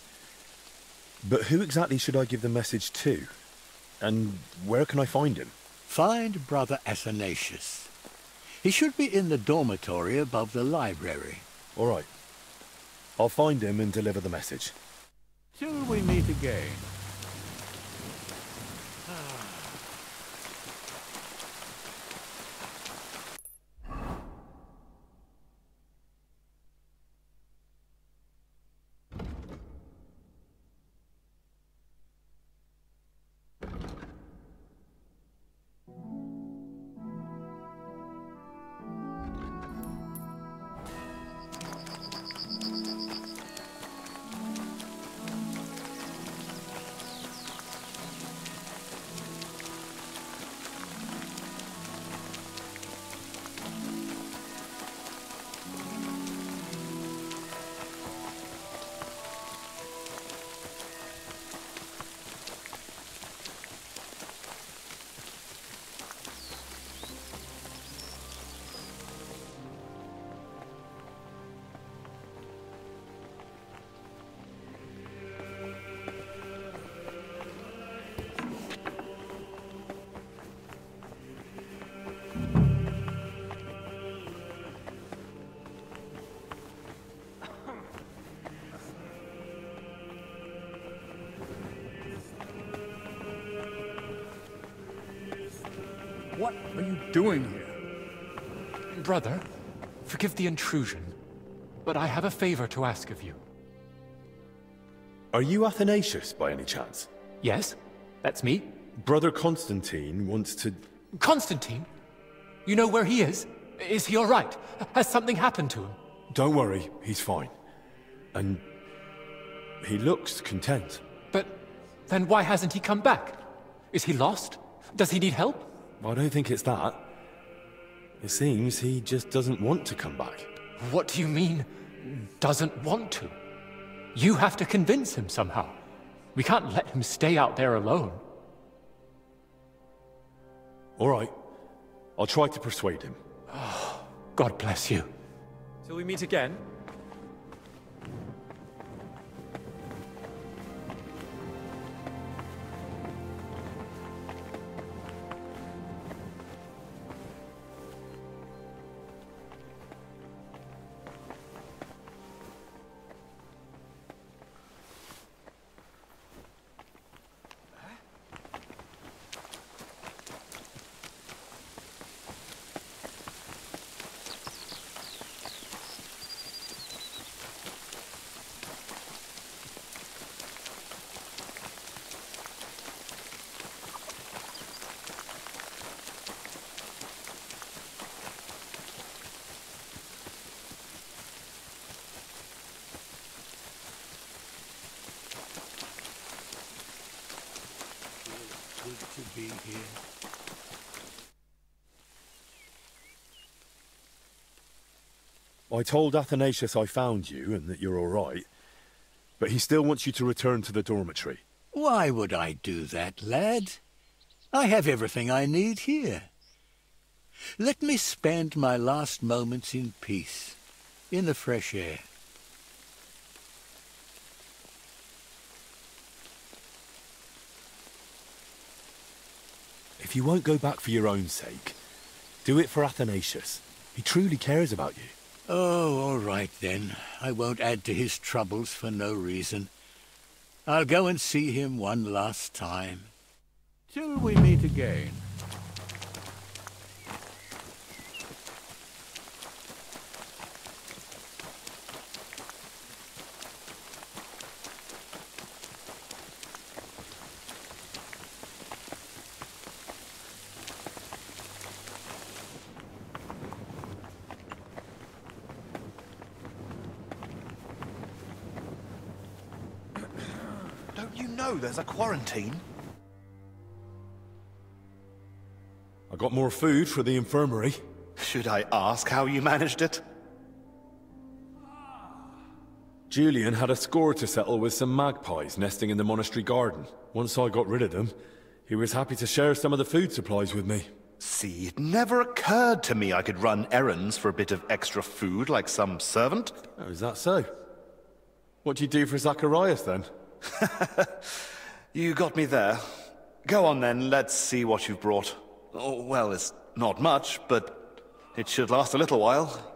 But who exactly should I give the message to? And where can I find him? Find Brother Athanasius. He should be in the dormitory above the library. All right. I'll find him and deliver the message. Till we meet again. What are you doing here? Brother, forgive the intrusion, but I have a favor to ask of you. Are you Athanasius, by any chance? Yes, that's me. Brother Constantine wants to... Constantine? You know where he is? Is he all right? Has something happened to him? Don't worry, he's fine. And he looks content. But then why hasn't he come back? Is he lost? Does he need help? I don't think it's that. It seems he just doesn't want to come back. What do you mean, doesn't want to? You have to convince him somehow. We can't let him stay out there alone. All right. I'll try to persuade him. Oh, God bless you. Till we meet again. To be here. I told Athanasius I found you and that you're all right, but he still wants you to return to the dormitory. Why would I do that, lad? I have everything I need here. Let me spend my last moments in peace, in the fresh air. If you won't go back for your own sake, do it for Athanasius. He truly cares about you. Oh, all right then. I won't add to his troubles for no reason. I'll go and see him one last time. Till we meet again. Don't you know there's a quarantine? I got more food for the infirmary. Should I ask how you managed it? Julian had a score to settle with some magpies nesting in the monastery garden. Once I got rid of them, he was happy to share some of the food supplies with me. See, it never occurred to me I could run errands for a bit of extra food like some servant. Oh, is that so? What do you do for Zacharias, then? You got me there. Go on, then. Let's see what you've brought. Oh, well, it's not much, but it should last a little while.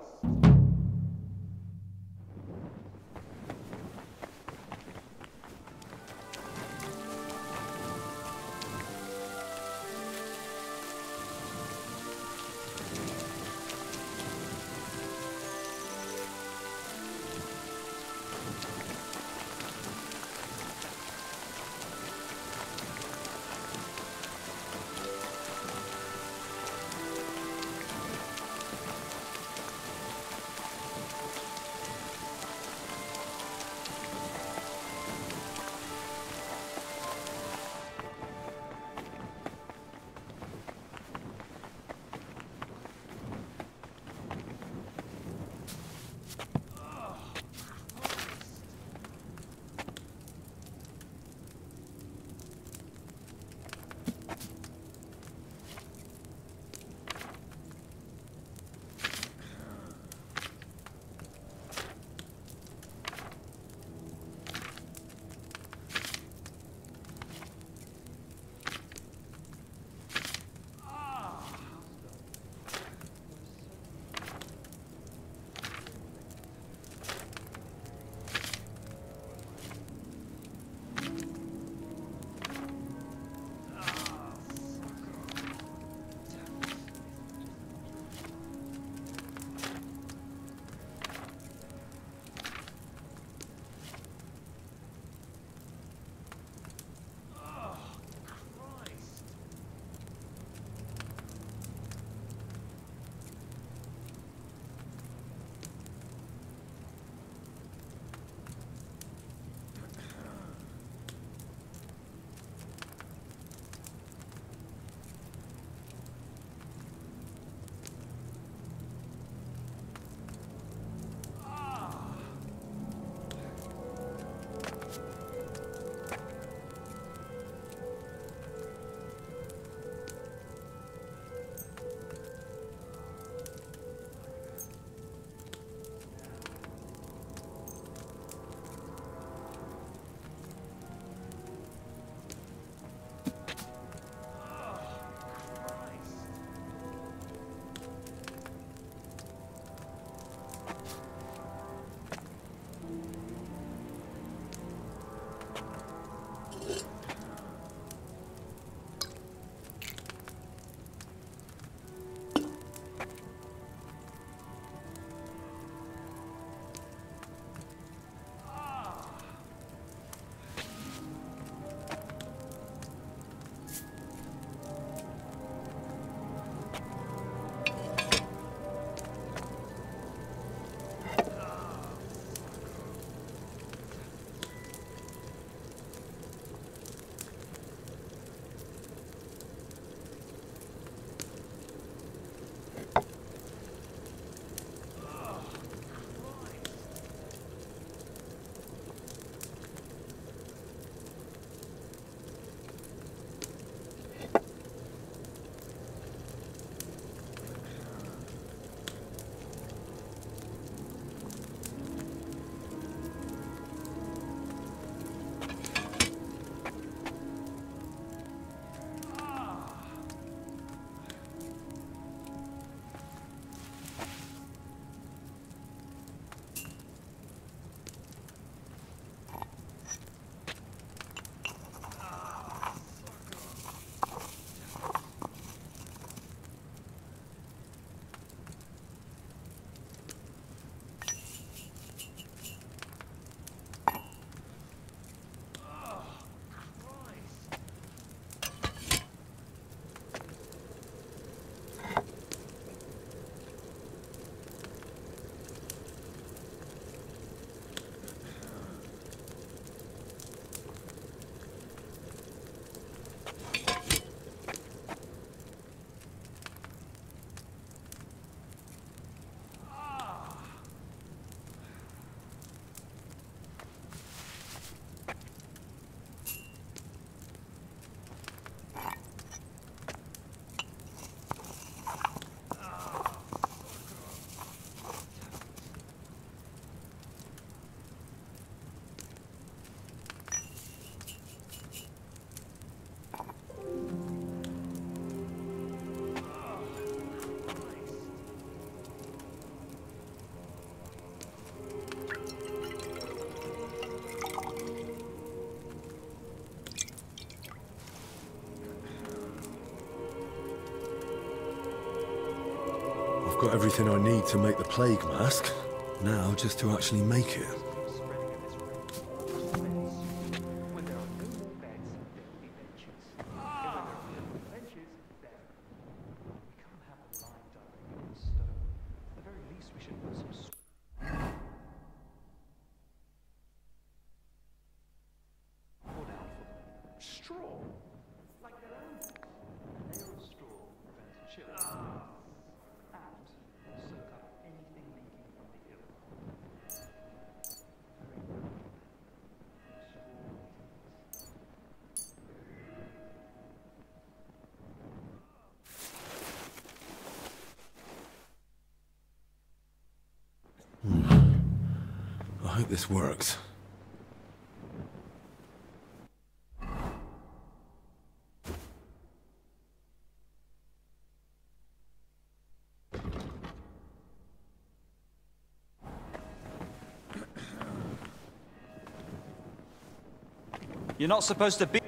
got everything I need to make the plague mask. Now, just to actually make it. I hope this works. You're not supposed to be...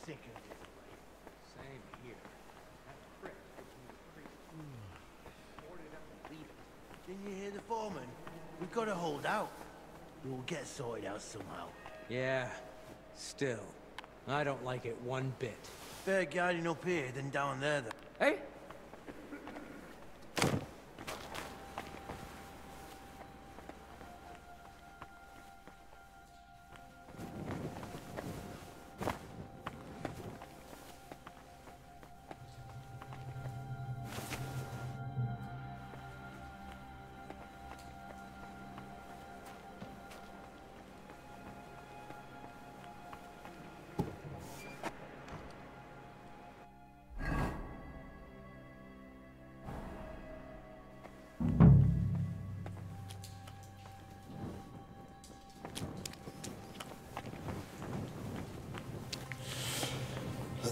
Sick of this place. Same here. That prick boarded up and leave it. Didn't you hear the foreman? We've got to hold out. We'll get sorted out somehow. Yeah, still. I don't like it one bit. Better guarding up here than down there, though. Hey!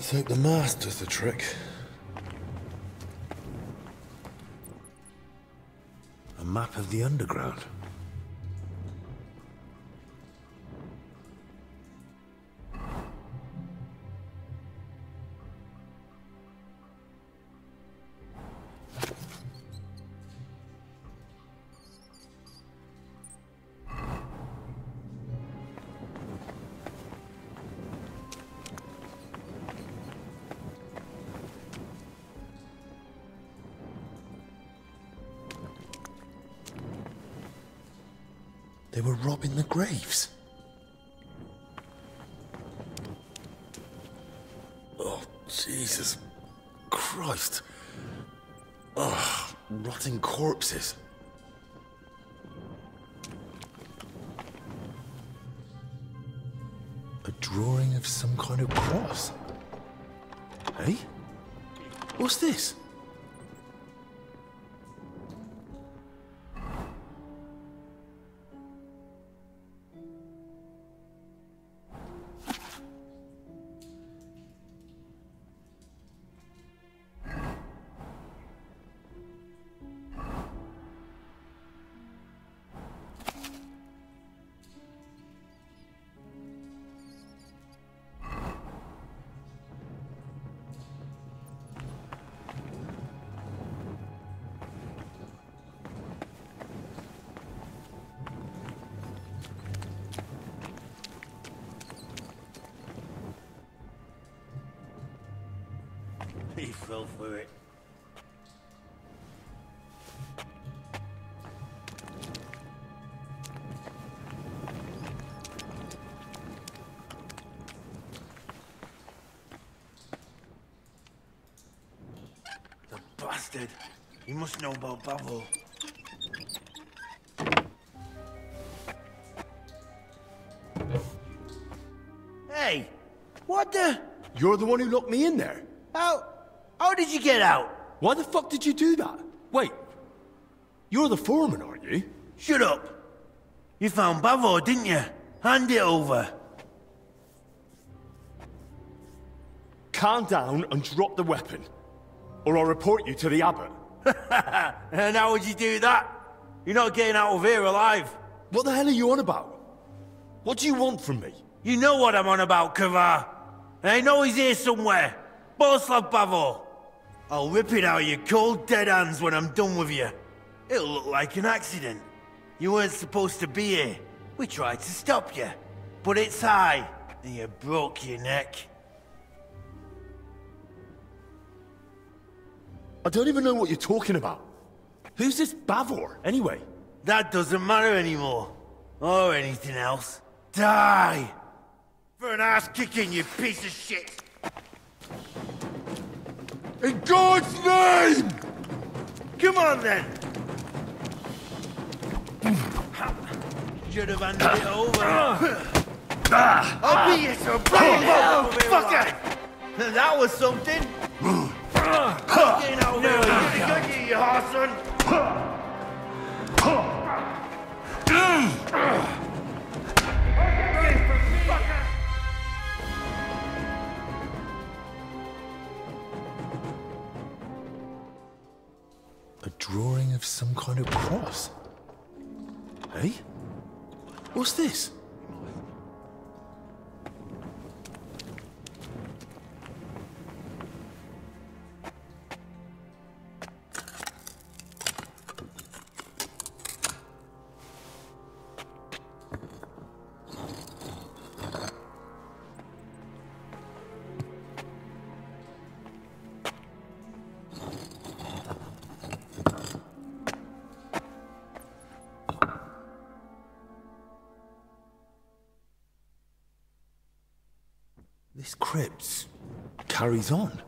Let's hope the mask does the trick. A map of the underground. They were robbing the graves. Oh, Jesus Christ. Oh, rotting corpses. A drawing of some kind of cross. Hey? What's this? He fell for it. The bastard. He must know about Bavo. Hey! What the? You're the one who locked me in there? How did you get out? Why the fuck did you do that? Wait, you're the foreman, aren't you? Shut up! You found Bavo, didn't you? Hand it over. Calm down and drop the weapon, or I'll report you to the abbot. And how would you do that? You're not getting out of here alive. What the hell are you on about? What do you want from me? You know what I'm on about, Kavar. And I know he's here somewhere. Boslav Bavo. I'll rip it out of your cold, dead hands when I'm done with you. It'll look like an accident. You weren't supposed to be here. We tried to stop you. But it's high, and you broke your neck. I don't even know what you're talking about. Who's this Bavor, anyway? That doesn't matter anymore. Or anything else. Die! For an ass kicking, you piece of shit! In God's name! Come on, then! Should have handed it over. I'll beat you so bad, fucker! That was something! Getting out there, you got you horse, son! A drawing of some kind of cross. Hey? What's this? This crypt carries on.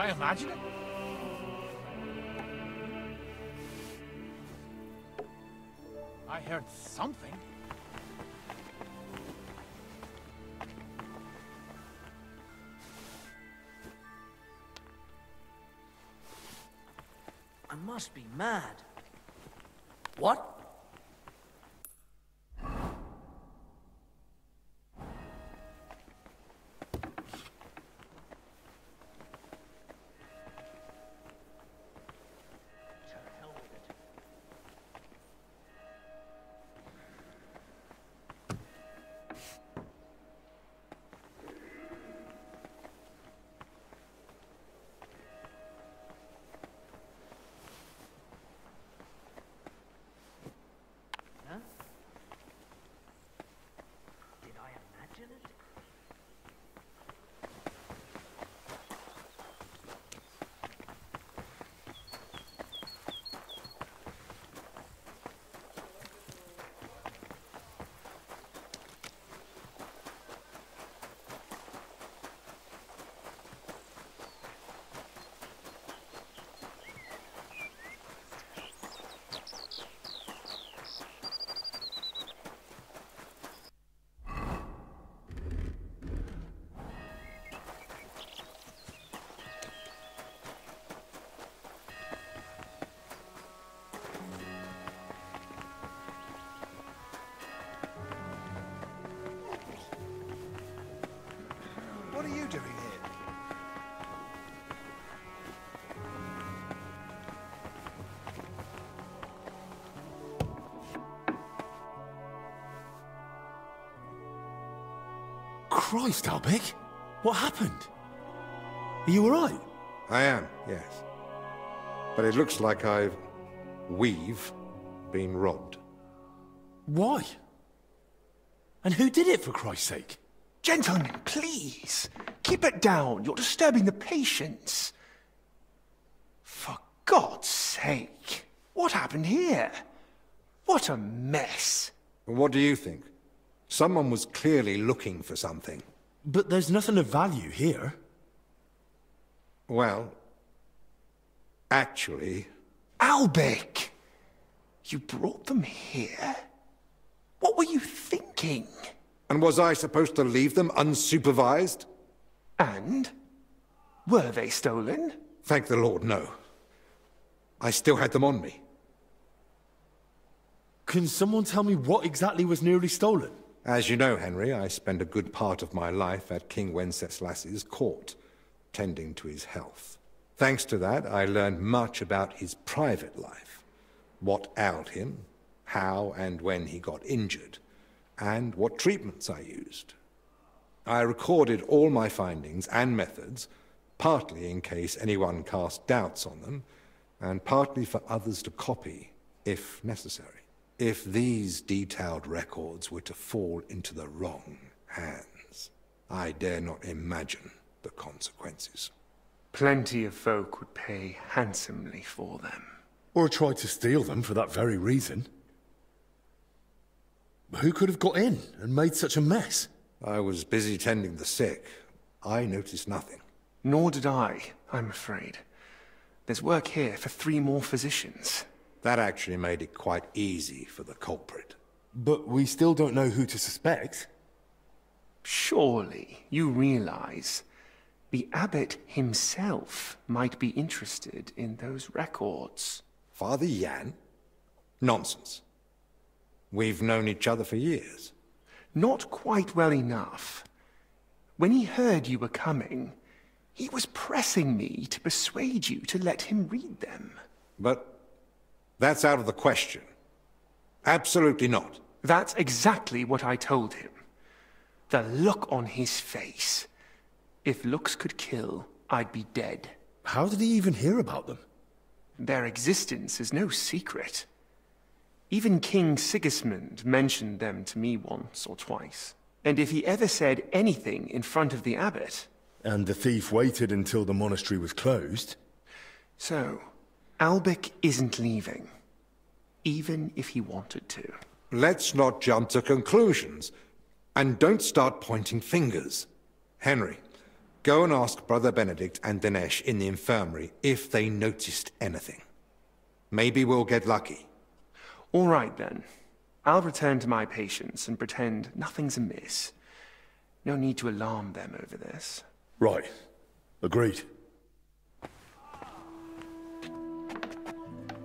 I imagine it? I heard something. I must be mad. What? What are you doing here? Christ, Albic! What happened? Are you alright? I am, yes. But it looks like we've been robbed. Why? And who did it, for Christ's sake? Gentlemen, please, keep it down. You're disturbing the patients. For God's sake, what happened here? What a mess. What do you think? Someone was clearly looking for something. But there's nothing of value here. Well, actually... Albic! You brought them here? What were you thinking? And was I supposed to leave them unsupervised? And? Were they stolen? Thank the Lord, no. I still had them on me. Can someone tell me what exactly was nearly stolen? As you know, Henry, I spent a good part of my life at King Wenceslas's court, tending to his health. Thanks to that, I learned much about his private life, what ailed him, how and when he got injured, and what treatments I used. I recorded all my findings and methods, partly in case anyone cast doubts on them, and partly for others to copy, if necessary. If these detailed records were to fall into the wrong hands, I dare not imagine the consequences. Plenty of folk would pay handsomely for them. Or tried to steal them for that very reason. Who could have got in and made such a mess? I was busy tending the sick. I noticed nothing. Nor did I, I'm afraid. There's work here for 3 more physicians. That actually made it quite easy for the culprit. But we still don't know who to suspect. Surely you realize the abbot himself might be interested in those records. Father Jan? Nonsense. We've known each other for years. Not quite well enough. When he heard you were coming, he was pressing me to persuade you to let him read them. But that's out of the question. Absolutely not. That's exactly what I told him. The look on his face. If looks could kill, I'd be dead. How did he even hear about them? Their existence is no secret. Even King Sigismund mentioned them to me once or twice. And if he ever said anything in front of the abbot... And the thief waited until the monastery was closed? So, Albic isn't leaving. Even if he wanted to. Let's not jump to conclusions. And don't start pointing fingers. Henry, Go and ask Brother Benedict and Dinesh in the infirmary if they noticed anything. Maybe we'll get lucky. All right, then. I'll return to my patients and pretend nothing's amiss. No need to alarm them over this. Right. Agreed.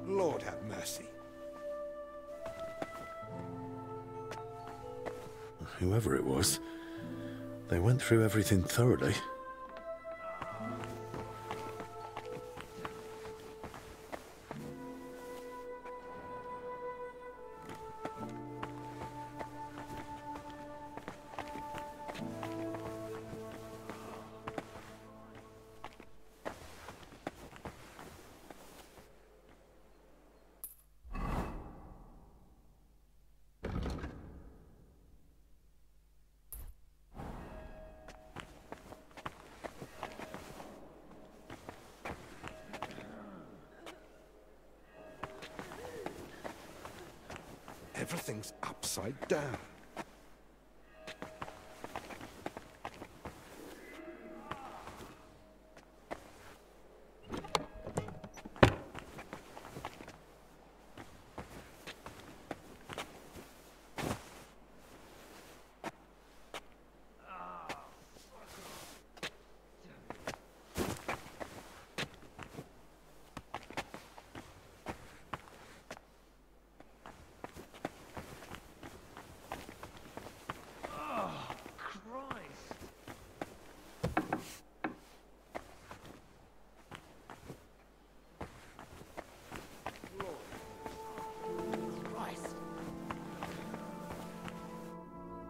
Lord have mercy. Whoever it was, they went through everything thoroughly. Everything's upside down.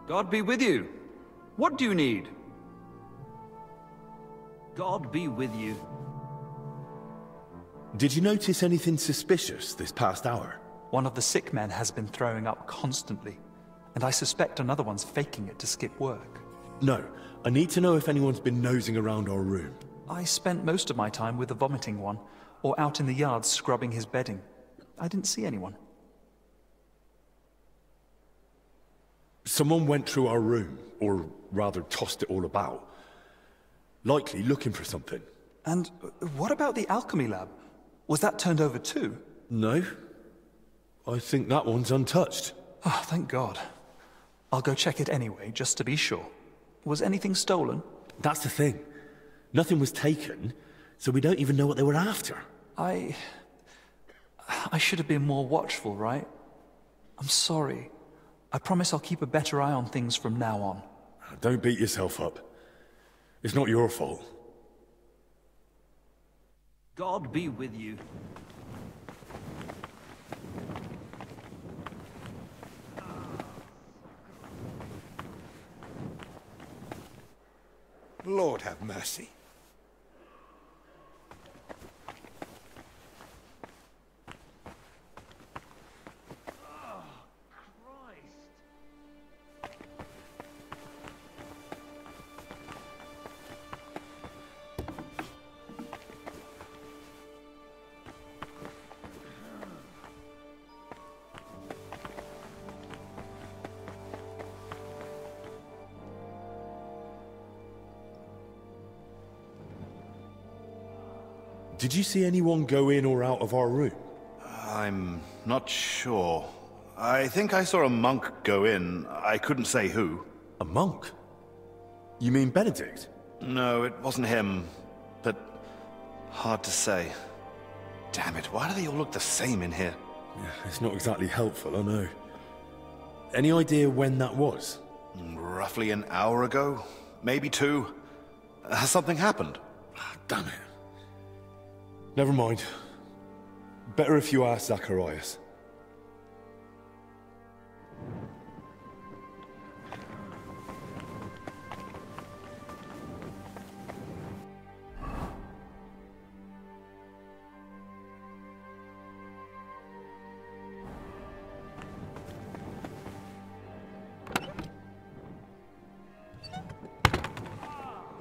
God be with you. What do you need? God be with you. Did you notice anything suspicious this past hour? One of the sick men has been throwing up constantly, and I suspect another one's faking it to skip work. No, I need to know if anyone's been nosing around our room. I spent most of my time with the vomiting one, or out in the yard scrubbing his bedding. I didn't see anyone. Someone went through our room, or rather tossed it all about. Likely looking for something. And what about the alchemy lab? Was that turned over too? No. I think that one's untouched. Oh, thank God. I'll go check it anyway, just to be sure. Was anything stolen? That's the thing. Nothing was taken, so we don't even know what they were after. I should have been more watchful, right? I'm sorry. I promise I'll keep a better eye on things from now on. Don't beat yourself up. It's not your fault. God be with you. Lord have mercy. Did you see anyone go in or out of our room? I'm not sure. I think I saw a monk go in. I couldn't say who. A monk? You mean Benedict? No, it wasn't him. But hard to say. Damn it, why do they all look the same in here? It's not exactly helpful, I know. Any idea when that was? Roughly an hour ago. Maybe 2. Has something happened? Damn it. Never mind. Better if you ask Zacharias.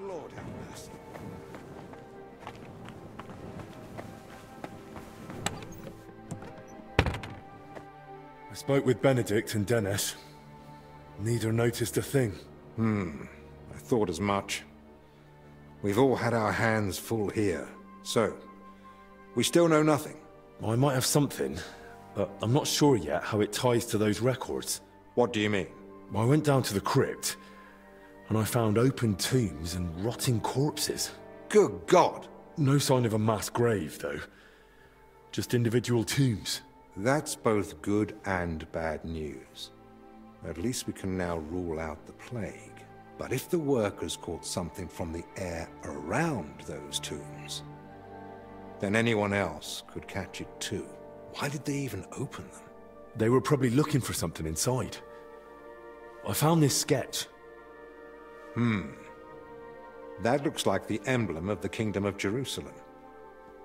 Lord have mercy. I spoke with Benedict and Dennis. Neither noticed a thing. I thought as much. We've all had our hands full here, so we still know nothing. I might have something, but I'm not sure yet how it ties to those records. What do you mean? I went down to the crypt, and I found open tombs and rotting corpses. Good God! No sign of a mass grave, though. Just individual tombs. That's both good and bad news. At least we can now rule out the plague. But if the workers caught something from the air around those tombs, then anyone else could catch it too. Why did they even open them? They were probably looking for something inside. I found this sketch. That looks like the emblem of the Kingdom of Jerusalem.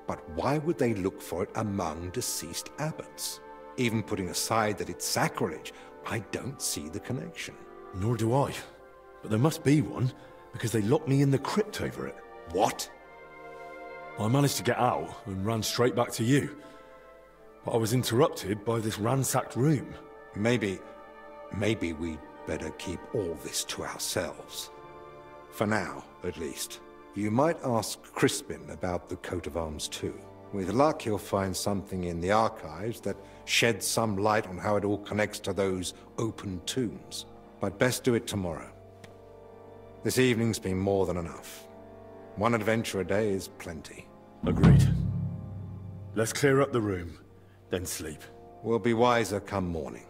But why would they look for it among deceased abbots? Even putting aside that it's sacrilege, I don't see the connection. Nor do I. But there must be one, because they locked me in the crypt over it. What? I managed to get out and ran straight back to you. But I was interrupted by this ransacked room. Maybe we'd better keep all this to ourselves. For now, at least. You might ask Crispin about the coat of arms too. With luck, he'll find something in the archives that sheds some light on how it all connects to those open tombs. But best do it tomorrow. This evening's been more than enough. One adventure a day is plenty. Agreed. Let's clear up the room, then sleep. We'll be wiser come morning.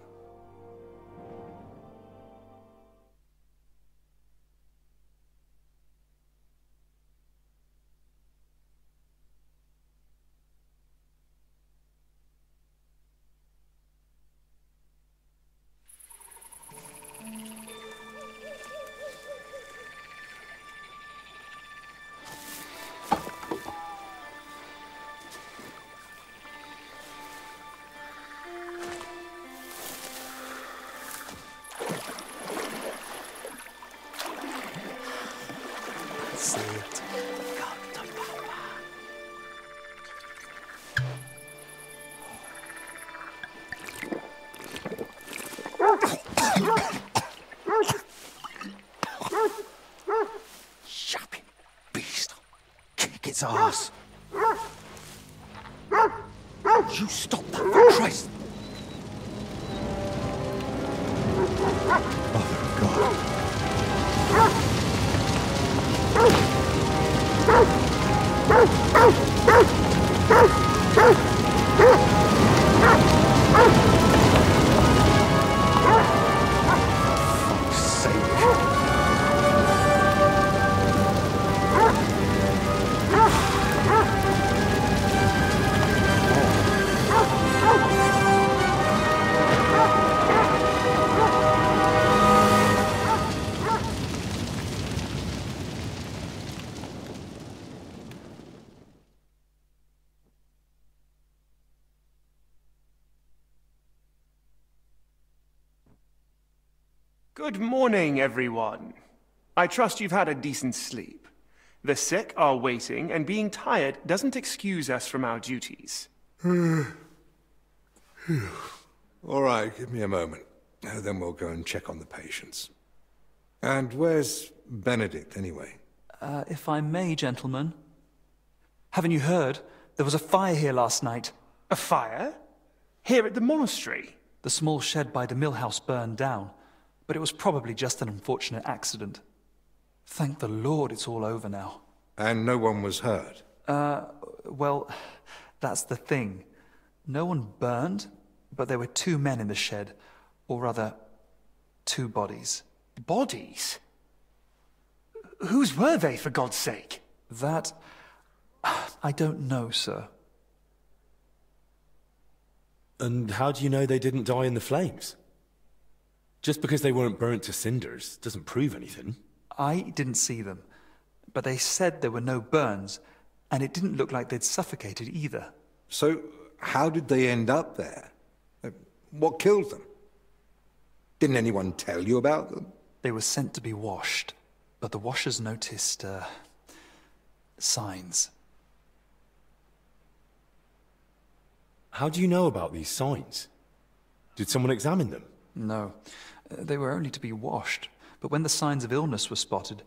Shopping beast. Kick its ass. You stop that, for Christ! Mother Good morning, everyone. I trust you've had a decent sleep. The sick are waiting, and being tired doesn't excuse us from our duties. All right, give me a moment. Then we'll go and check on the patients. And where's Benedict, anyway? If I may, gentlemen. Haven't you heard? There was a fire here last night. A fire? Here at the monastery? The small shed by the mill house burned down, but it was probably just an unfortunate accident. Thank the Lord it's all over now. And no one was hurt? Well, that's the thing. No one burned, but there were 2 men in the shed. Or rather, 2 bodies. Bodies? Whose were they, for God's sake? That... I don't know, sir. And how do you know they didn't die in the flames? Just because they weren't burnt to cinders doesn't prove anything. I didn't see them, but they said there were no burns, and it didn't look like they'd suffocated either. So, how did they end up there? What killed them? Didn't anyone tell you about them? They were sent to be washed, but the washers noticed, signs. How do you know about these signs? Did someone examine them? No. They were only to be washed, but when the signs of illness were spotted,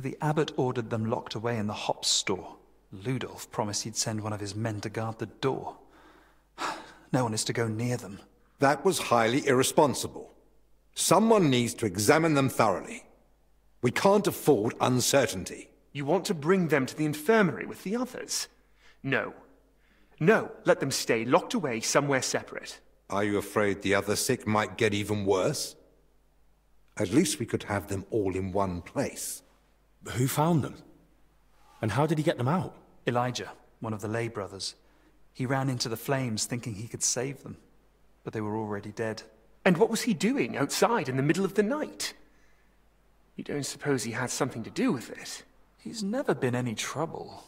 The abbot ordered them locked away in the hops store. Ludolf promised he'd send one of his men to guard the door. No one is to go near them. That was highly irresponsible. Someone needs to examine them thoroughly. We can't afford uncertainty. You want to bring them to the infirmary with the others? No. No, let them stay locked away somewhere separate. Are you afraid the other sick might get even worse? At least we could have them all in one place. Who found them? And how did he get them out? Elijah, one of the lay brothers. He ran into the flames thinking he could save them, but they were already dead. And what was he doing outside in the middle of the night? You don't suppose he had something to do with it? He's never been any trouble.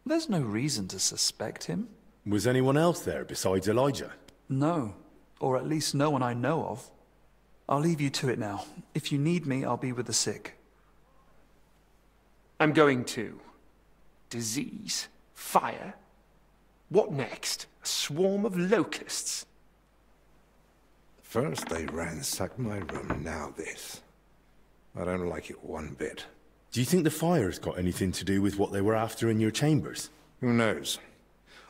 There's no reason to suspect him. Was anyone else there besides Elijah? No, or at least no one I know of. I'll leave you to it now. If you need me, I'll be with the sick. I'm going too. Disease? Fire? What next? A swarm of locusts? First they ransacked my room, now this. I don't like it one bit. Do you think the fire's got anything to do with what they were after in your chambers? Who knows?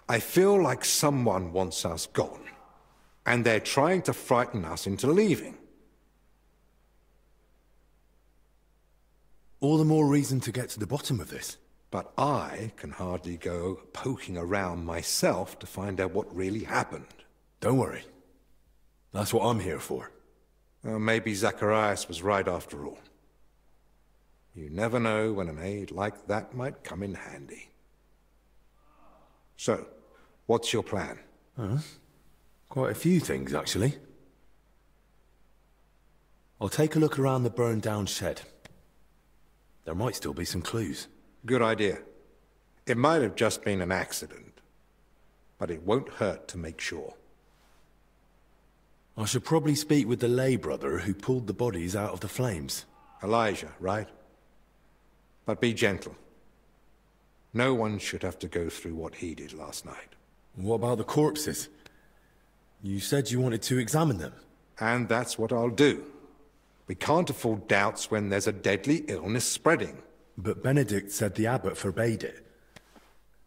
I feel like someone wants us gone. And they're trying to frighten us into leaving. All the more reason to get to the bottom of this. But I can hardly go poking around myself to find out what really happened. Don't worry. That's what I'm here for. Maybe Zacharias was right after all. You never know when an aid like that might come in handy. So, what's your plan? Quite a few things, actually. I'll take a look around the burned-down shed. There might still be some clues. Good idea. It might have just been an accident, but it won't hurt to make sure. I should probably speak with the lay brother who pulled the bodies out of the flames. Elijah, right? But be gentle. No one should have to go through what he did last night. What about the corpses? You said you wanted to examine them. And that's what I'll do. We can't afford doubts when there's a deadly illness spreading. But Benedict said the abbot forbade it,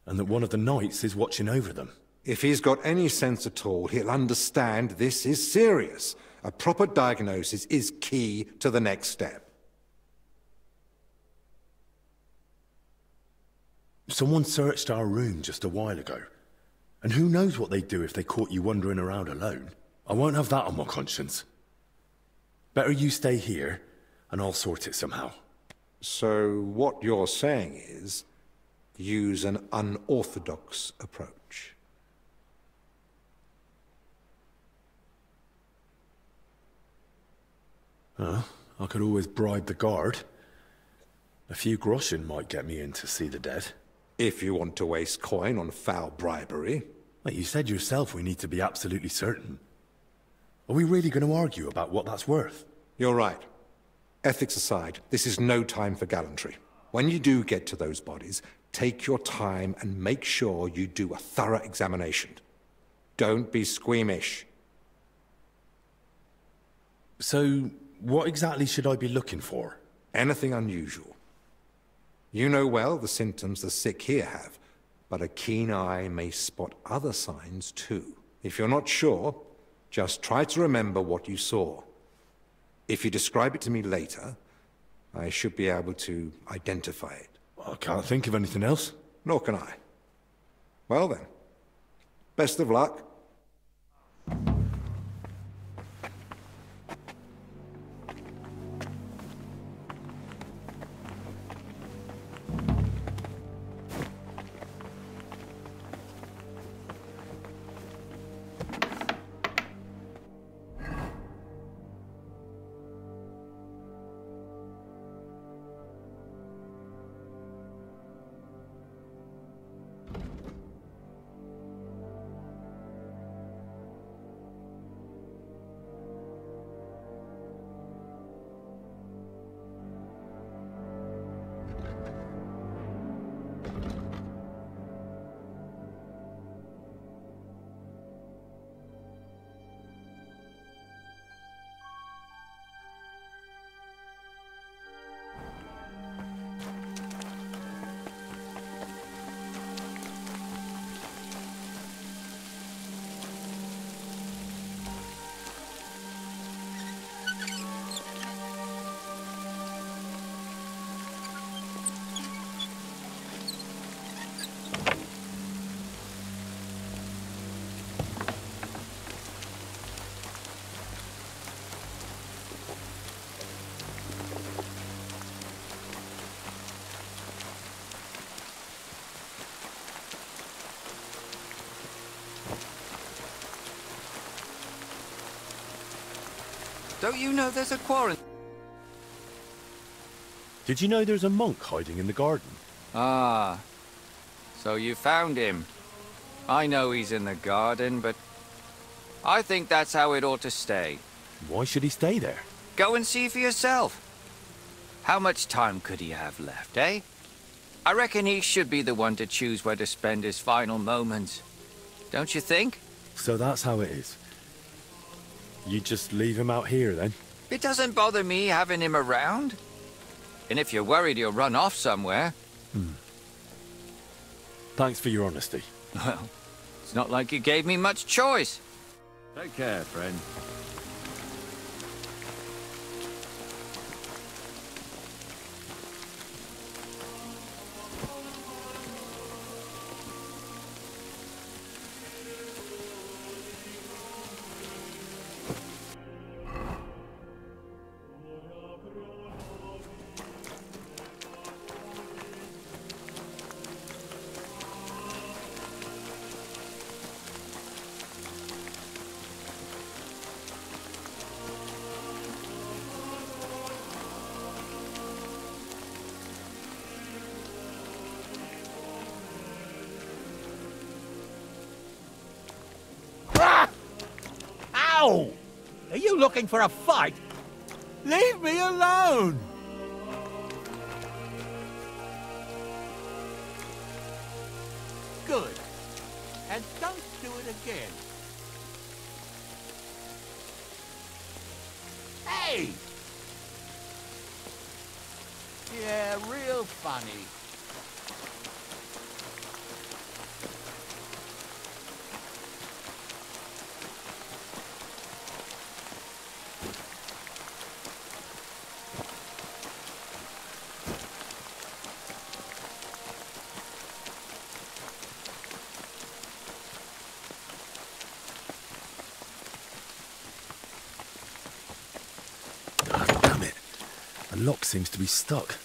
and that one of the knights is watching over them. If he's got any sense at all, he'll understand this is serious. A proper diagnosis is key to the next step. Someone searched our room just a while ago. And who knows what they'd do if they caught you wandering around alone. I won't have that on my conscience. Better you stay here, and I'll sort it somehow. So what you're saying is, use an unorthodox approach. I could always bribe the guard. A few groschen might get me in to see the dead. If you want to waste coin on foul bribery. Like you said yourself, we need to be absolutely certain. Are we really going to argue about what that's worth? You're right. Ethics aside, this is no time for gallantry. When you do get to those bodies, take your time and make sure you do a thorough examination. Don't be squeamish. So, what exactly should I be looking for? Anything unusual. You know well the symptoms the sick here have, but a keen eye may spot other signs too. If you're not sure, just try to remember what you saw. If you describe it to me later, I should be able to identify it. I can't think of anything else. Nor can I. Well then, best of luck. Don't you know there's a quarantine? Did you know there's a monk hiding in the garden? Ah, so you found him. I know he's in the garden, but I think that's how it ought to stay. Why should he stay there? Go and see for yourself. How much time could he have left, eh? I reckon he should be the one to choose where to spend his final moments. Don't you think? So that's how it is. You just leave him out here, then? It doesn't bother me having him around. And if you're worried he'll run off somewhere... Thanks for your honesty. Well, it's not like you gave me much choice. Take care, friend. Ow! Are you looking for a fight? Leave me alone! Good. And don't do it again. Hey! Yeah, real funny. The lock seems to be stuck.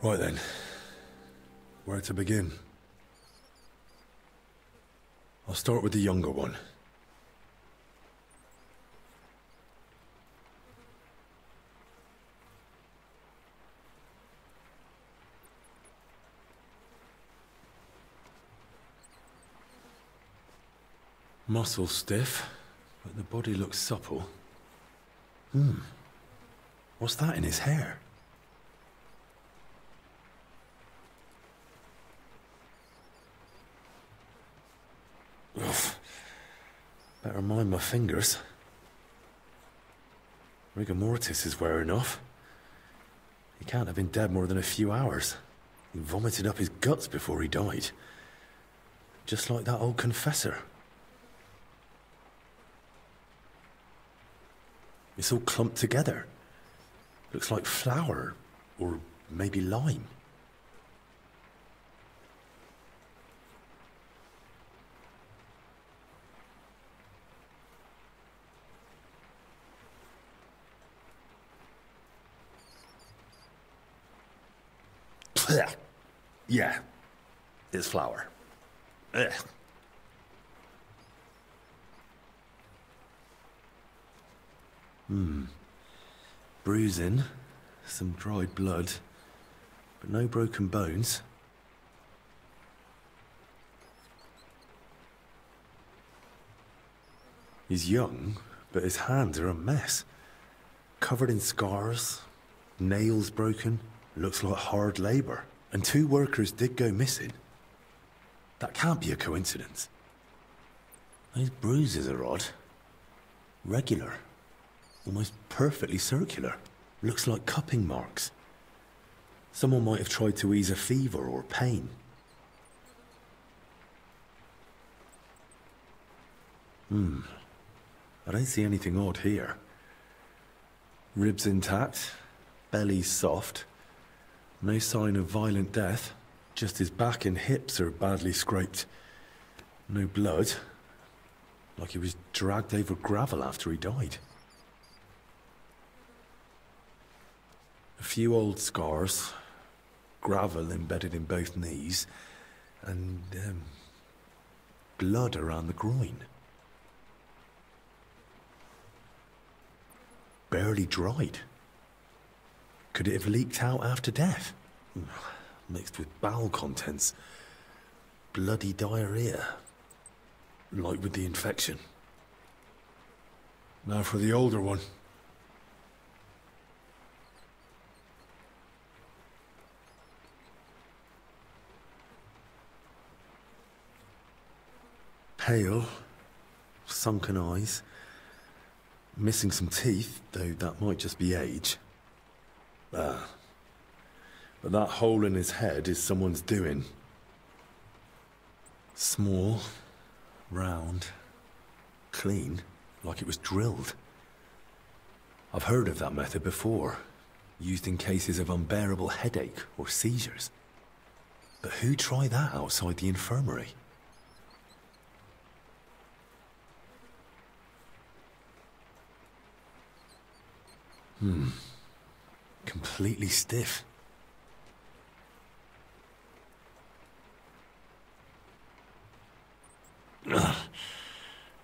Right then, where to begin? I'll start with the younger one. Muscle stiff, but the body looks supple. What's that in his hair? Better mind my fingers. Rigor mortis is wearing off. He can't have been dead more than a few hours. He vomited up his guts before he died. Just like that old confessor. It's all clumped together. Looks like flour, or maybe lime. Yeah, it's flour. Ugh. Bruising, some dried blood, but no broken bones. He's young, but his hands are a mess. Covered in scars, nails broken, looks like hard labor. And 2 workers did go missing. That can't be a coincidence. Those bruises are odd. Regular. Almost perfectly circular. Looks like cupping marks. Someone might have tried to ease a fever or pain. I don't see anything odd here. Ribs intact, belly soft. No sign of violent death. Just his back and hips are badly scraped. No blood. Like he was dragged over gravel after he died. A few old scars. Gravel embedded in both knees. And, blood around the groin. Barely dried. Could it have leaked out after death? Mixed with bowel contents. Bloody diarrhea. Like with the infection. Now for the older one. Pale. Sunken eyes. Missing some teeth, though that might just be age. But that hole in his head is someone's doing. Small, round, clean, like it was drilled. I've heard of that method before, used in cases of unbearable headache or seizures. But who tried that outside the infirmary? Completely stiff.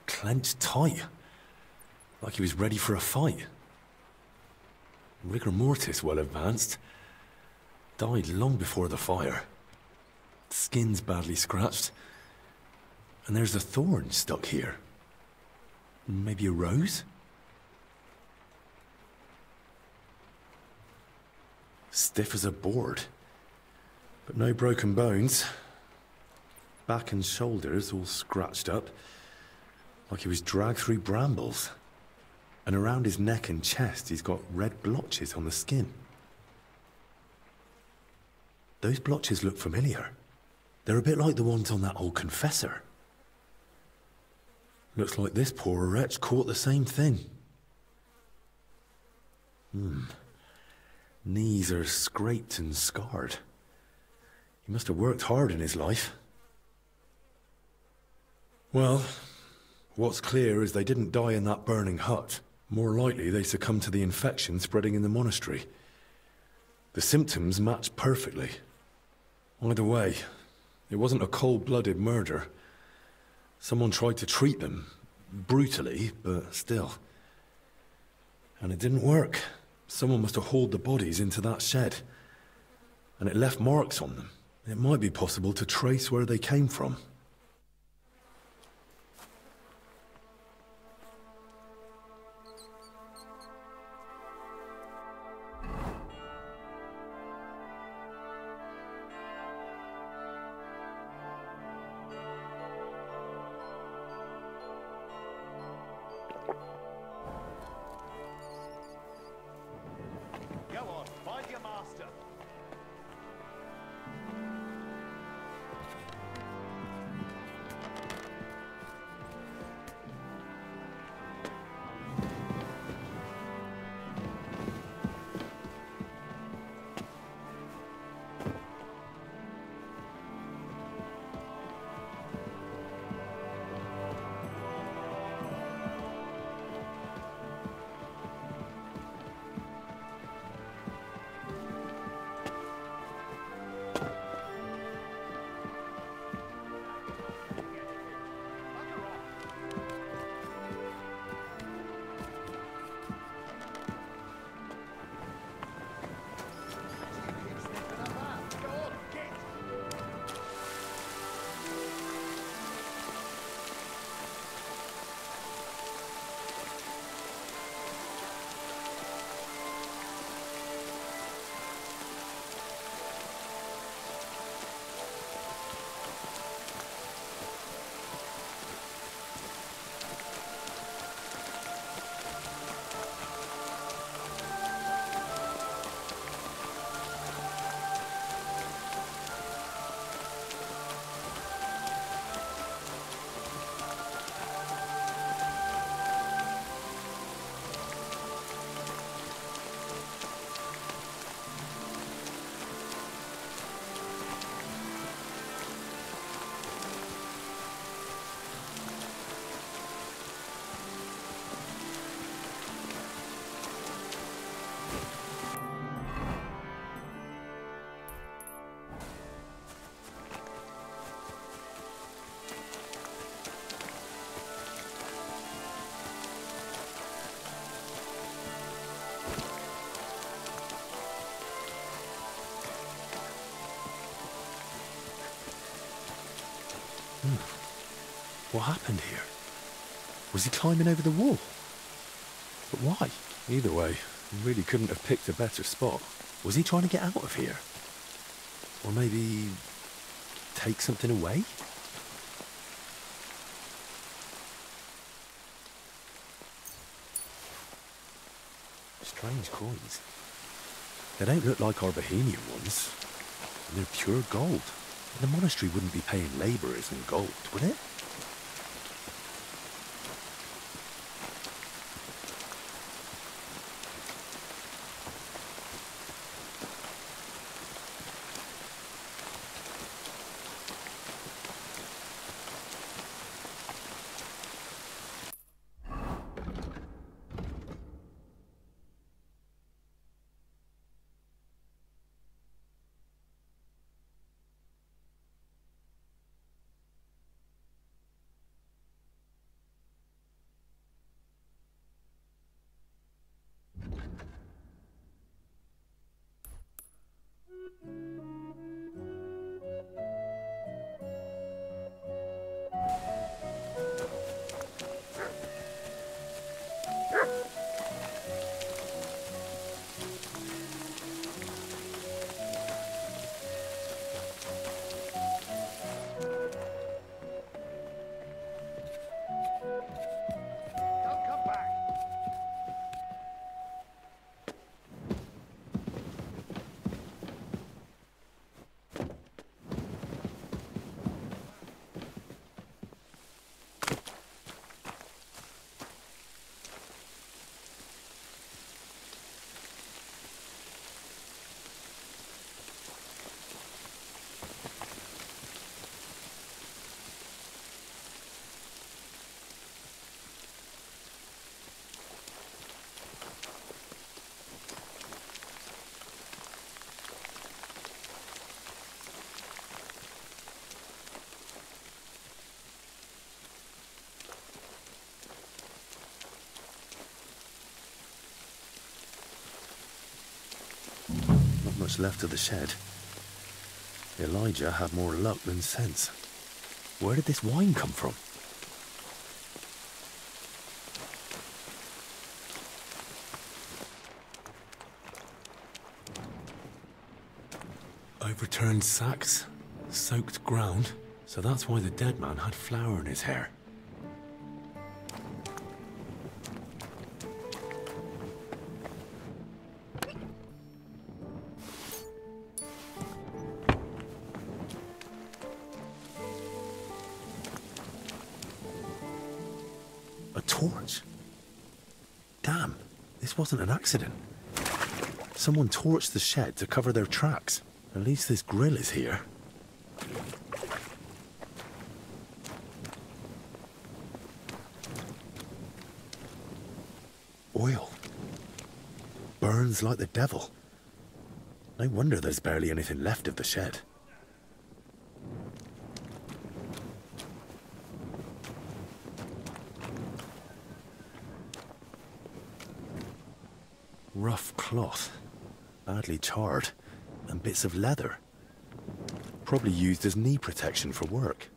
Clenched tight. Like he was ready for a fight. Rigor mortis well advanced. Died long before the fire. Skin's badly scratched. And there's a thorn stuck here. Maybe a rose? Stiff as a board. But no broken bones. Back and shoulders all scratched up. Like he was dragged through brambles. And around his neck and chest he's got red blotches on the skin. Those blotches look familiar. They're a bit like the ones on that old confessor. Looks like this poor wretch caught the same thing. Knees are scraped and scarred. He must have worked hard in his life. Well, what's clear is they didn't die in that burning hut. More likely they succumbed to the infection spreading in the monastery. The symptoms matched perfectly. Either way, it wasn't a cold-blooded murder. Someone tried to treat them, brutally, but still. And it didn't work. Someone must have hauled the bodies into that shed. And it left marks on them. It might be possible to trace where they came from. What happened here? Was he climbing over the wall? But why? Either way, he really couldn't have picked a better spot. Was he trying to get out of here? Or maybe take something away? Strange coins. They don't look like our Bohemian ones. And they're pure gold. The monastery wouldn't be paying labourers in gold, would it? Much left of the shed. Elijah had more luck than sense. Where did this wine come from? Overturned sacks, soaked ground, so that's why the dead man had flour in his hair. Torch? Damn, this wasn't an accident. Someone torched the shed to cover their tracks. At least this grill is here. Oil. Burns like the devil. No wonder there's barely anything left of the shed. Rough cloth, badly charred, and bits of leather. Probably used as knee protection for work.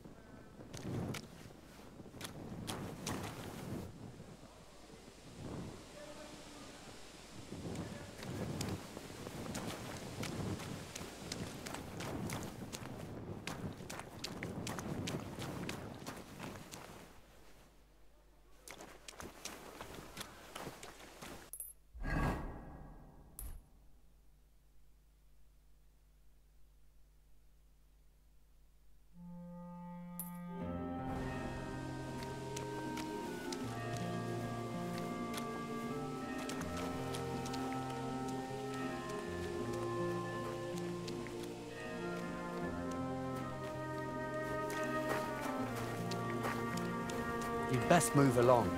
You'd best move along.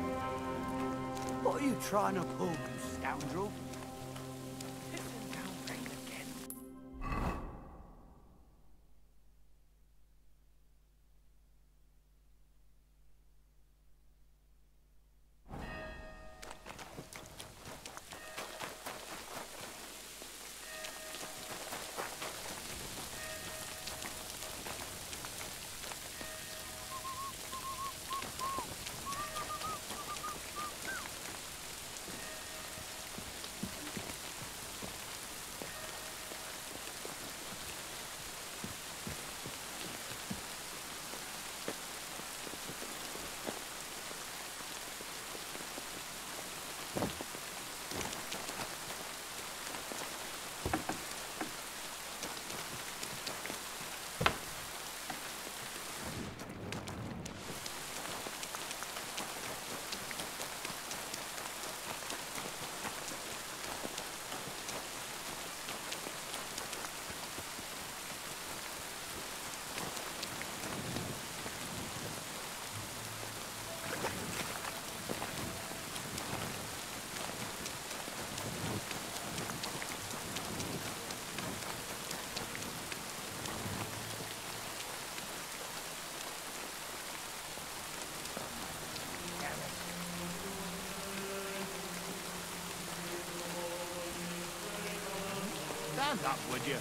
What are you trying to pull, you scoundrel? Stand up, would you?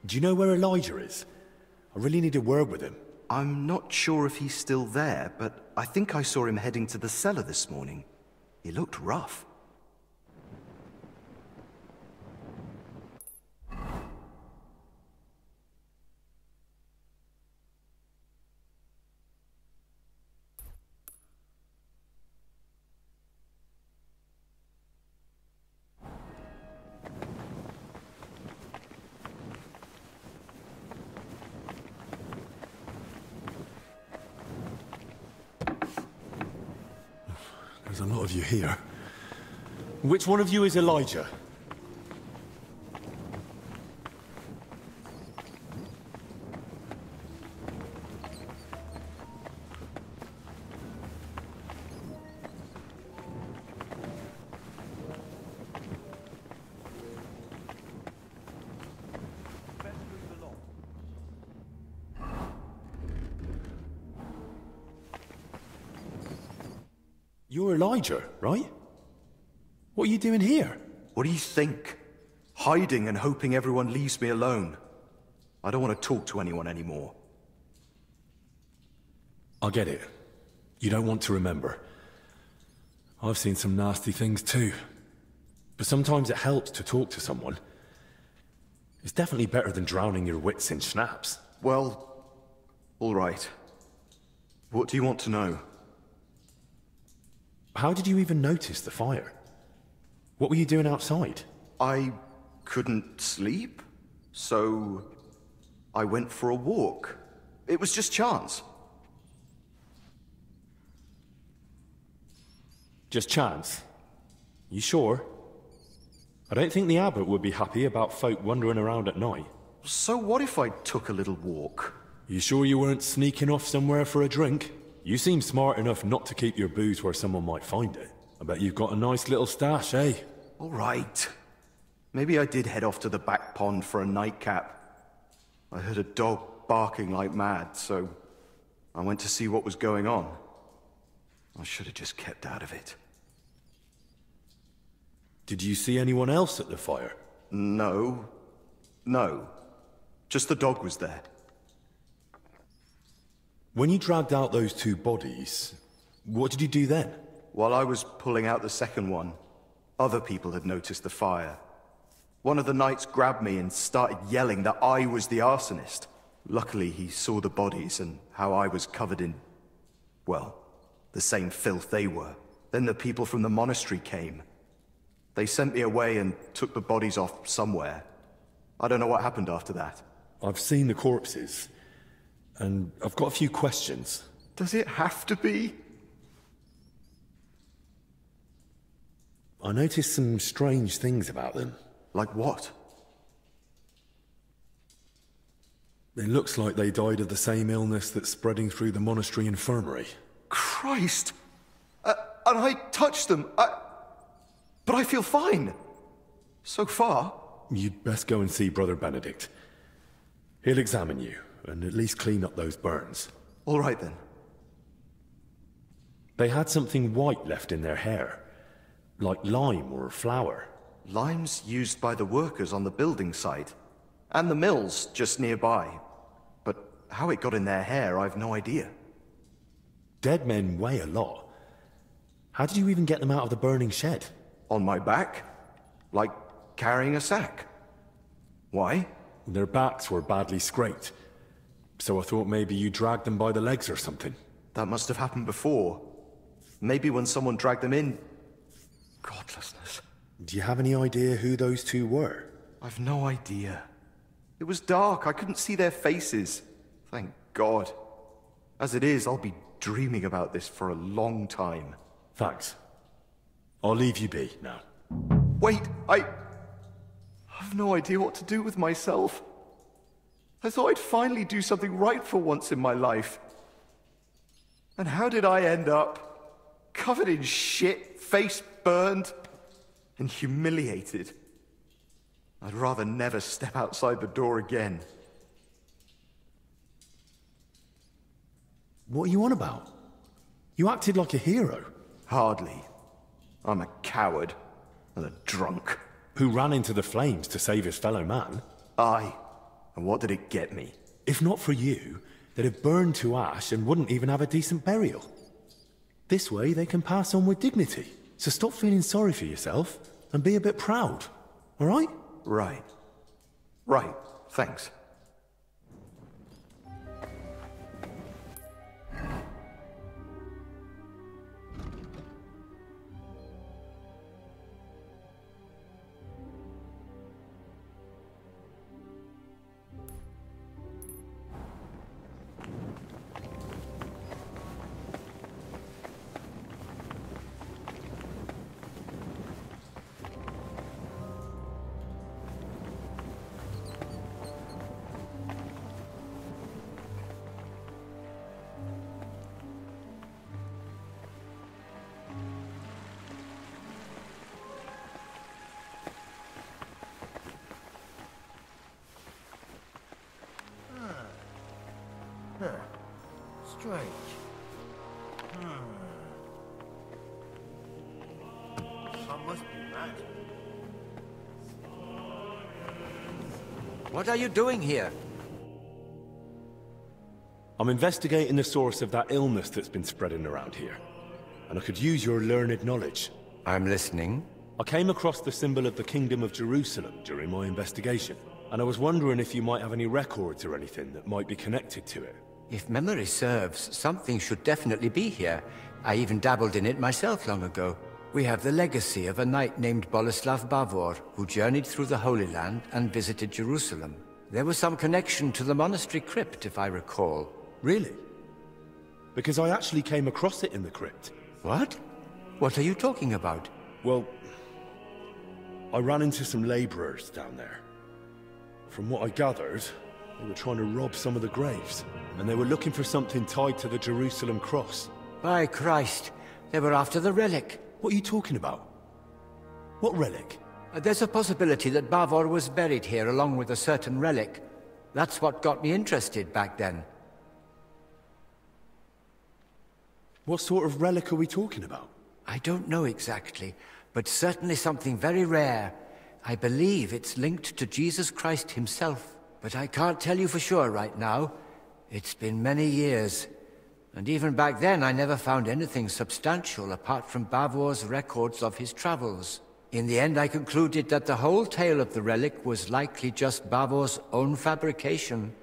Do you know where Elijah is? I really need a word with him. I'm not sure if he's still there, but I think I saw him heading to the cellar this morning. He looked rough. There's a lot of you here. Which one of you is Elijah? You're Elijah, right? What are you doing here? What do you think? Hiding and hoping everyone leaves me alone. I don't want to talk to anyone anymore. I get it. You don't want to remember. I've seen some nasty things too. But sometimes it helps to talk to someone. It's definitely better than drowning your wits in schnapps. Well, all right. What do you want to know? How did you even notice the fire? What were you doing outside? I couldn't sleep, so I went for a walk. It was just chance. Just chance? You sure? I don't think the abbot would be happy about folk wandering around at night. So what if I took a little walk? You sure you weren't sneaking off somewhere for a drink? You seem smart enough not to keep your booze where someone might find it. I bet you've got a nice little stash, eh? All right. Maybe I did head off to the back pond for a nightcap. I heard a dog barking like mad, so I went to see what was going on. I should have just kept out of it. Did you see anyone else at the fire? No. No. Just the dog was there. When you dragged out those two bodies, what did you do then? While I was pulling out the second one, other people had noticed the fire. One of the knights grabbed me and started yelling that I was the arsonist. Luckily, he saw the bodies and how I was covered in, well, the same filth they were. Then the people from the monastery came. They sent me away and took the bodies off somewhere. I don't know what happened after that. I've seen the corpses, and I've got a few questions. Does it have to be? I noticed some strange things about them. Like what? It looks like they died of the same illness that's spreading through the monastery infirmary. Christ! And I touched them. But I feel fine. So far. You'd best go and see Brother Benedict. He'll examine you, and at least clean up those burns. All right, then. They had something white left in their hair. Like lime or flour. Lime's used by the workers on the building site. And the mills just nearby. But how it got in their hair, I've no idea. Dead men weigh a lot. How did you even get them out of the burning shed? On my back? Like carrying a sack. Why? Their backs were badly scraped. So I thought maybe you dragged them by the legs or something. That must have happened before. Maybe when someone dragged them in... Godlessness. Do you have any idea who those two were? I've no idea. It was dark, I couldn't see their faces. Thank God. As it is, I'll be dreaming about this for a long time. Thanks. I'll leave you be now. Wait, I have no idea what to do with myself. I thought I'd finally do something right for once in my life. And how did I end up? Covered in shit, face burned, and humiliated. I'd rather never step outside the door again. What are you on about? You acted like a hero. Hardly. I'm a coward and a drunk. Who ran into the flames to save his fellow man. Aye. And what did it get me? If not for you, they'd have burned to ash and wouldn't even have a decent burial. This way they can pass on with dignity. So stop feeling sorry for yourself and be a bit proud, all right? Right. Right. Thanks. Strange. Some must be mad. What are you doing here? I'm investigating the source of that illness that's been spreading around here. And I could use your learned knowledge. I'm listening. I came across the symbol of the Kingdom of Jerusalem during my investigation. And I was wondering if you might have any records or anything that might be connected to it. If memory serves, something should definitely be here. I even dabbled in it myself long ago. We have the legacy of a knight named Boleslav Bavor, who journeyed through the Holy Land and visited Jerusalem. There was some connection to the monastery crypt, if I recall. Really? Because I actually came across it in the crypt. What? What are you talking about? Well, I ran into some laborers down there. From what I gathered, they were trying to rob some of the graves, and they were looking for something tied to the Jerusalem cross. By Christ, they were after the relic. What are you talking about? What relic? There's a possibility that Bavor was buried here along with a certain relic. That's what got me interested back then. What sort of relic are we talking about? I don't know exactly, but certainly something very rare. I believe it's linked to Jesus Christ himself, but I can't tell you for sure right now. It's been many years, and even back then I never found anything substantial apart from Bavor's records of his travels. In the end I concluded that the whole tale of the relic was likely just Bavor's own fabrication.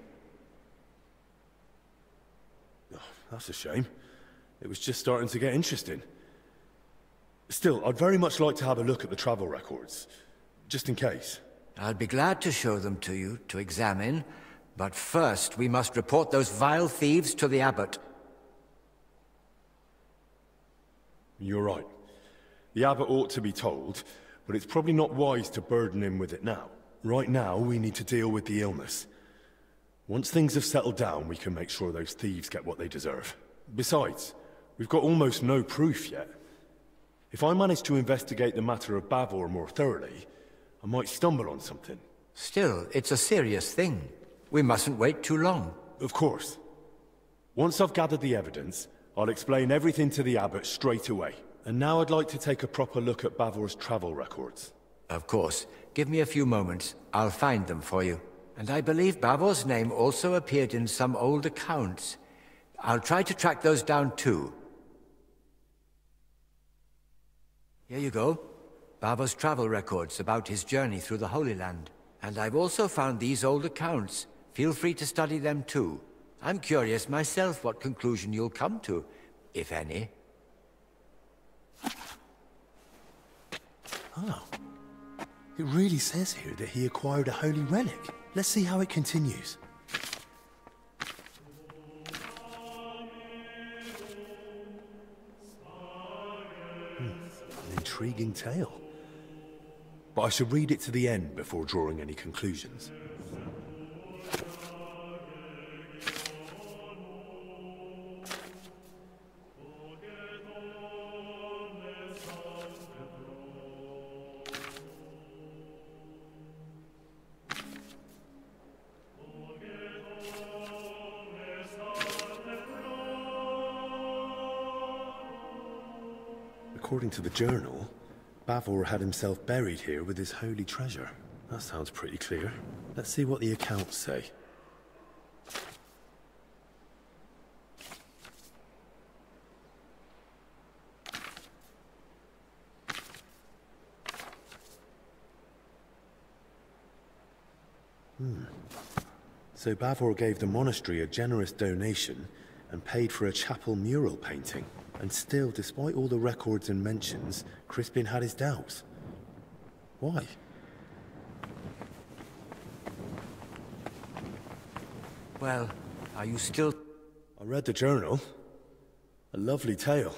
Oh, that's a shame. It was just starting to get interesting. Still, I'd very much like to have a look at the travel records, just in case. I'll be glad to show them to you, to examine, but first we must report those vile thieves to the abbot. You're right. The abbot ought to be told, but it's probably not wise to burden him with it now. Right now, we need to deal with the illness. Once things have settled down, we can make sure those thieves get what they deserve. Besides, we've got almost no proof yet. If I manage to investigate the matter of Bavor more thoroughly, I might stumble on something. Still, it's a serious thing. We mustn't wait too long. Of course. Once I've gathered the evidence, I'll explain everything to the abbot straight away. And now I'd like to take a proper look at Bavor's travel records. Of course. Give me a few moments. I'll find them for you. And I believe Bavor's name also appeared in some old accounts. I'll try to track those down too. Here you go. Bavor's travel records about his journey through the Holy Land. And I've also found these old accounts. Feel free to study them too. I'm curious myself what conclusion you'll come to, if any. Oh, It really says here that he acquired a holy relic. Let's see how it continues. An intriguing tale. But I should read it to the end before drawing any conclusions. According to the journal, Bavor had himself buried here with his holy treasure. That sounds pretty clear. Let's see what the accounts say. So Bavor gave the monastery a generous donation and paid for a chapel mural painting. And still, despite all the records and mentions, Crispin had his doubts. Why? Well, are you still... I read the journal. A lovely tale.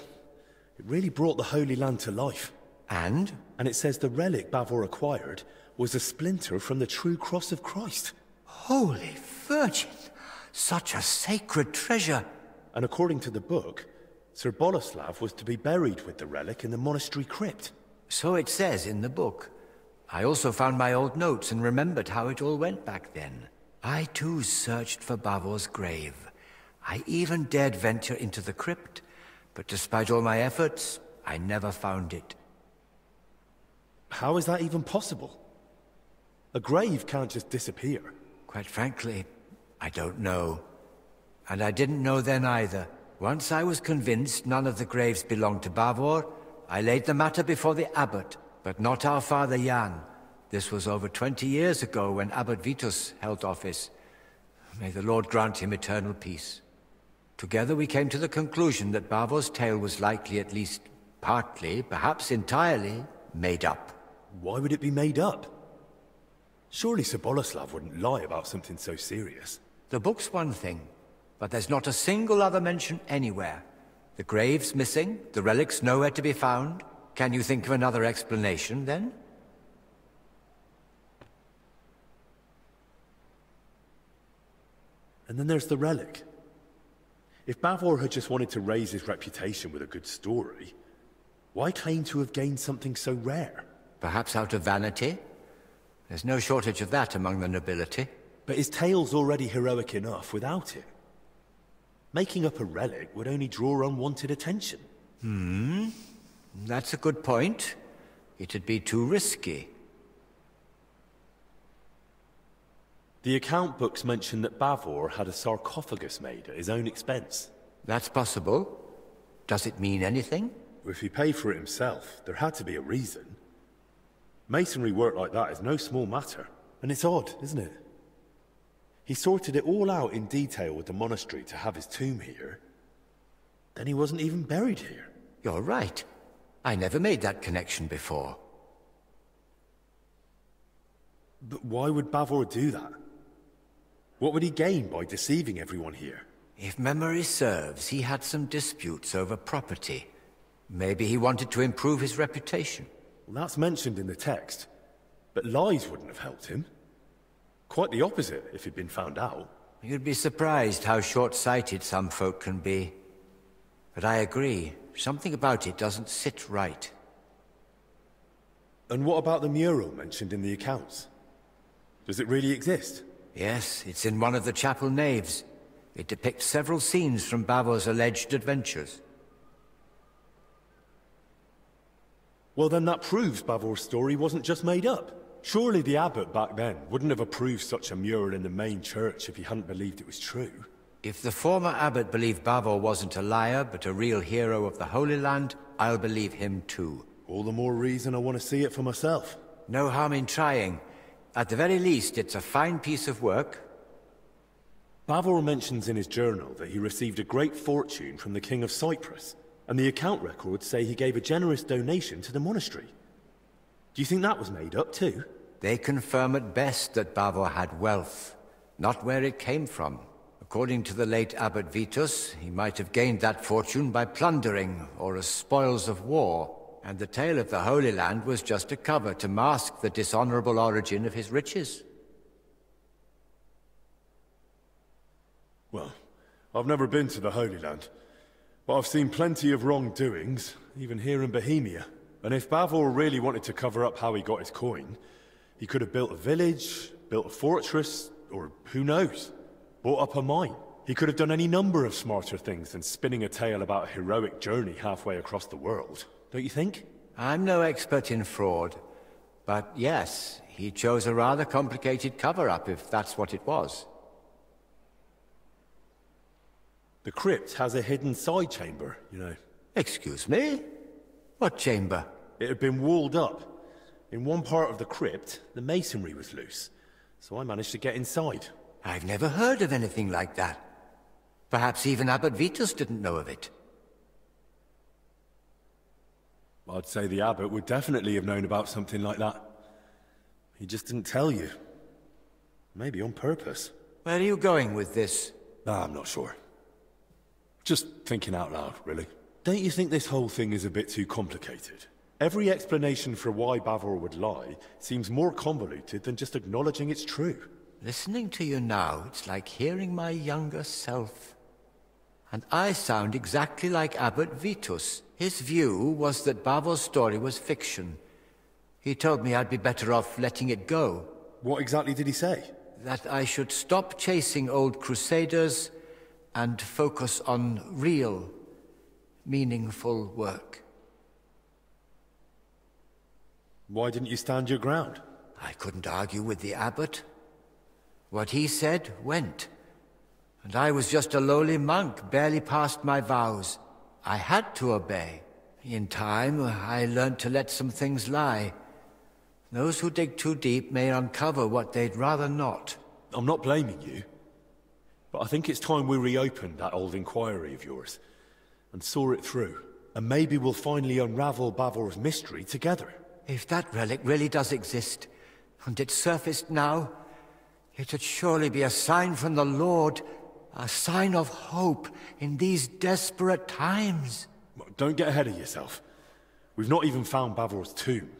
It really brought the Holy Land to life. And? And it says the relic Bavor acquired was a splinter from the true cross of Christ. Holy Virgin! Such a sacred treasure! And according to the book, Sir Boleslav was to be buried with the relic in the monastery crypt. So it says in the book. I also found my old notes and remembered how it all went back then. I too searched for Bavor's grave. I even dared venture into the crypt, but despite all my efforts, I never found it. How is that even possible? A grave can't just disappear. Quite frankly, I don't know. And I didn't know then either. Once I was convinced none of the graves belonged to Bavor, I laid the matter before the abbot, but not our father Jan. This was over 20 years ago when Abbot Vitus held office. May the Lord grant him eternal peace. Together we came to the conclusion that Bavor's tale was likely at least partly, perhaps entirely, made up. Why would it be made up? Surely Sir Boleslav wouldn't lie about something so serious. The book's one thing, but there's not a single other mention anywhere. The grave's missing, the relic's nowhere to be found. Can you think of another explanation, then? And then there's the relic. If Bavor had just wanted to raise his reputation with a good story, why claim to have gained something so rare? Perhaps out of vanity? There's no shortage of that among the nobility. But his tale's already heroic enough without it. Making up a relic would only draw unwanted attention. That's a good point. It'd be too risky. The account books mention that Bavor had a sarcophagus made at his own expense. That's possible. Does it mean anything? If he paid for it himself, there had to be a reason. Masonry work like that is no small matter. And it's odd, isn't it? He sorted it all out in detail with the monastery to have his tomb here. Then he wasn't even buried here. You're right. I never made that connection before. But why would Bavor do that? What would he gain by deceiving everyone here? If memory serves, he had some disputes over property. Maybe he wanted to improve his reputation. Well, that's mentioned in the text. But lies wouldn't have helped him. Quite the opposite, if he'd been found out. You'd be surprised how short-sighted some folk can be. But I agree. Something about it doesn't sit right. And what about the mural mentioned in the accounts? Does it really exist? Yes, it's in one of the chapel naves. It depicts several scenes from Bavor's alleged adventures. Well, then that proves Bavor's story wasn't just made up. Surely the abbot back then wouldn't have approved such a mural in the main church if he hadn't believed it was true. If the former abbot believed Bavor wasn't a liar, but a real hero of the Holy Land, I'll believe him too. All the more reason I want to see it for myself. No harm in trying. At the very least, it's a fine piece of work. Bavor mentions in his journal that he received a great fortune from the King of Cyprus, and the account records say he gave a generous donation to the monastery. Do Do you think that was made up too? They confirm at best that Bavor had wealth, not where it came from. According to the late Abbot Vitus, he might have gained that fortune by plundering or as spoils of war, and the tale of the Holy Land was just a cover to mask the dishonorable origin of his riches. Well, I've never been to the Holy Land, but I've seen plenty of wrongdoings, even here in Bohemia. And if Bavor really wanted to cover up how he got his coin, he could have built a village, built a fortress, or who knows, bought up a mine. He could have done any number of smarter things than spinning a tale about a heroic journey halfway across the world, don't you think? I'm no expert in fraud, but yes, he chose a rather complicated cover-up if that's what it was. The crypt has a hidden side chamber, you know. Excuse me? What chamber? It had been walled up. In one part of the crypt, the masonry was loose, so I managed to get inside. I've never heard of anything like that. Perhaps even Abbot Vitus didn't know of it. I'd say the abbot would definitely have known about something like that. He just didn't tell you. Maybe on purpose. Where are you going with this? I'm not sure. Just thinking out loud, really. Don't you think this whole thing is a bit too complicated? Every explanation for why Bavor would lie seems more convoluted than just acknowledging it's true. Listening to you now, it's like hearing my younger self. And I sound exactly like Abbot Vitus. His view was that Bavor's story was fiction. He told me I'd be better off letting it go. What exactly did he say? That I should stop chasing old crusaders and focus on real, meaningful work. Why didn't you stand your ground? I couldn't argue with the abbot. What he said went. And I was just a lowly monk, barely past my vows. I had to obey. In time, I learned to let some things lie. Those who dig too deep may uncover what they'd rather not. I'm not blaming you. But I think it's time we reopened that old inquiry of yours and saw it through. And maybe we'll finally unravel Bavor's mystery together. If that relic really does exist, and it surfaced now, it'd surely be a sign from the Lord, a sign of hope in these desperate times. Don't get ahead of yourself. We've not even found Bavor's tomb.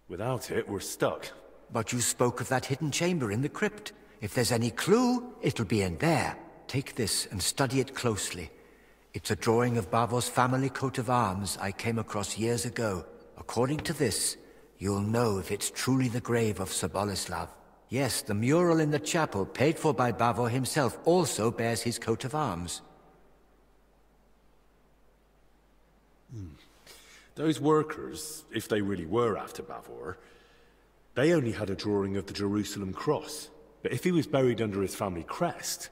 Without it, we're stuck. But you spoke of that hidden chamber in the crypt. If there's any clue, it'll be in there. Take this and study it closely. It's a drawing of Bavor's family coat of arms I came across years ago. According to this, you'll know if it's truly the grave of Sir Boleslav. Yes, the mural in the chapel, paid for by Bavor himself, also bears his coat of arms. Those workers, if they really were after Bavor, they only had a drawing of the Jerusalem cross. But if he was buried under his family crest,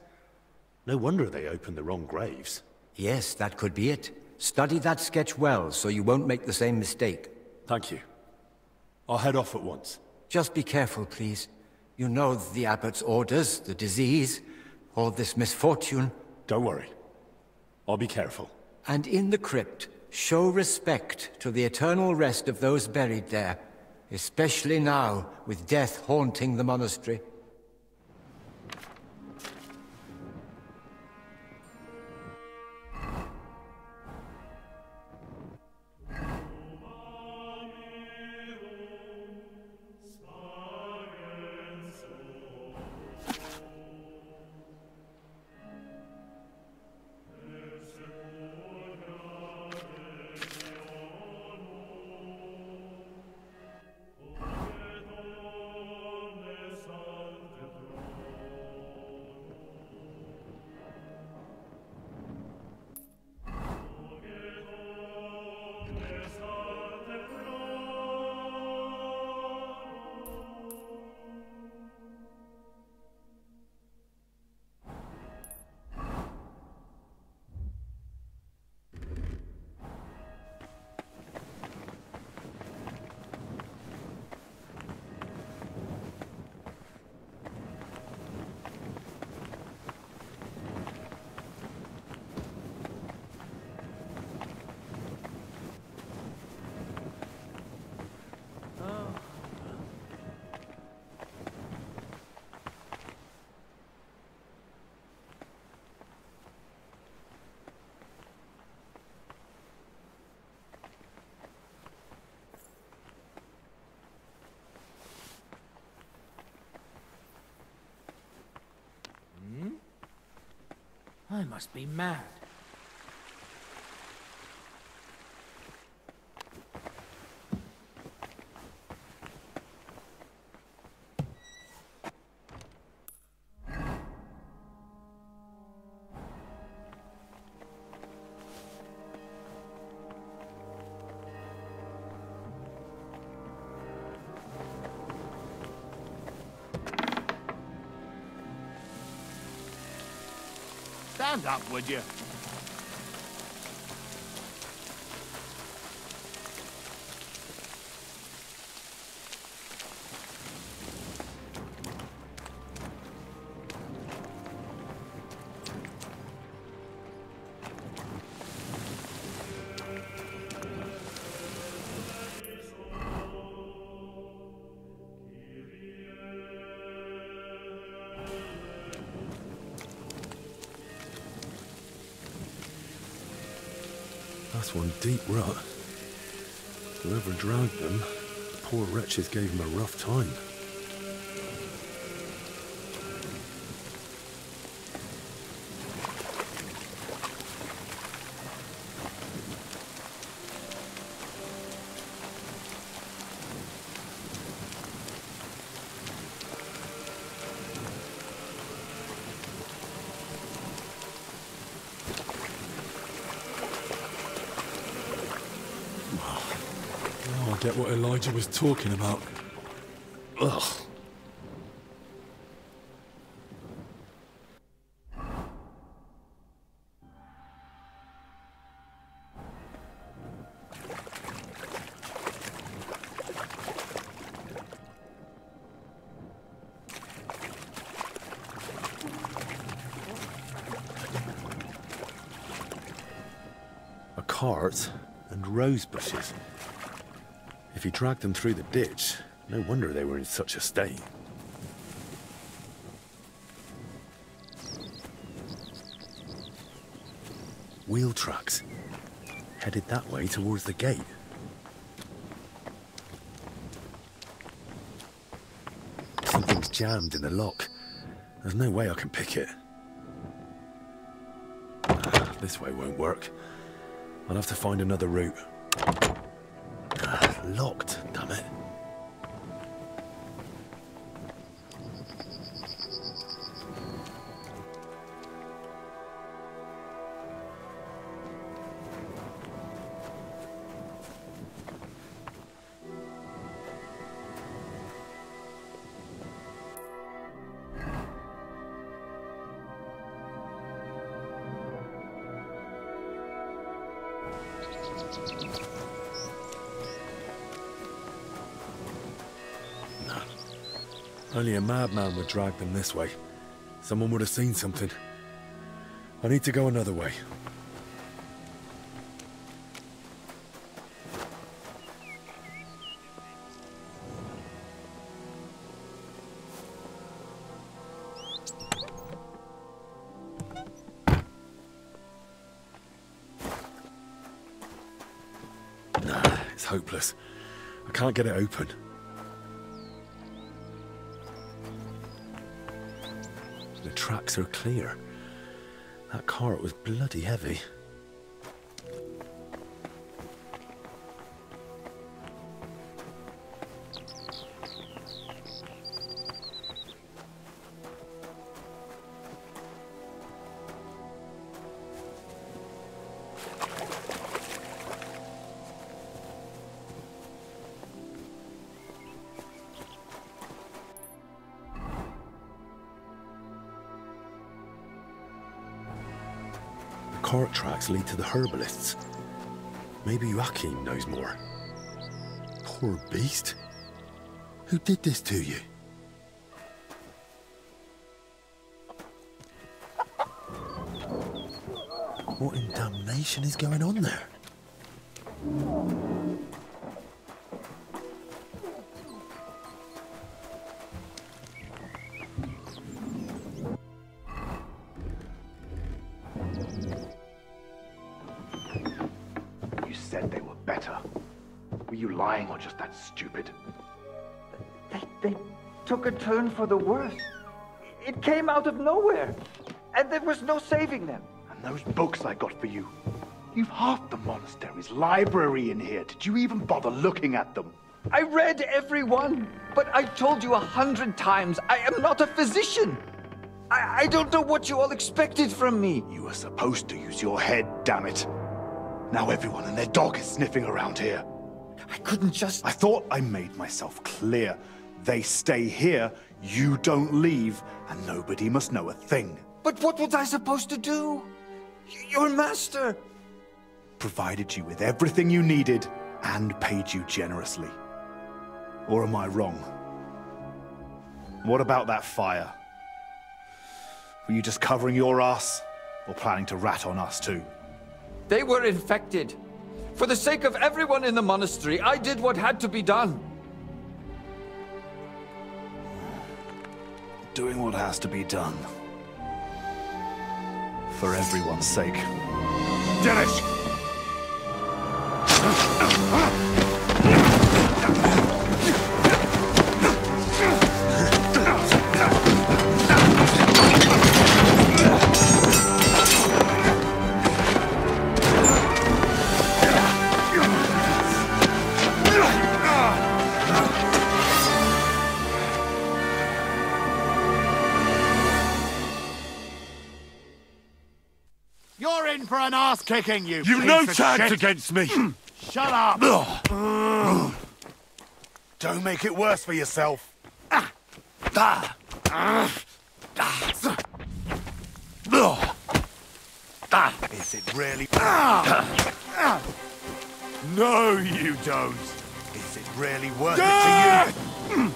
no wonder they opened the wrong graves. Yes, that could be it. Study that sketch well, so you won't make the same mistake. Thank you. I'll head off at once. Just be careful, please. You know the abbot's orders, the disease, all this misfortune. Don't worry. I'll be careful. And in the crypt, show respect to the eternal rest of those buried there, especially now, with death haunting the monastery. I must be mad. Stand up, would you? That's one deep rut. Whoever dragged them, the poor wretches gave him a rough time. Now I get what Elijah was talking about. Ugh. A cart and rose bushes. If he dragged them through the ditch, no wonder they were in such a state. Wheel tracks. Headed that way towards the gate. Something's jammed in the lock. There's no way I can pick it. This way won't work. I'll have to find another route. Locked, damn it. Only a madman would drag them this way. Someone would have seen something. I need to go another way. Nah, it's hopeless. I can't get it open. The tracks are clear. That cart was bloody heavy. Cart tracks lead to the herbalists. Maybe Joachim knows more. Poor beast. Who did this to you? What in damnation is going on there? You said they were better. Were you lying or just that stupid? They took a turn for the worse. It came out of nowhere, and there was no saving them. those books I got for you. You've half the monastery's library in here. Did you even bother looking at them? I read every one, but I told you 100 times, I am not a physician. I don't know what you all expected from me. You were supposed to use your head, damn it. Now everyone and their dog is sniffing around here. I couldn't just... I thought I made myself clear. They stay here, you don't leave, and nobody must know a thing. But what was I supposed to do? Your master... Provided you with everything you needed, and paid you generously. Or am I wrong? What about that fire? Were you just covering your ass, or planning to rat on us too? They were infected. For the sake of everyone in the monastery, I did what had to be done. Doing what has to be done. For everyone's sake. Dennis! You're in for an ass kicking, you You've piece no of chance shit. against me! Shut up! Don't make it worse for yourself. Is it really... No, you don't. Is it really worth it to you?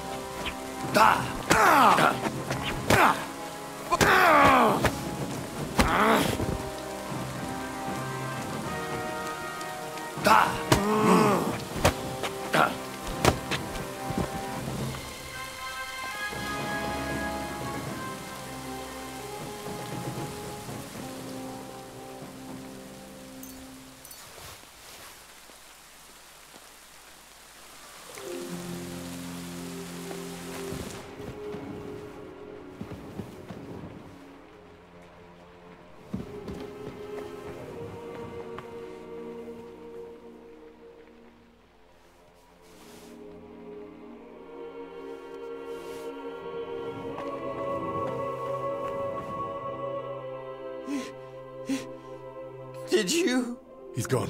Did you? He's gone.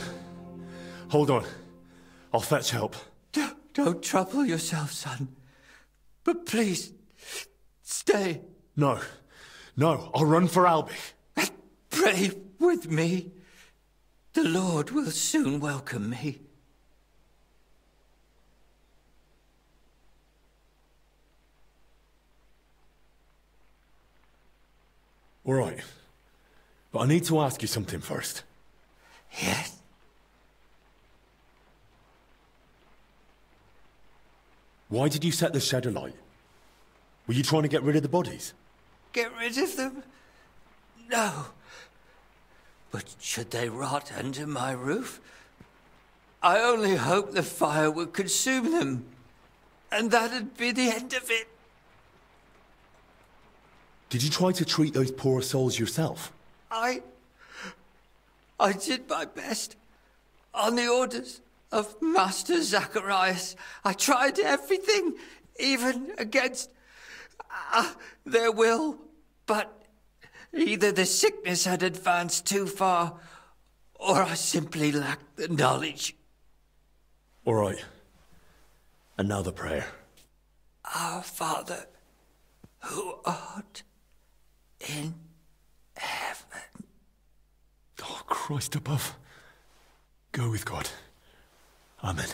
Hold on. I'll fetch help. Don't trouble yourself, son. But please, stay. No. No, I'll run for Albie. Pray with me. The Lord will soon welcome me. All right. But I need to ask you something first. Yes? Why did you set the shed alight? Were you trying to get rid of the bodies? Get rid of them? No. But should they rot under my roof? I only hoped the fire would consume them. And that'd be the end of it. Did you try to treat those poor souls yourself? I did my best. On the orders of Master Zacharias, I tried everything, even against their will. But either the sickness had advanced too far, or I simply lacked the knowledge. All right. Another prayer. Our Father, who art in heaven. Oh, Christ above. Go with God. Amen.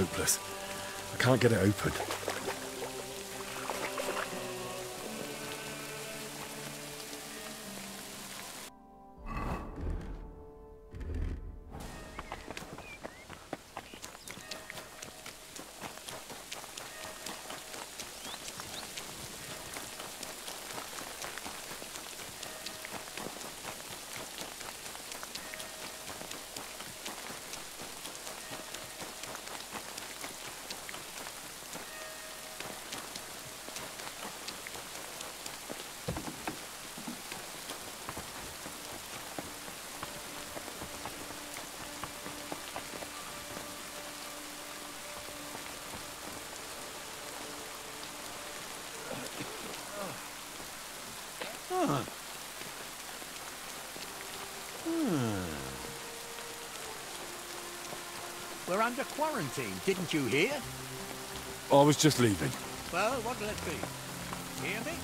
hopeless. I can't get it open. We're under quarantine, didn't you hear? I was just leaving. Well, what'll it be? Hear me?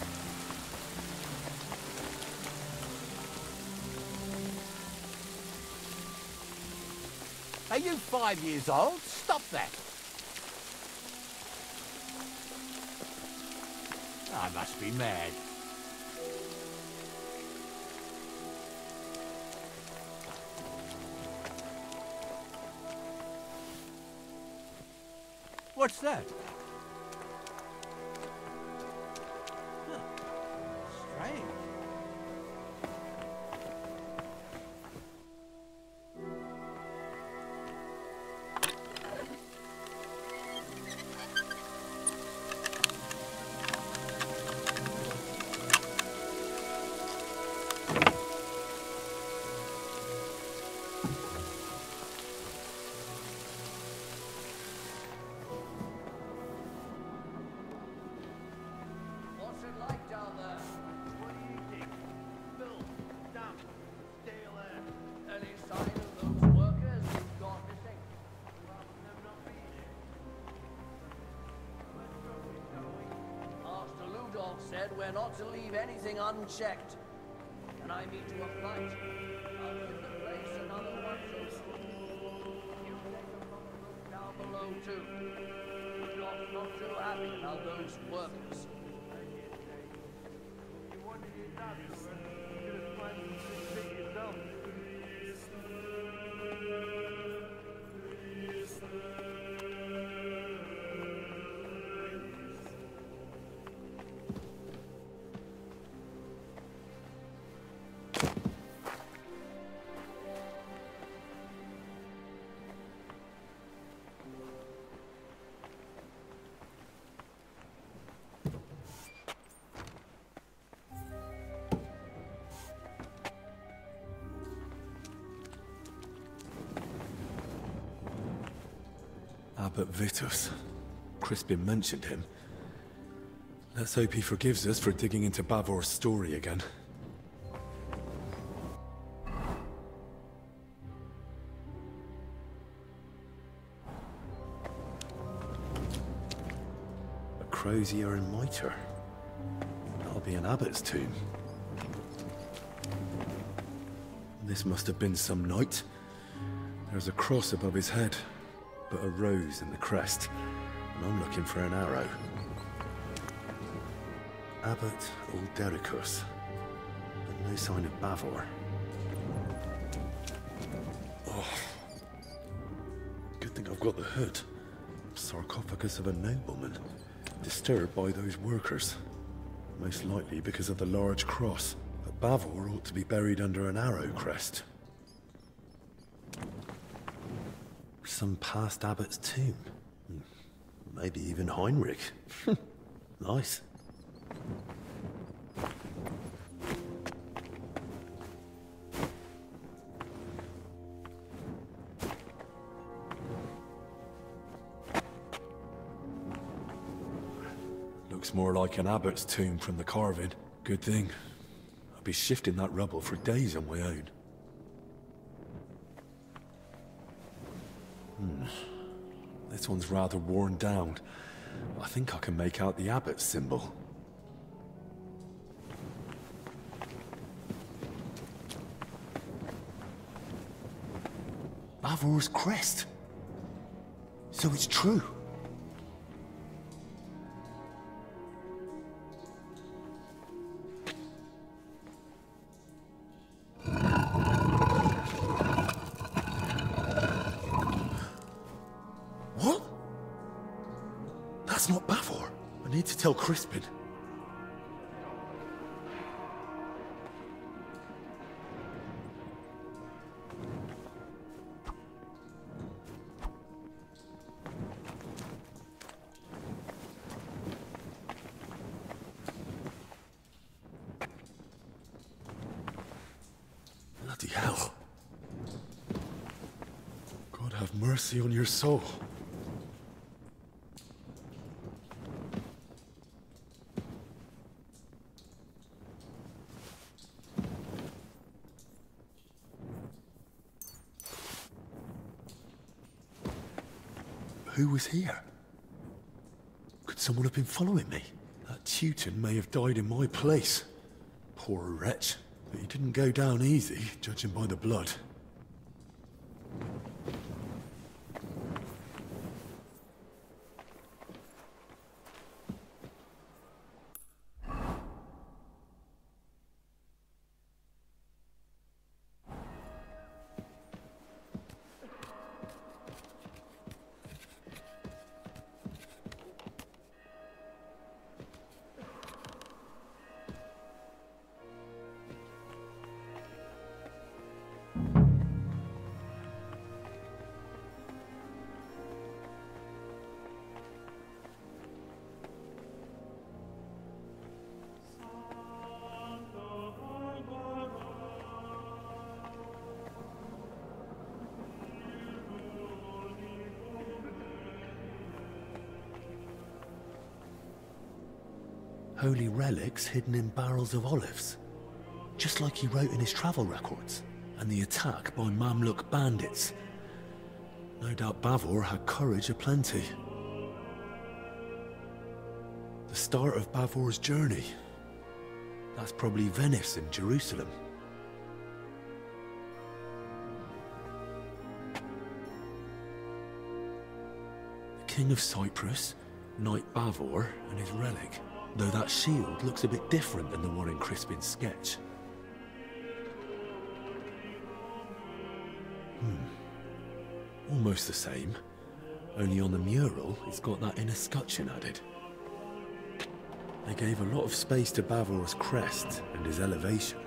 Are you 5 years old? Stop that! I must be mad. What's that? Huh. Strange. We're not to leave anything unchecked. And I mean to a plight. I'll give the place another once over. You take a proper look down below too. God's not too happy about those workers. You wanted it done, you should have planned this thing yourself. Abbot Vitus. Crispin mentioned him. Let's hope he forgives us for digging into Bavor's story again. A crozier and mitre. That'll be an abbot's tomb. This must have been some knight. There's a cross above his head, but a rose in the crest, and I'm looking for an arrow. Abbot Uldericus, but no sign of Bavor. Oh, good thing I've got the hood. Sarcophagus of a nobleman, disturbed by those workers. Most likely because of the large cross, but Bavor ought to be buried under an arrow crest. Some past abbot's tomb. Maybe even Heinrich. Nice. Looks more like an abbot's tomb from the carving. Good thing. I'll be shifting that rubble for days on my own. This one's rather worn down. I think I can make out the abbot's symbol. Bavor's crest. So it's true. What? That's not Bavor. I need to tell Crispin. Bloody hell. God have mercy on your soul. Who was here? Could someone have been following me? That Teuton may have died in my place. Poor wretch. But he didn't go down easy, judging by the blood. Holy relics hidden in barrels of olives. Just like he wrote in his travel records. And the attack by Mamluk bandits. No doubt Bavor had courage aplenty. The start of Bavor's journey. That's probably Venice and Jerusalem. The King of Cyprus, Knight Bavor, and his relic. Though that shield looks a bit different than the one in Crispin's sketch. Almost the same, only on the mural it's got that inner scutcheon added. They gave a lot of space to Bavor's crest and his elevation.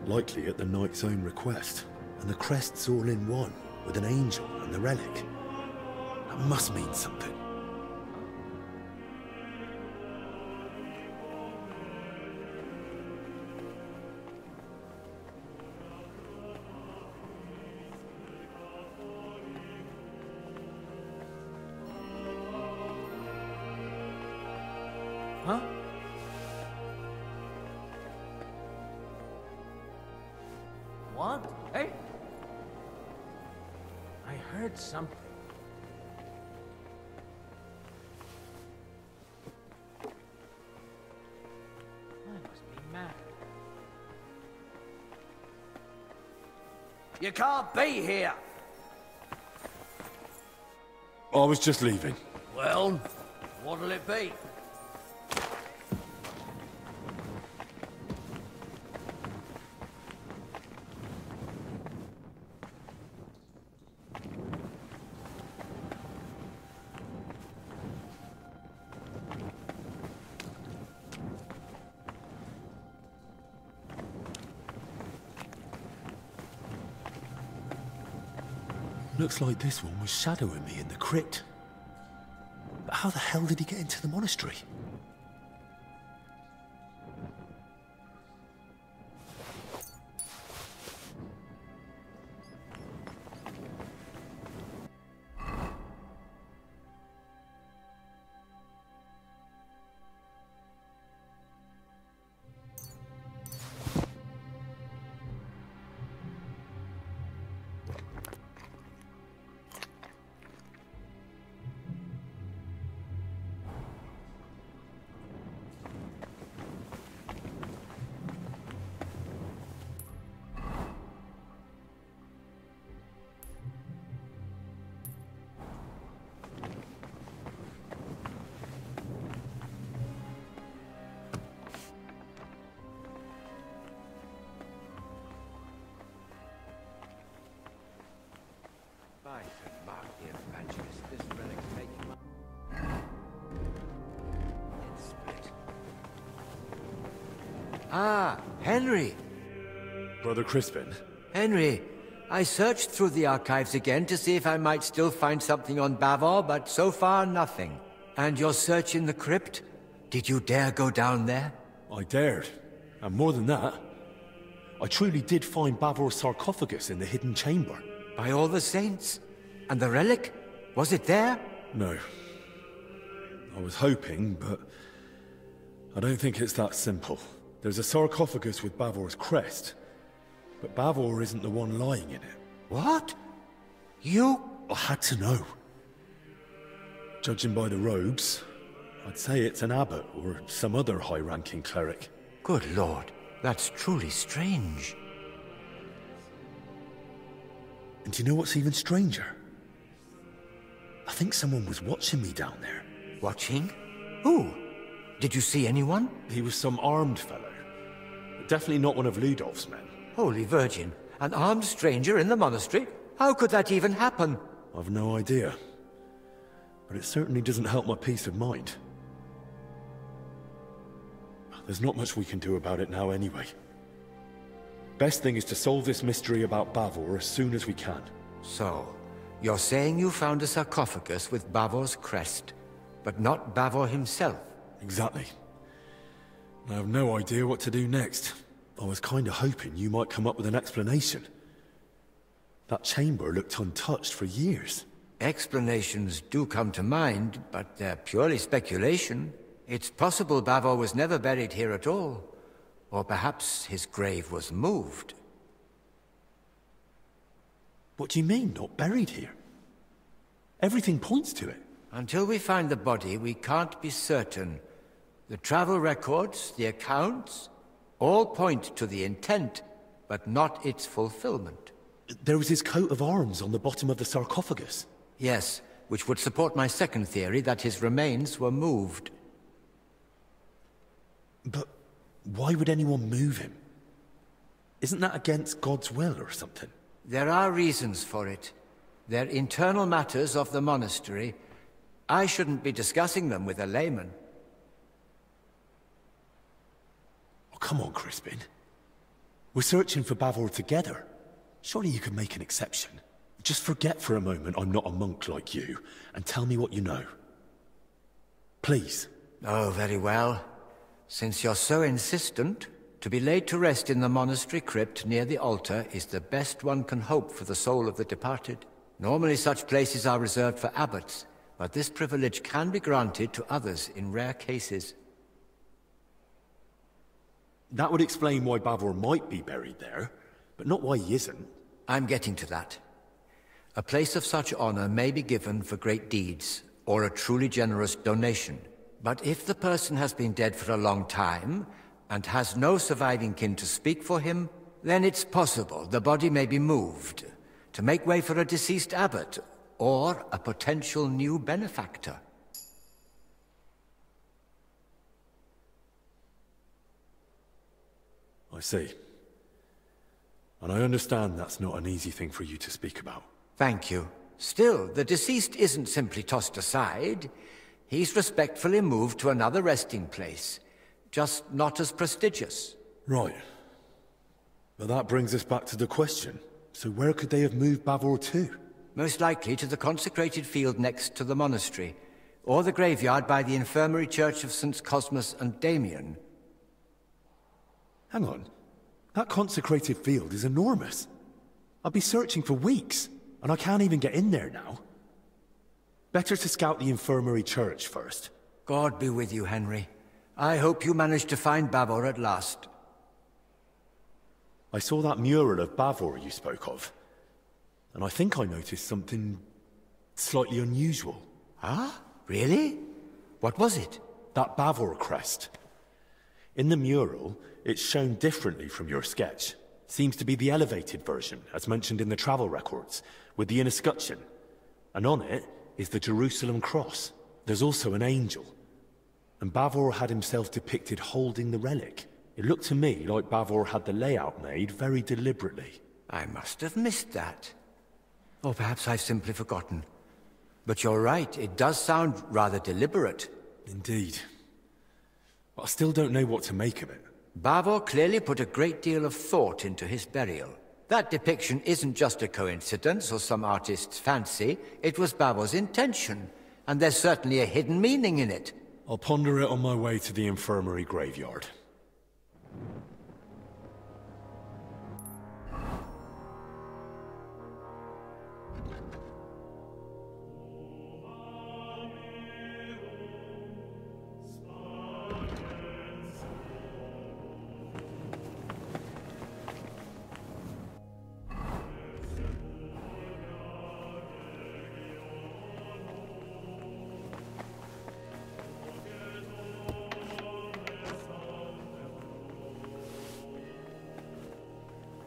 Likely at the knight's own request, and the crest's all in one, with an angel and the relic. That must mean something. Huh? What? Hey? I heard something. I must be mad. You can't be here! I was just leaving. Well, what'll it be? Looks like this one was shadowing me in the crypt. But how the hell did he get into the monastery? Ah, Henry. Brother Crispin? Henry, I searched through the archives again to see if I might still find something on Bavor, but so far nothing. And your search in the crypt? Did you dare go down there? I dared. And more than that, I truly did find Bavor's sarcophagus in the hidden chamber. By all the saints? And the relic? Was it there? No. I was hoping, but I don't think it's that simple. There's a sarcophagus with Bavor's crest, but Bavor isn't the one lying in it. What? You? I had to know. Judging by the robes, I'd say it's an abbot or some other high-ranking cleric. Good lord, that's truly strange. And do you know what's even stranger? I think someone was watching me down there. Watching? Who? Did you see anyone? He was some armed fellow. Definitely not one of Ludolf's men. Holy Virgin, an armed stranger in the monastery? How could that even happen? I've no idea. But it certainly doesn't help my peace of mind. There's not much we can do about it now anyway. Best thing is to solve this mystery about Bavor as soon as we can. So, you're saying you found a sarcophagus with Bavor's crest, but not Bavor himself? Exactly. I have no idea what to do next. I was kinda hoping you might come up with an explanation. That chamber looked untouched for years. Explanations do come to mind, but they're purely speculation. It's possible Bavor was never buried here at all. Or perhaps his grave was moved. What do you mean, not buried here? Everything points to it. Until we find the body, we can't be certain. The travel records, the accounts, all point to the intent, but not its fulfillment. There was his coat of arms on the bottom of the sarcophagus. Yes, which would support my second theory that his remains were moved. But why would anyone move him? Isn't that against God's will or something? There are reasons for it. They're internal matters of the monastery. I shouldn't be discussing them with a layman. Oh, come on, Crispin. We're searching for Bavor together. Surely you can make an exception. Just forget for a moment I'm not a monk like you, and tell me what you know. Please. Oh, very well. Since you're so insistent, to be laid to rest in the monastery crypt near the altar is the best one can hope for the soul of the departed. Normally such places are reserved for abbots, but this privilege can be granted to others in rare cases. That would explain why Bavor might be buried there, but not why he isn't. I'm getting to that. A place of such honor may be given for great deeds, or a truly generous donation. But if the person has been dead for a long time, and has no surviving kin to speak for him, then it's possible the body may be moved, to make way for a deceased abbot, or a potential new benefactor. I see. And I understand that's not an easy thing for you to speak about. Thank you. Still, the deceased isn't simply tossed aside. He's respectfully moved to another resting place, just not as prestigious. Right. But that brings us back to the question. So where could they have moved Bavor to? Most likely to the consecrated field next to the monastery, or the graveyard by the infirmary church of St. Cosmas and Damian. Hang on. That consecrated field is enormous. I'll be searching for weeks, and I can't even get in there now. Better to scout the infirmary church first. God be with you, Henry. I hope you managed to find Bavor at last. I saw that mural of Bavor you spoke of, and I think I noticed something slightly unusual. Ah? Really? What was it? That Bavor crest. In the mural, it's shown differently from your sketch. Seems to be the elevated version, as mentioned in the travel records, with the inner scutcheon. And on it is the Jerusalem cross. There's also an angel. And Bavor had himself depicted holding the relic. It looked to me like Bavor had the layout made very deliberately. I must have missed that. Or perhaps I've simply forgotten. But you're right, it does sound rather deliberate. Indeed. But I still don't know what to make of it. Bavor clearly put a great deal of thought into his burial. That depiction isn't just a coincidence or some artist's fancy. It was Bavor's intention, and there's certainly a hidden meaning in it. I'll ponder it on my way to the infirmary graveyard.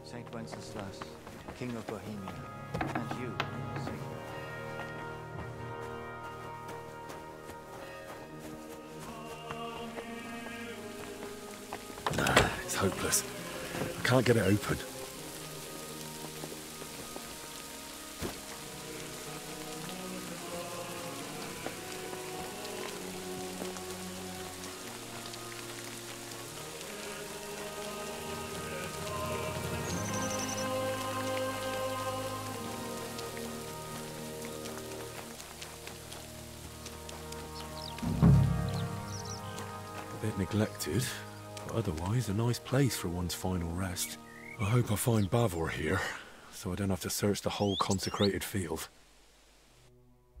Saint Wenceslas, King of Bohemia, and you, Saint. Nah, it's hopeless. I can't get it open. A bit neglected, but otherwise a nice place for one's final rest. I hope I find Bavor here, so I don't have to search the whole consecrated field.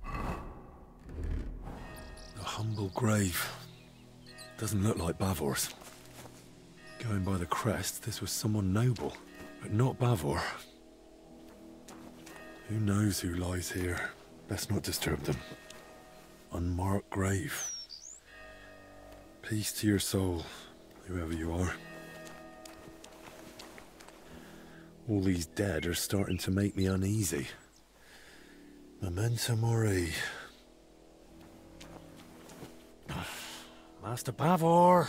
A humble grave. Doesn't look like Bavor's. Going by the crest, this was someone noble, but not Bavor. Who knows who lies here? Best not disturb them. Unmarked grave. Peace to your soul, whoever you are. All these dead are starting to make me uneasy. Memento mori. Master Bavor!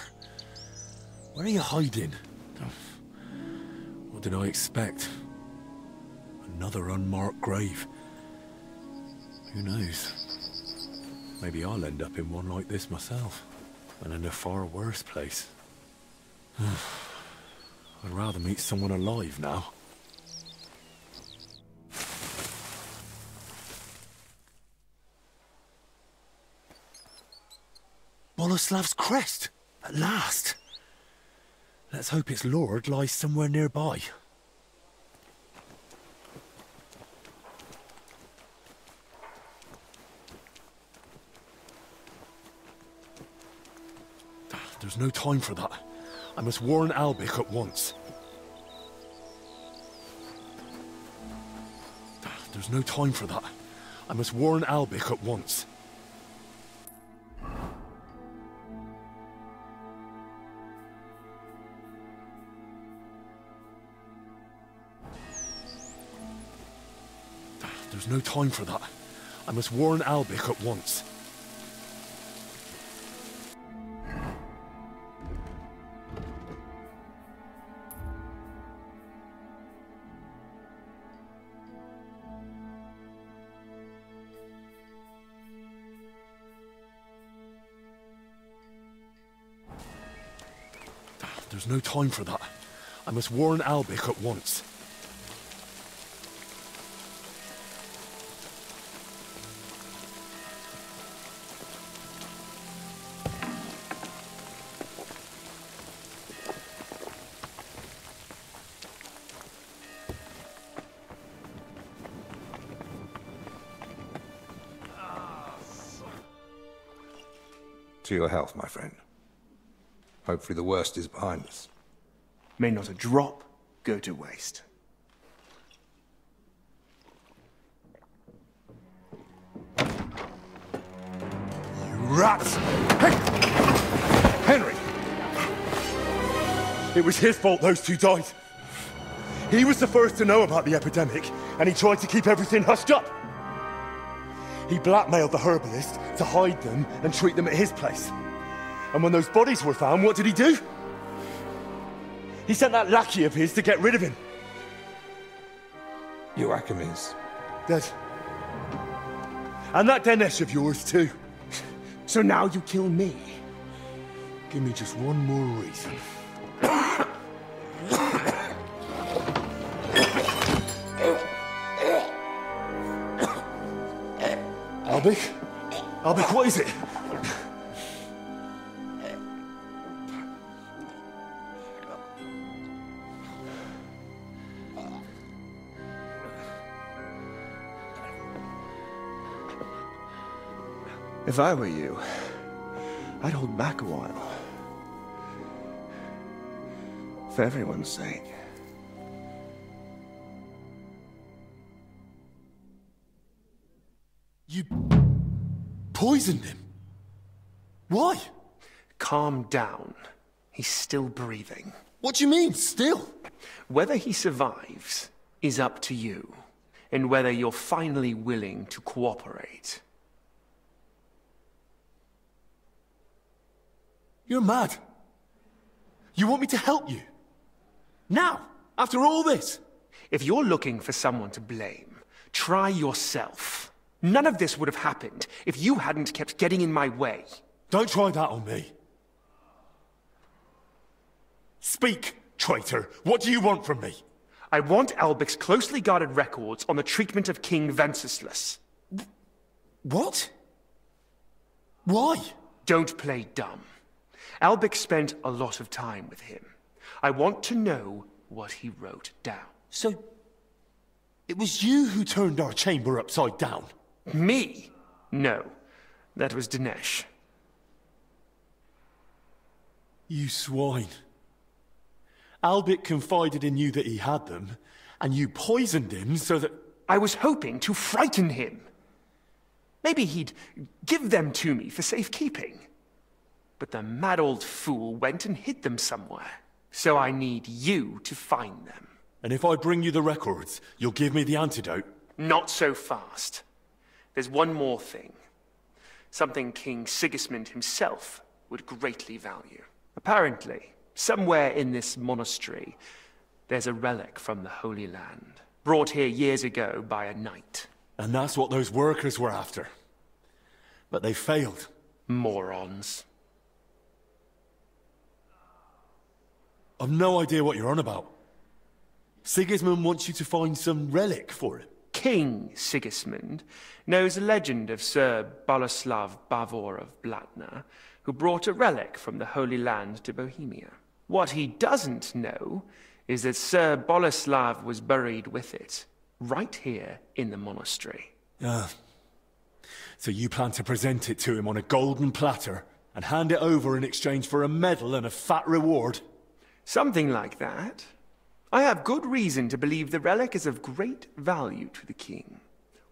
Where are you hiding? What did I expect? Another unmarked grave. Who knows? Maybe I'll end up in one like this myself. And in a far worse place. I'd rather meet someone alive now. Boleslav's crest! At last! Let's hope its lord lies somewhere nearby. There's no time for that. I must warn Albic at once. There's no time for that. I must warn Albic at once. There's no time for that. I must warn Albic at once. There's no time for that. I must warn Albic at once. To your health, my friend. Hopefully the worst is behind us. May not a drop go to waste. You rats! Hey! Henry! It was his fault those two died. He was the first to know about the epidemic, and he tried to keep everything hushed up. He blackmailed the herbalist to hide them and treat them at his place. And when those bodies were found, what did he do? He sent that lackey of his to get rid of him. Joachim is dead. And that Dinesh of yours too. So now you kill me? Give me just one more reason. Albik? Albik, what is it? If I were you, I'd hold back a while. For everyone's sake. You poisoned him? Why? Calm down. He's still breathing. What do you mean, still? Whether he survives is up to you, and whether you're finally willing to cooperate. You're mad. You want me to help you? Now, after all this? If you're looking for someone to blame, try yourself. None of this would have happened if you hadn't kept getting in my way. Don't try that on me. Speak, traitor. What do you want from me? I want Albik's closely guarded records on the treatment of King Venceslas. What? Why? Don't play dumb. Albik spent a lot of time with him. I want to know what he wrote down. So, it was you who turned our chamber upside down? Me? No. That was Dinesh. You swine. Albik confided in you that he had them, and you poisoned him so that... I was hoping to frighten him. Maybe he'd give them to me for safekeeping. But the mad old fool went and hid them somewhere. So I need you to find them. And if I bring you the records, you'll give me the antidote? Not so fast. There's one more thing. Something King Sigismund himself would greatly value. Apparently, somewhere in this monastery, there's a relic from the Holy Land, brought here years ago by a knight. And that's what those workers were after. But they failed. Morons. I've no idea what you're on about. Sigismund wants you to find some relic for him. King Sigismund knows a legend of Sir Boleslav Bavor of Blatna, who brought a relic from the Holy Land to Bohemia. What he doesn't know is that Sir Boleslav was buried with it, right here in the monastery. So you plan to present it to him on a golden platter and hand it over in exchange for a medal and a fat reward? Something like that. I have good reason to believe the relic is of great value to the king.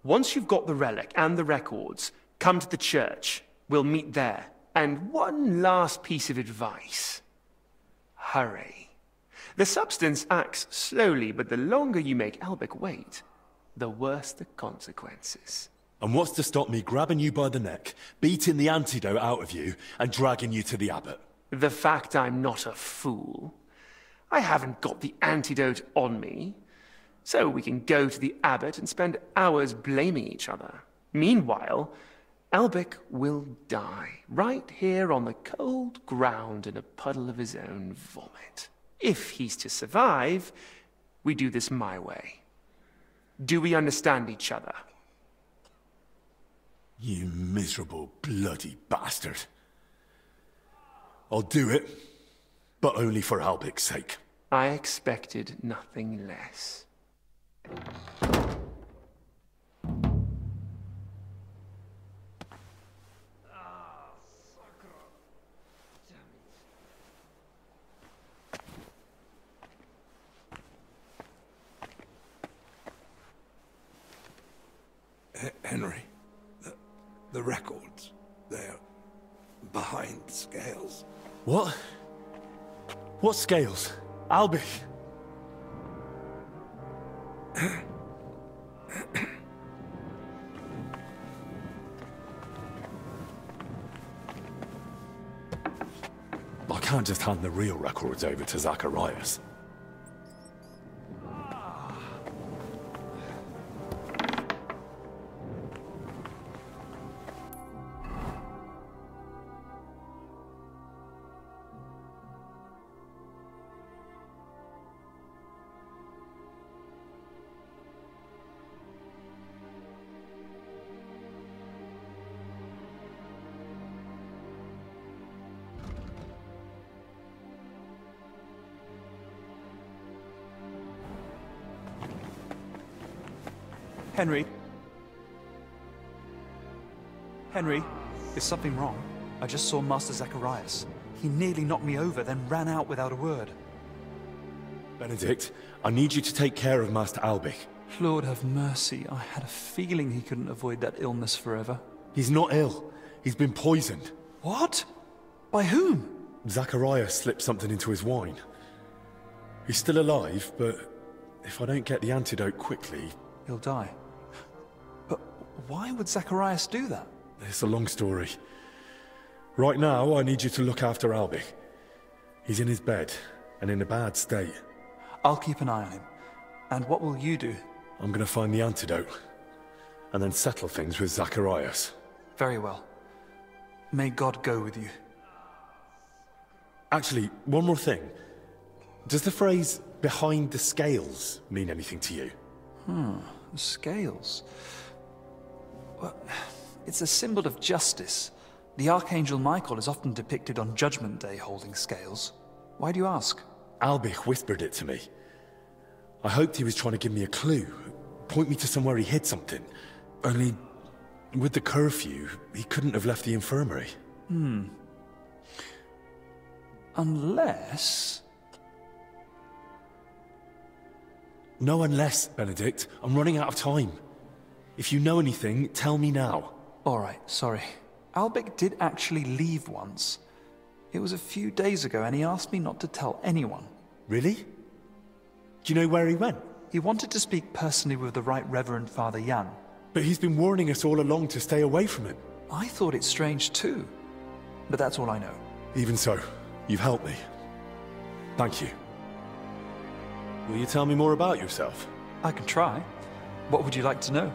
Once you've got the relic and the records, come to the church. We'll meet there. And one last piece of advice. Hurry. The substance acts slowly, but the longer you make Albik wait, the worse the consequences. And what's to stop me grabbing you by the neck, beating the antidote out of you, and dragging you to the abbot? The fact I'm not a fool. I haven't got the antidote on me, so we can go to the abbot and spend hours blaming each other. Meanwhile, Albik will die, right here on the cold ground in a puddle of his own vomit. If he's to survive, we do this my way. Do we understand each other? You miserable bloody bastard. I'll do it, but only for Albik's sake. I expected nothing less. Henry, the records, they're behind scales. What? What scales? Albik? I can't just hand the real records over to Zacharias. Henry? Henry, is something wrong? I just saw Master Zacharias. He nearly knocked me over, then ran out without a word. Benedict, I need you to take care of Master Albic. Lord have mercy. I had a feeling he couldn't avoid that illness forever. He's not ill. He's been poisoned. What? By whom? Zacharias slipped something into his wine. He's still alive, but if I don't get the antidote quickly... He'll die. But why would Zacharias do that? It's a long story. Right now, I need you to look after Albic. He's in his bed, and in a bad state. I'll keep an eye on him. And what will you do? I'm gonna find the antidote, and then settle things with Zacharias. Very well. May God go with you. Actually, one more thing. Does the phrase, behind the scales, mean anything to you? The scales. Well, it's a symbol of justice. The Archangel Michael is often depicted on Judgment Day holding scales. Why do you ask? Albic whispered it to me. I hoped he was trying to give me a clue, point me to somewhere he hid something. Only, with the curfew, he couldn't have left the infirmary. Unless... No unless, Benedict. I'm running out of time. If you know anything, tell me now. All right, sorry. Albic did actually leave once. It was a few days ago, and he asked me not to tell anyone. Really? Do you know where he went? He wanted to speak personally with the Right Reverend Father Jan. But he's been warning us all along to stay away from him. I thought it strange too. But that's all I know. Even so, you've helped me. Thank you. Will you tell me more about yourself? I can try. What would you like to know?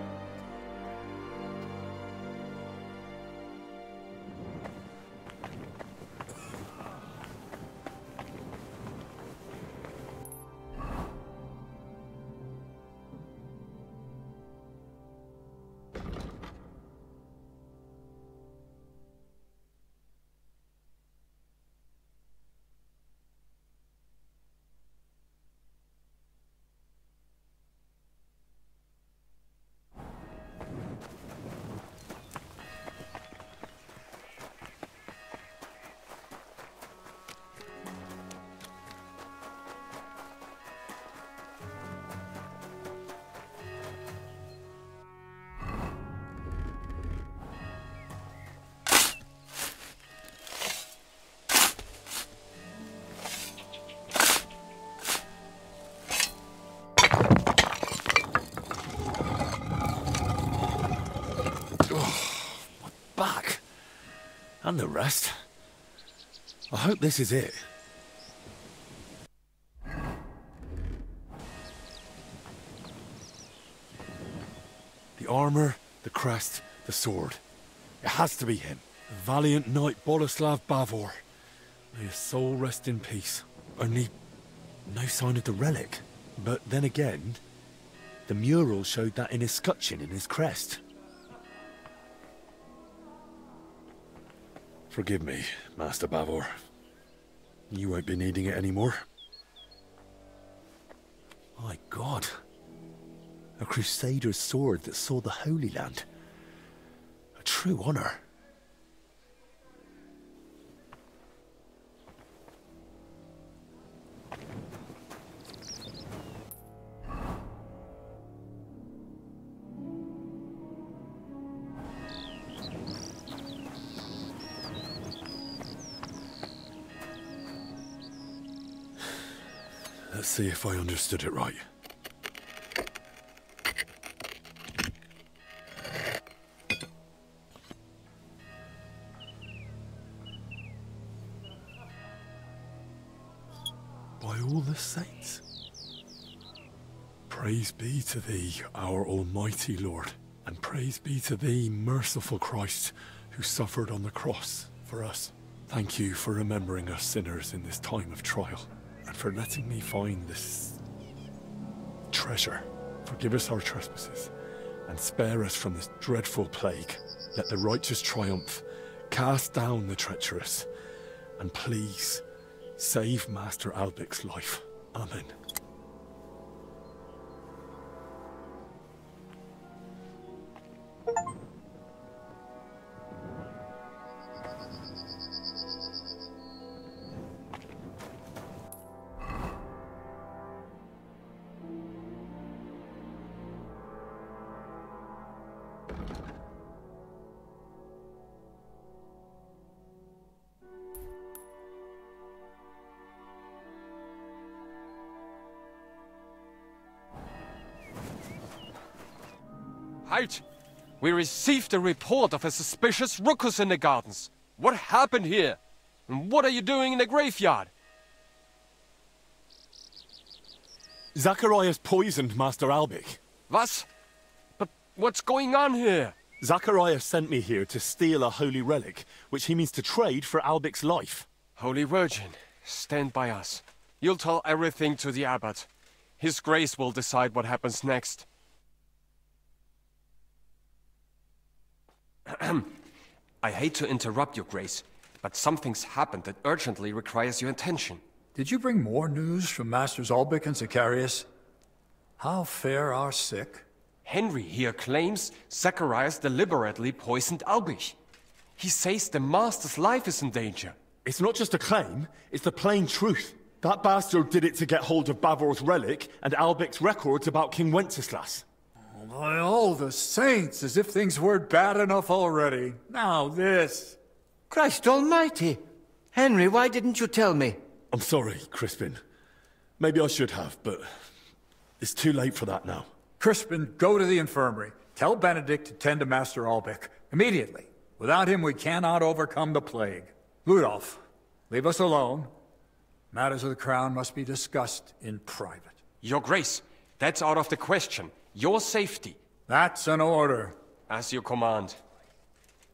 And the rest. I hope this is it. The armor, the crest, the sword. It has to be him. The valiant knight Boleslav Bavor. May his soul rest in peace. Only no sign of the relic. But then again, the mural showed that in his scutcheon in his crest. Forgive me, Master Bavor. You won't be needing it anymore. My God. A Crusader's sword that saw the Holy Land. A true honor. Let's see if I understood it right. By all the saints. Praise be to thee, our almighty Lord, and praise be to thee, merciful Christ, who suffered on the cross for us. Thank you for remembering us sinners in this time of trial. And for letting me find this treasure. Forgive us our trespasses, and spare us from this dreadful plague. Let the righteous triumph, cast down the treacherous, and please, save Master Albic's life. Amen. Halt! We received a report of a suspicious ruckus in the gardens. What happened here? And what are you doing in the graveyard? Zacharias poisoned Master Albic. Was? But what's going on here? Zacharias sent me here to steal a holy relic, which he means to trade for Albic's life. Holy Virgin, stand by us. You'll tell everything to the abbot. His grace will decide what happens next. I hate to interrupt your grace, but something's happened that urgently requires your attention. Did you bring more news from Masters Albic and Zacharias? How fare our sick? Henry here claims Zacharias deliberately poisoned Albic. He says the Master's life is in danger. It's not just a claim, it's the plain truth. That bastard did it to get hold of Bavor's relic and Albic's records about King Wenceslas. By all the saints, as if things weren't bad enough already. Now this. Christ almighty! Henry, why didn't you tell me? I'm sorry, Crispin. Maybe I should have, but it's too late for that now. Crispin, go to the infirmary. Tell Benedict to tend to Master Albic. Immediately. Without him, we cannot overcome the plague. Rudolph, leave us alone. Matters of the crown must be discussed in private. Your grace, that's out of the question. Your safety. That's an order. As you command.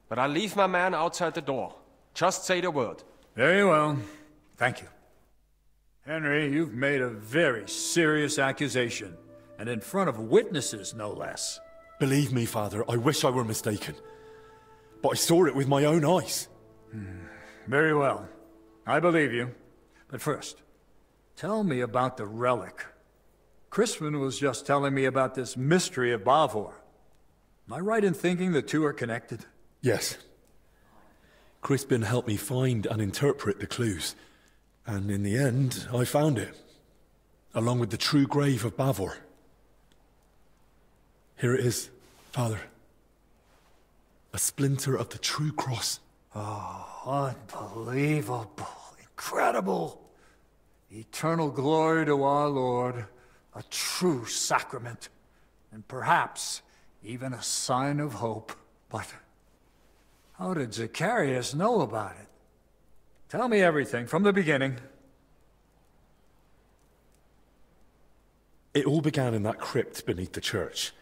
But I'll leave my man outside the door. Just say the word. Very well. Thank you. Henry, you've made a very serious accusation. And in front of witnesses, no less. Believe me, Father, I wish I were mistaken. But I saw it with my own eyes. Very well. I believe you. But first, tell me about the relic. Crispin was just telling me about this mystery of Bavor. Am I right in thinking the two are connected? Yes. Crispin helped me find and interpret the clues. And in the end, I found it. Along with the true grave of Bavor. Here it is, Father. A splinter of the true cross. Oh, unbelievable. Incredible. Eternal glory to our Lord. A true sacrament. And perhaps even a sign of hope. But how did Zacharias know about it? Tell me everything from the beginning. It all began in that crypt beneath the church.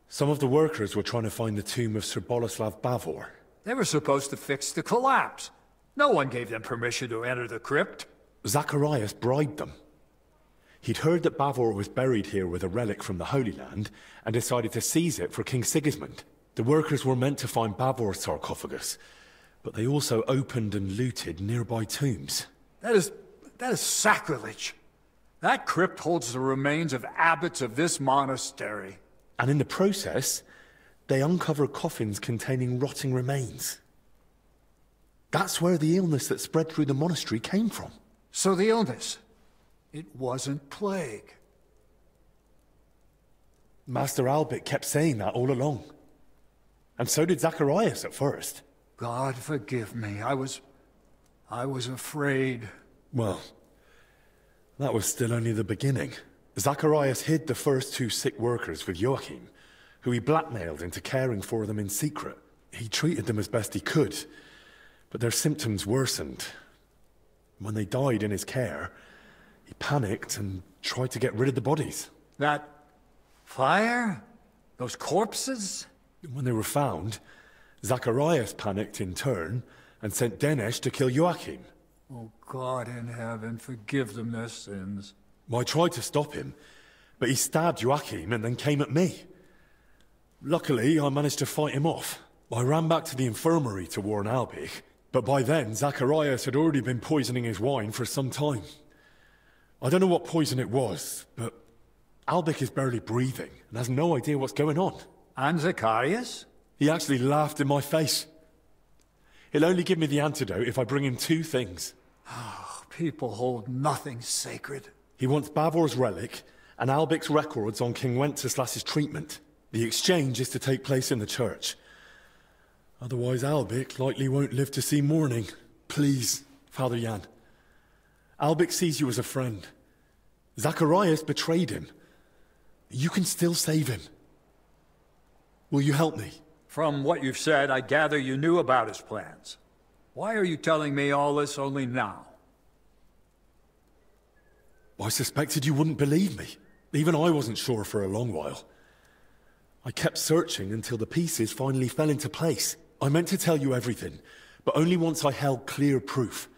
Some of the workers were trying to find the tomb of Sir Boleslav Bavor. They were supposed to fix the collapse. No one gave them permission to enter the crypt. Zacharias bribed them. He'd heard that Bavor was buried here with a relic from the Holy Land, and decided to seize it for King Sigismund. The workers were meant to find Bavor's sarcophagus, but they also opened and looted nearby tombs. That is sacrilege. That crypt holds the remains of abbots of this monastery. And in the process, they uncovered coffins containing rotting remains. That's where the illness that spread through the monastery came from. So the illness, it wasn't plague. Master Albic kept saying that all along. And so did Zacharias at first. God forgive me. I was afraid. Well, that was still only the beginning. Zacharias hid the first two sick workers with Joachim, who he blackmailed into caring for them in secret. He treated them as best he could, but their symptoms worsened. When they died in his care, he panicked and tried to get rid of the bodies. That fire? Those corpses? When they were found, Zacharias panicked in turn and sent Denesh to kill Joachim. Oh, God in heaven, forgive them their sins. Well, I tried to stop him, but he stabbed Joachim and then came at me. Luckily, I managed to fight him off. I ran back to the infirmary to warn Albic, but by then, Zacharias had already been poisoning his wine for some time. I don't know what poison it was, but Albic is barely breathing and has no idea what's going on. And Zacharias? He actually laughed in my face. He'll only give me the antidote if I bring him two things. People hold nothing sacred. He wants Bavor's relic and Albic's records on King Wenceslas's treatment. The exchange is to take place in the church. Otherwise Albic likely won't live to see morning. Please, Father Jan. Albic sees you as a friend. Zacharias betrayed him. You can still save him. Will you help me? From what you've said, I gather you knew about his plans. Why are you telling me all this only now? I suspected you wouldn't believe me. Even I wasn't sure for a long while. I kept searching until the pieces finally fell into place. I meant to tell you everything, but only once I held clear proof.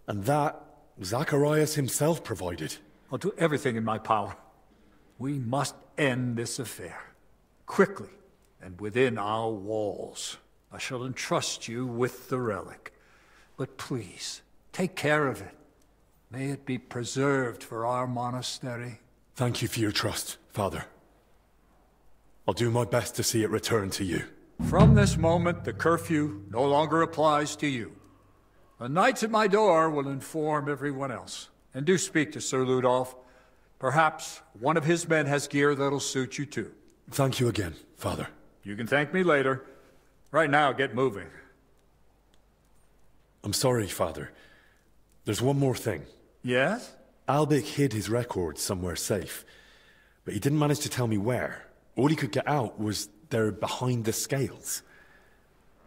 And that, Zacharias himself provided. I'll do everything in my power. We must end this affair. Quickly, and within our walls. I shall entrust you with the relic. But please, take care of it. May it be preserved for our monastery. Thank you for your trust, Father. I'll do my best to see it return to you. From this moment, the curfew no longer applies to you. The knights at my door will inform everyone else. And do speak to Sir Ludolf. Perhaps one of his men has gear that'll suit you too. Thank you again, Father. You can thank me later. Right now, get moving. I'm sorry, Father. There's one more thing. Yes? Albic hid his records somewhere safe, but he didn't manage to tell me where. All he could get out was they're behind the scales.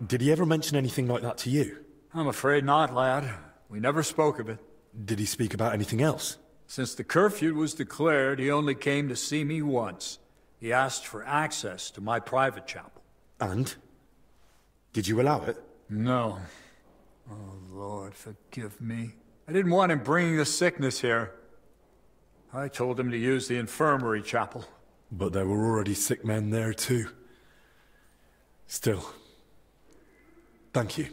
Did he ever mention anything like that to you? I'm afraid not, lad. We never spoke of it. Did he speak about anything else? Since the curfew was declared, he only came to see me once. He asked for access to my private chapel. And? Did you allow it? No. Oh, Lord, forgive me. I didn't want him bringing the sickness here. I told him to use the infirmary chapel. But there were already sick men there too. Still, thank you.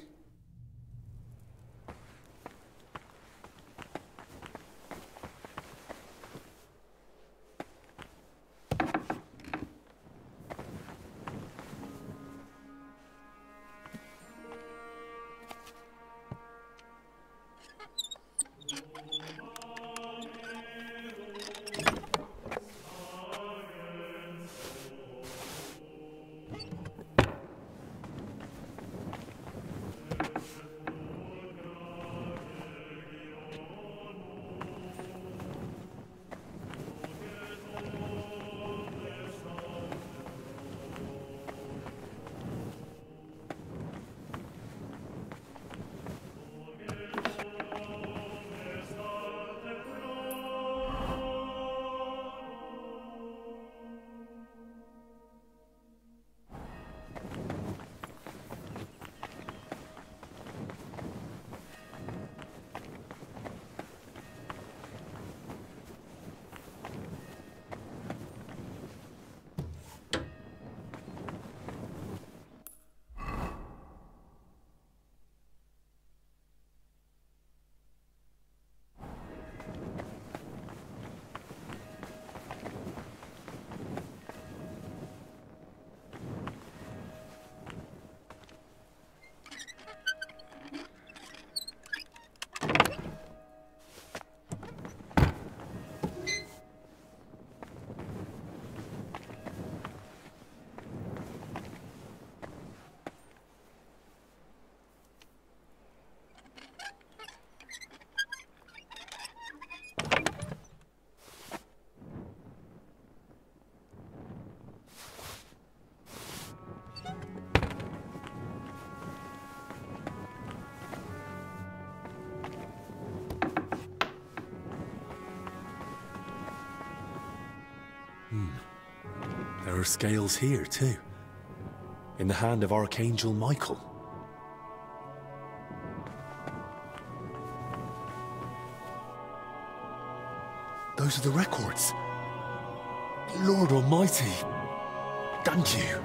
There are scales here, too. In the hand of Archangel Michael. Those are the records. Lord Almighty. Thank you.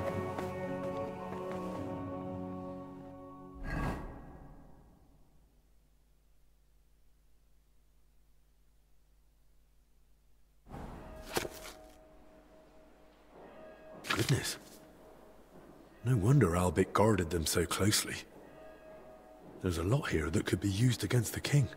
Goodness. No wonder Albic guarded them so closely. There's a lot here that could be used against the king.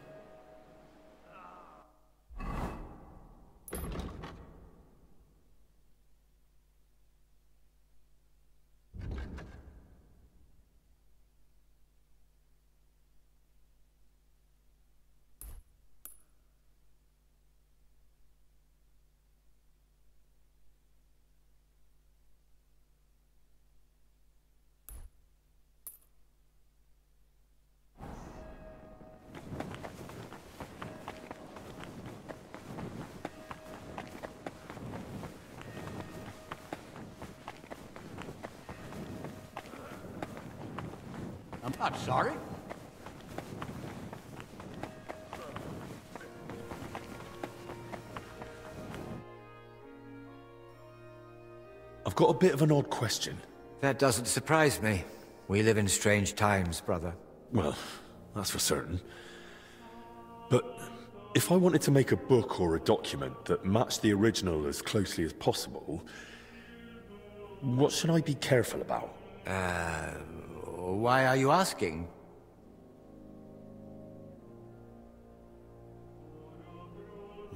I'm sorry. I've got a bit of an odd question. That doesn't surprise me. We live in strange times, brother. Well, that's for certain. But if I wanted to make a book or a document that matched the original as closely as possible, what should I be careful about? Why are you asking?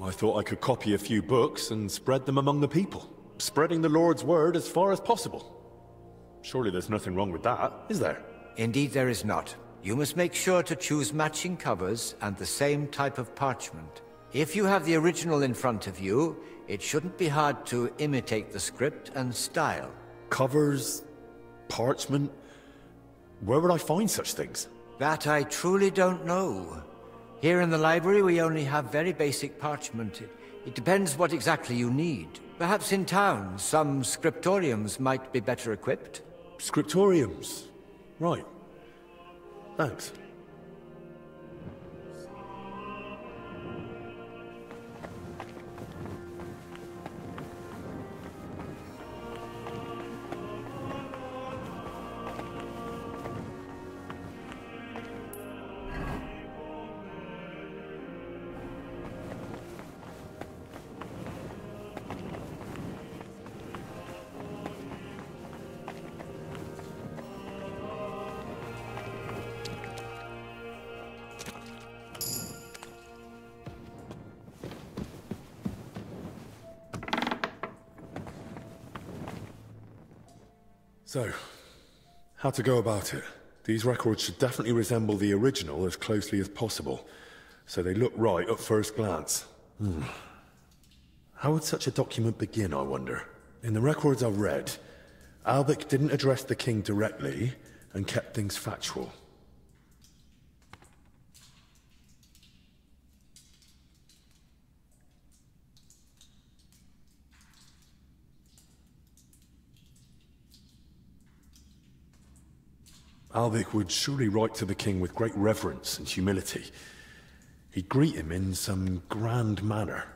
I thought I could copy a few books and spread them among the people, spreading the Lord's word as far as possible. Surely there's nothing wrong with that, is there? Indeed there is not. You must make sure to choose matching covers and the same type of parchment. If you have the original in front of you, it shouldn't be hard to imitate the script and style. Covers? Parchment? Where would I find such things? That I truly don't know. Here in the library we only have very basic parchment. It depends what exactly you need. Perhaps in town, some scriptoriums might be better equipped. Scriptoriums? Right. Thanks. So, how to go about it? These records should definitely resemble the original as closely as possible, so they look right at first glance. How would such a document begin, I wonder? In the records I've read, Albic didn't address the king directly and kept things factual. Albic would surely write to the king with great reverence and humility. He'd greet him in some grand manner.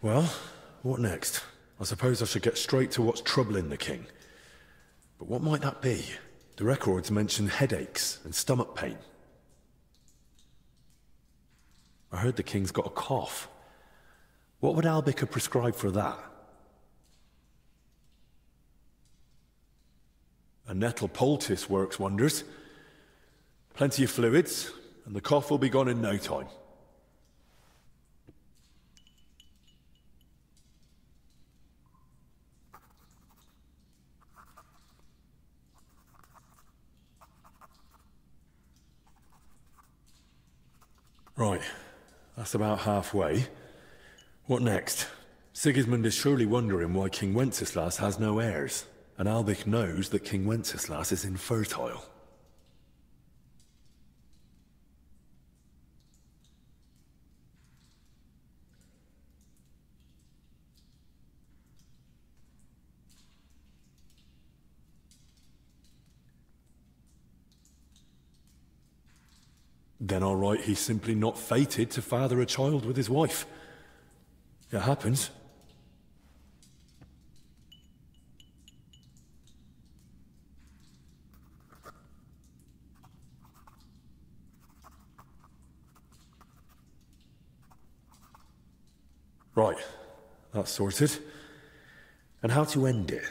Well, what next? I suppose I should get straight to what's troubling the king. But what might that be? The records mention headaches and stomach pain. I heard the king's got a cough. What would Albic have prescribed for that? A nettle poultice works wonders. Plenty of fluids, and the cough will be gone in no time. Right, that's about halfway. What next? Sigismund is surely wondering why King Wenceslas has no heirs, and Albic knows that King Wenceslas is infertile. Then I'll write he's simply not fated to father a child with his wife. It happens. Right, that's sorted. And how to end it?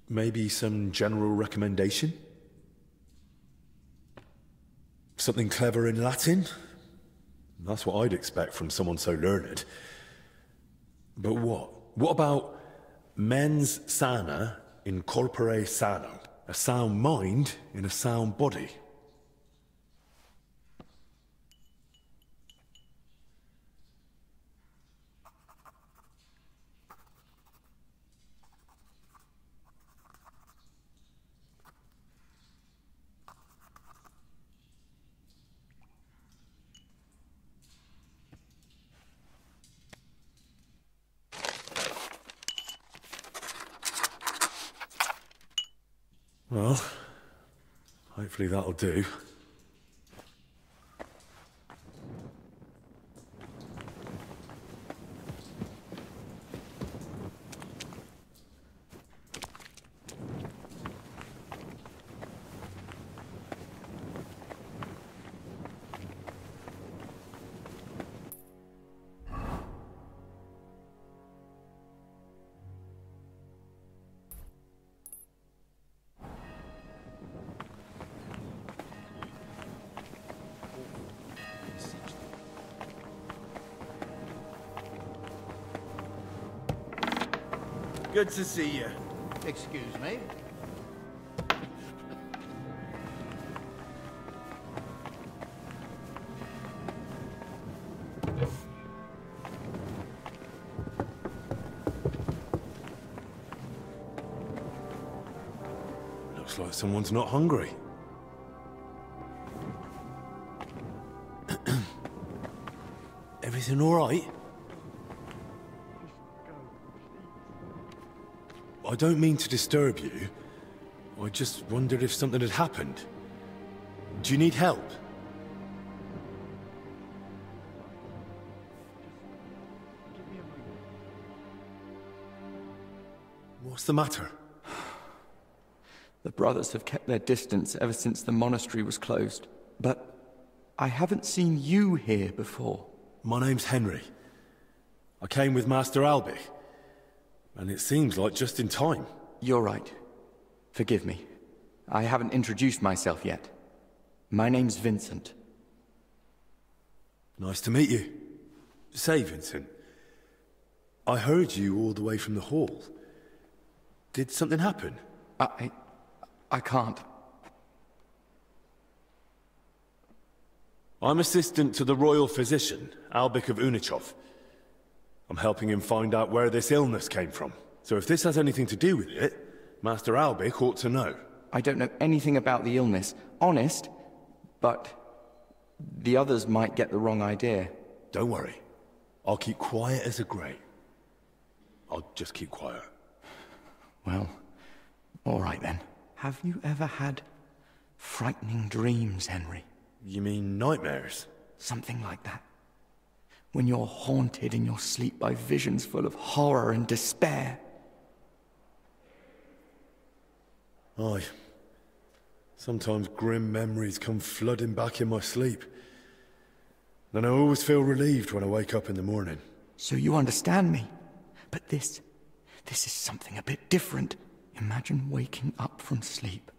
Maybe some general recommendation? Something clever in Latin? That's what I'd expect from someone so learned. But what? What about mens sana in corpore sano? A sound mind in a sound body? Well, hopefully that'll do. Good to see you. Excuse me. Looks like someone's not hungry. Everything all right? I don't mean to disturb you. I just wondered if something had happened. Do you need help? What's the matter? The brothers have kept their distance ever since the monastery was closed. But I haven't seen you here before. My name's Henry. I came with Master Albich. And it seems like just in time. You're right. Forgive me. I haven't introduced myself yet. My name's Vincent. Nice to meet you. Say, Vincent, I heard you all the way from the hall. Did something happen? I can't. I'm assistant to the royal physician, Albich of Unichov. I'm helping him find out where this illness came from. So if this has anything to do with it, Master Albich ought to know. I don't know anything about the illness, honest, but the others might get the wrong idea. Don't worry. I'll keep quiet as a grave. I'll just keep quiet. Well, all right then. Have you ever had frightening dreams, Henry? You mean nightmares? Something like that. When you're haunted in your sleep by visions full of horror and despair. Aye. Sometimes grim memories come flooding back in my sleep. Then I always feel relieved when I wake up in the morning. So you understand me. But this is something a bit different. Imagine waking up from sleep.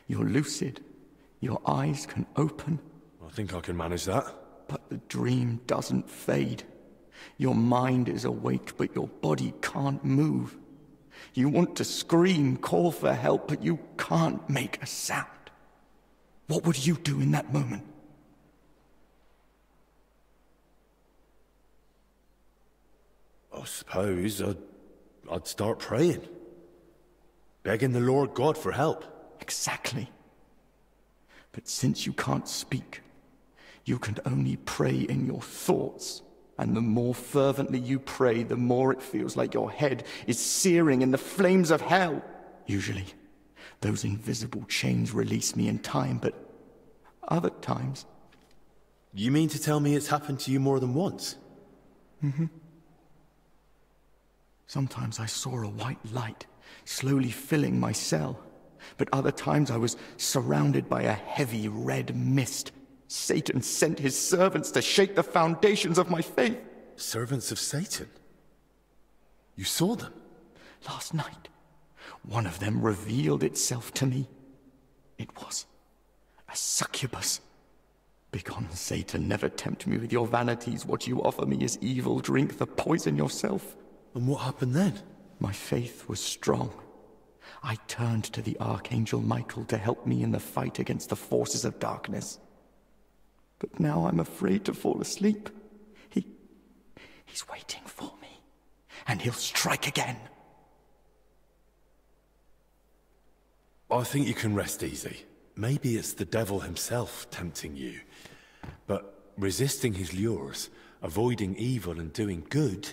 You're lucid. Your eyes can open. I think I can manage that. But the dream doesn't fade. Your mind is awake, but your body can't move. You want to scream, call for help, but you can't make a sound. What would you do in that moment? I suppose I'd start praying. Begging the Lord God for help. Exactly. But since you can't speak, you can only pray in your thoughts. And the more fervently you pray, the more it feels like your head is searing in the flames of hell. Usually, those invisible chains release me in time, but other times... You mean to tell me it's happened to you more than once? Mm-hmm. Sometimes I saw a white light slowly filling my cell, but other times I was surrounded by a heavy red mist. Satan sent his servants to shake the foundations of my faith. Servants of Satan? You saw them? Last night, one of them revealed itself to me. It was a succubus. Begone, Satan, never tempt me with your vanities. What you offer me is evil. Drink the poison yourself. And what happened then? My faith was strong. I turned to the Archangel Michael to help me in the fight against the forces of darkness. But now I'm afraid to fall asleep. He's waiting for me, and he'll strike again. I think you can rest easy. Maybe it's the devil himself tempting you. But resisting his lures, avoiding evil and doing good,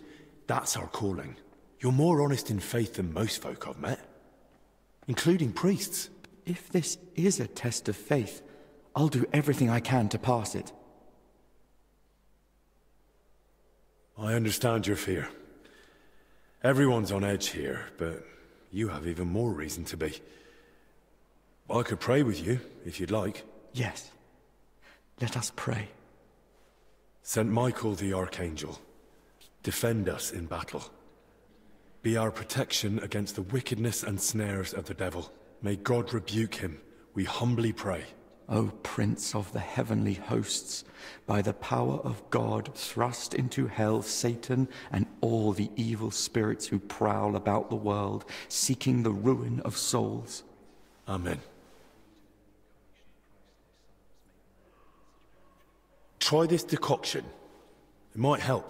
that's our calling. You're more honest in faith than most folk I've met, including priests. If this is a test of faith, I'll do everything I can to pass it. I understand your fear. Everyone's on edge here, but you have even more reason to be. I could pray with you, if you'd like. Yes. Let us pray. Saint Michael the Archangel, defend us in battle. Be our protection against the wickedness and snares of the devil. May God rebuke him, we humbly pray. O Prince of the heavenly hosts, by the power of God, thrust into hell Satan and all the evil spirits who prowl about the world, seeking the ruin of souls. Amen. Try this decoction. It might help.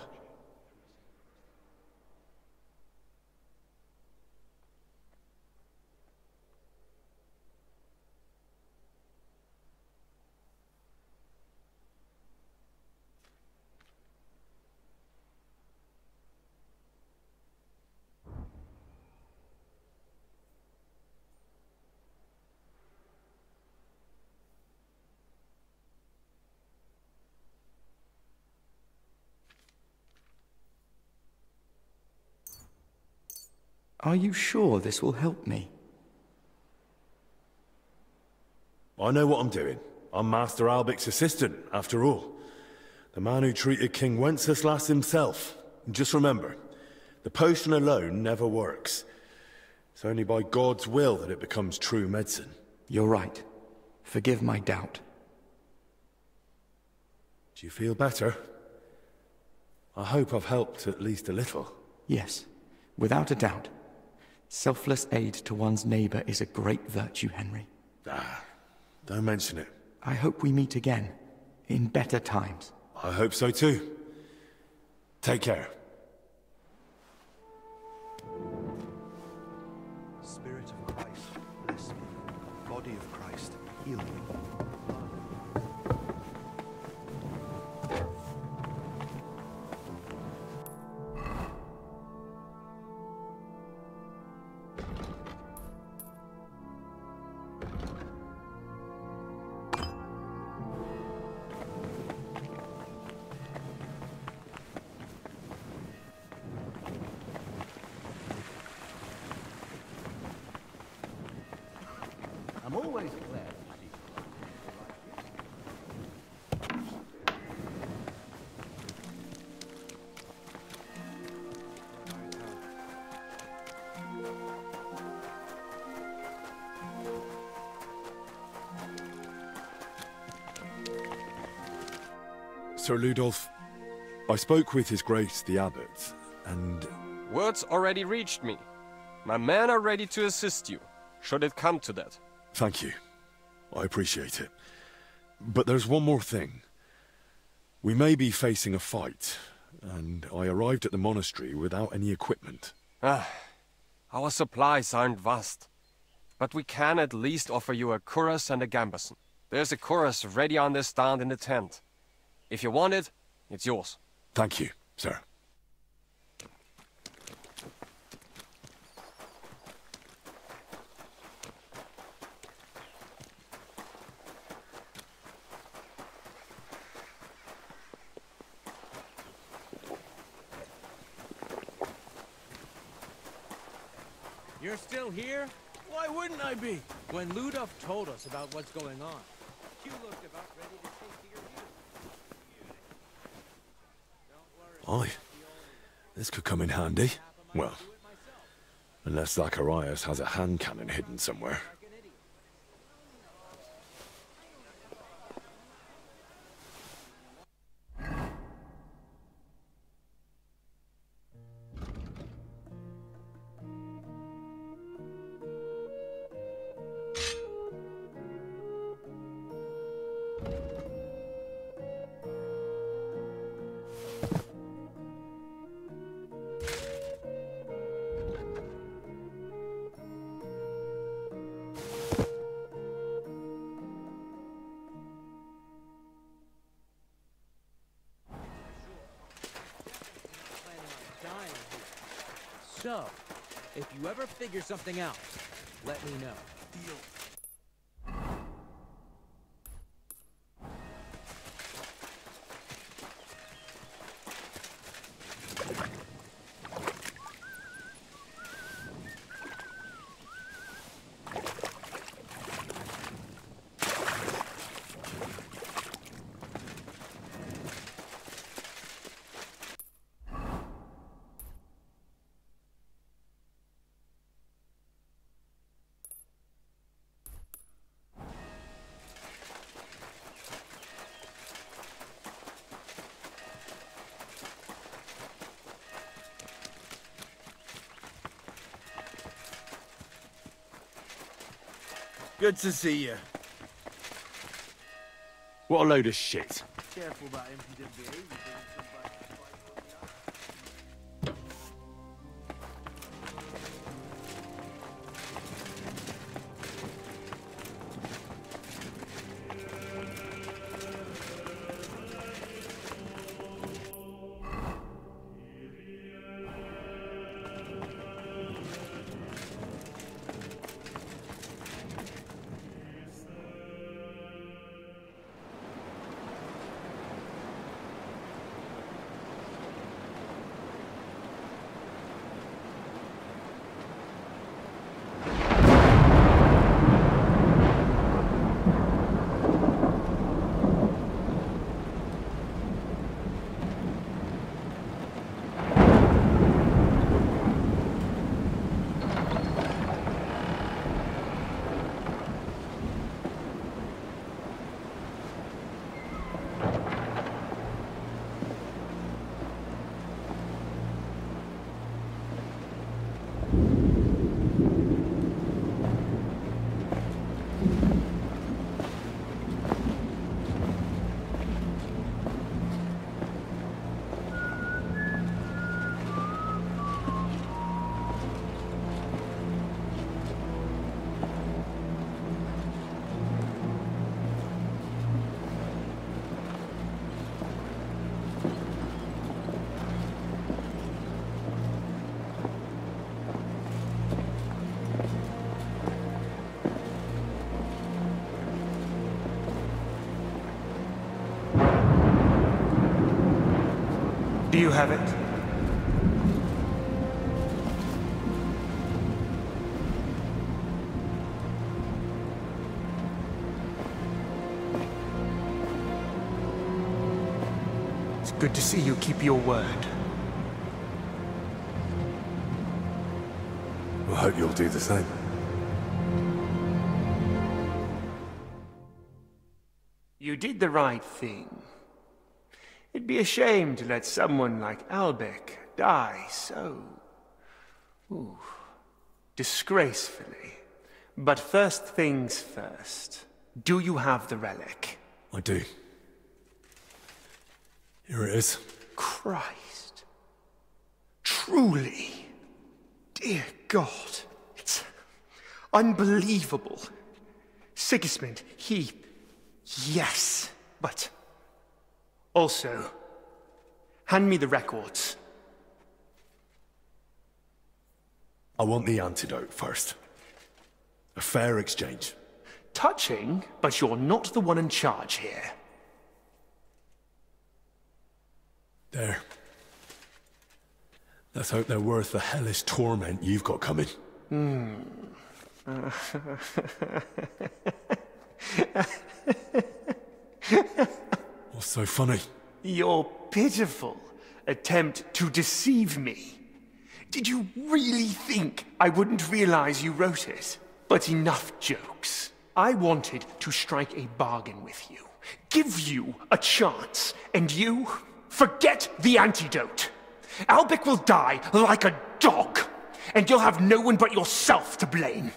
Are you sure this will help me? I know what I'm doing. I'm Master Albic's assistant, after all. The man who treated King Wenceslas himself. And just remember, the potion alone never works. It's only by God's will that it becomes true medicine. You're right. Forgive my doubt. Do you feel better? I hope I've helped at least a little. Yes, without a doubt. Selfless aid to one's neighbor is a great virtue, Henry. Don't mention it. I hope we meet again, in better times. I hope so too. Take care. Spirit of Christ, bless me. Body of Christ, heal me. I'm always glad to Sir Ludolf, I spoke with His Grace the Abbot, and... Words already reached me. My men are ready to assist you, should it come to that. Thank you. I appreciate it. But there's one more thing. We may be facing a fight, and I arrived at the monastery without any equipment. Our supplies aren't vast, but we can at least offer you a cuirass and a gambeson. There's a cuirass ready on this stand in the tent. If you want it, it's yours. Thank you, sir. You're still here? Why wouldn't I be? When Ludolf told us about what's going on, you looked about ready to take to your heels. Aye. This could come in handy. Well, unless Zacharias has a hand cannon hidden somewhere. So, if you ever figure something out, let me know. Deal. Good to see you. What a load of shit. Careful about MPWA. Do you have it? It's good to see you keep your word. I hope you'll do the same. You did the right thing. It'd be a shame to let someone like Albec die so... disgracefully. But first things first. Do you have the relic? I do. Here it is. Christ. Truly. Dear God. It's unbelievable. Sigismund, he... Yes, but... Also, hand me the records. I want the antidote first. A fair exchange. Touching, but you're not the one in charge here. There. Let's hope they're worth the hellish torment you've got coming. What's so funny? Your pitiful attempt to deceive me. Did you really think I wouldn't realize you wrote it? But enough jokes. I wanted to strike a bargain with you. Give you a chance. And you? Forget the antidote. Albec will die like a dog. And you'll have no one but yourself to blame.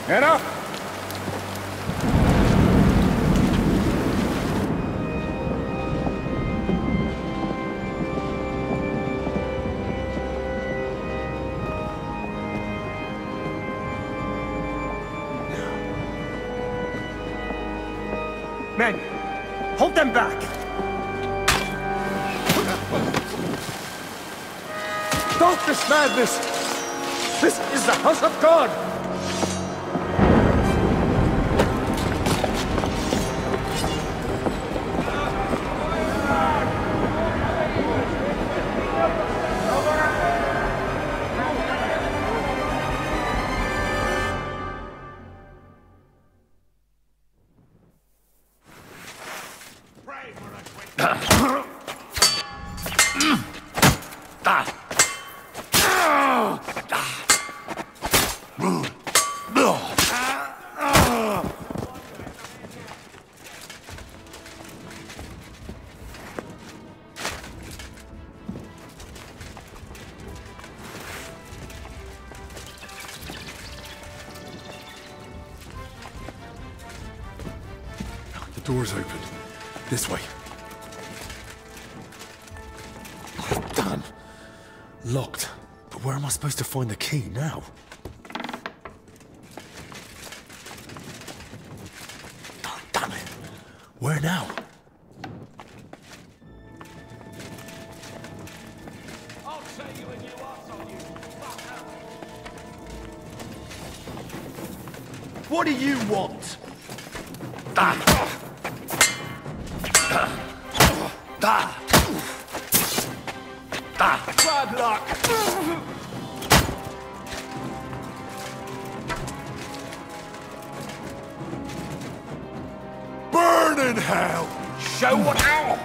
Enough! Men, hold them back! Stop this madness! This is the house of God! Door's open. This way. Oh, damn. Locked. But where am I supposed to find the key now? Oh, damn it. Where now? I'll tell you when you arsehole, you fucker! What do you want? Bad luck! Burn in hell! Show what now!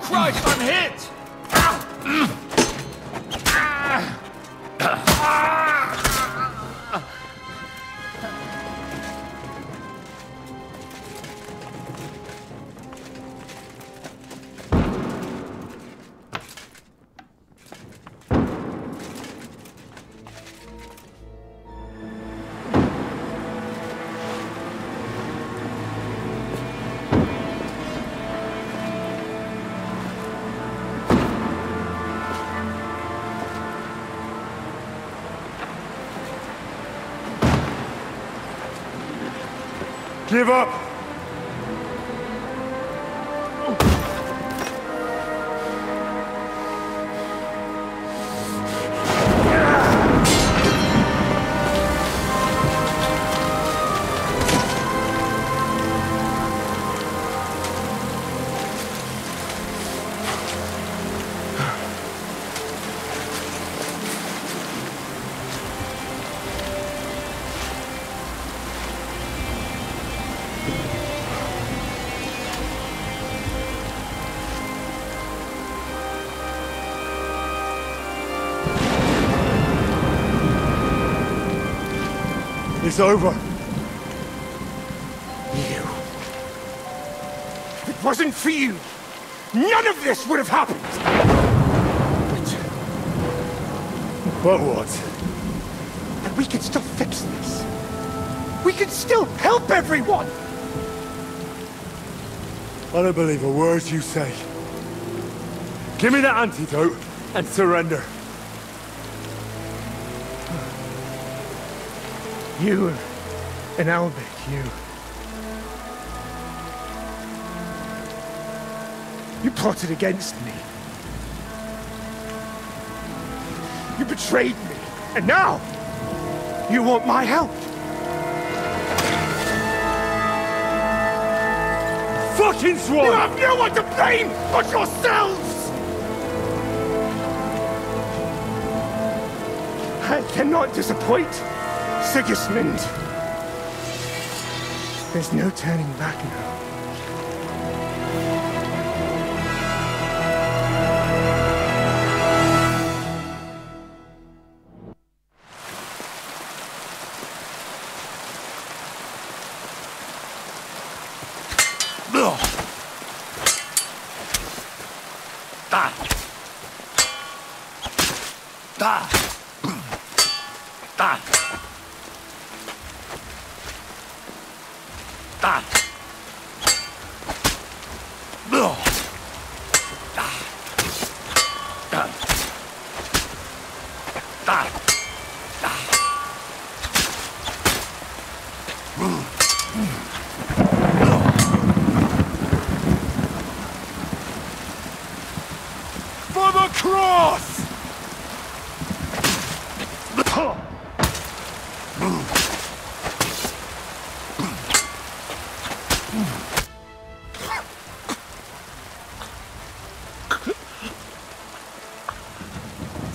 Christ, I'm hit! Give up! It's over. You. If it wasn't for you, none of this would have happened! But what? And we can still fix this. We can still help everyone! I don't believe a word you say. Give me that antidote and surrender. You and Albert, you plotted against me. You betrayed me, and now you want my help. Fucking swan! You have no one to blame but yourselves! I cannot disappoint Sigismund. There's no turning back now. For the cross!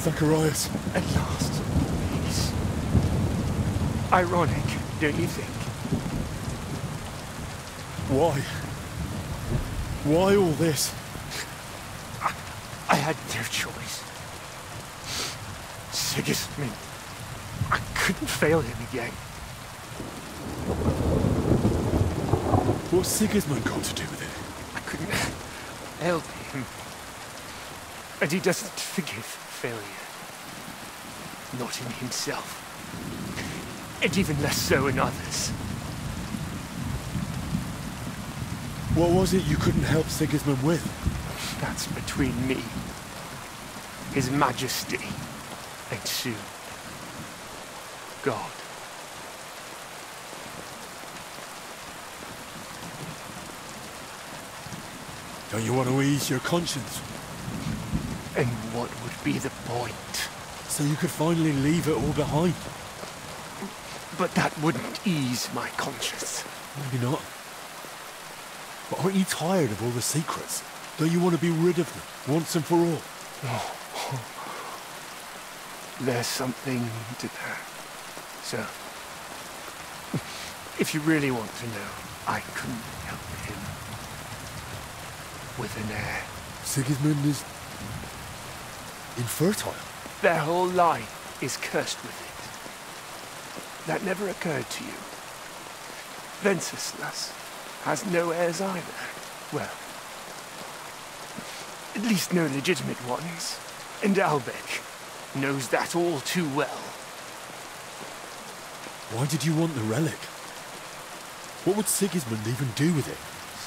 Zacharias. At last. It's ironic, don't you think? Why? Why all this? I had no choice. Sigismund. I couldn't fail him again. What's Sigismund got to do with it? I couldn't help him. And he doesn't forgive failure. Not in himself. and even less so in others. What was it you couldn't help Sigismund with? That's between me, His Majesty, and soon, God. Don't you want to ease your conscience? And what would be the point? So you could finally leave it all behind. But that wouldn't ease my conscience. Maybe not. But aren't you tired of all the secrets? Don't you want to be rid of them, once and for all? Oh. There's something to that. So, if you really want to know, I couldn't help him. With an heir. Sigismund is infertile. Their whole line is cursed with it. That never occurred to you. Venceslas has no heirs either. Well, at least no legitimate ones. And Albec knows that all too well. Why did you want the relic? What would Sigismund even do with it?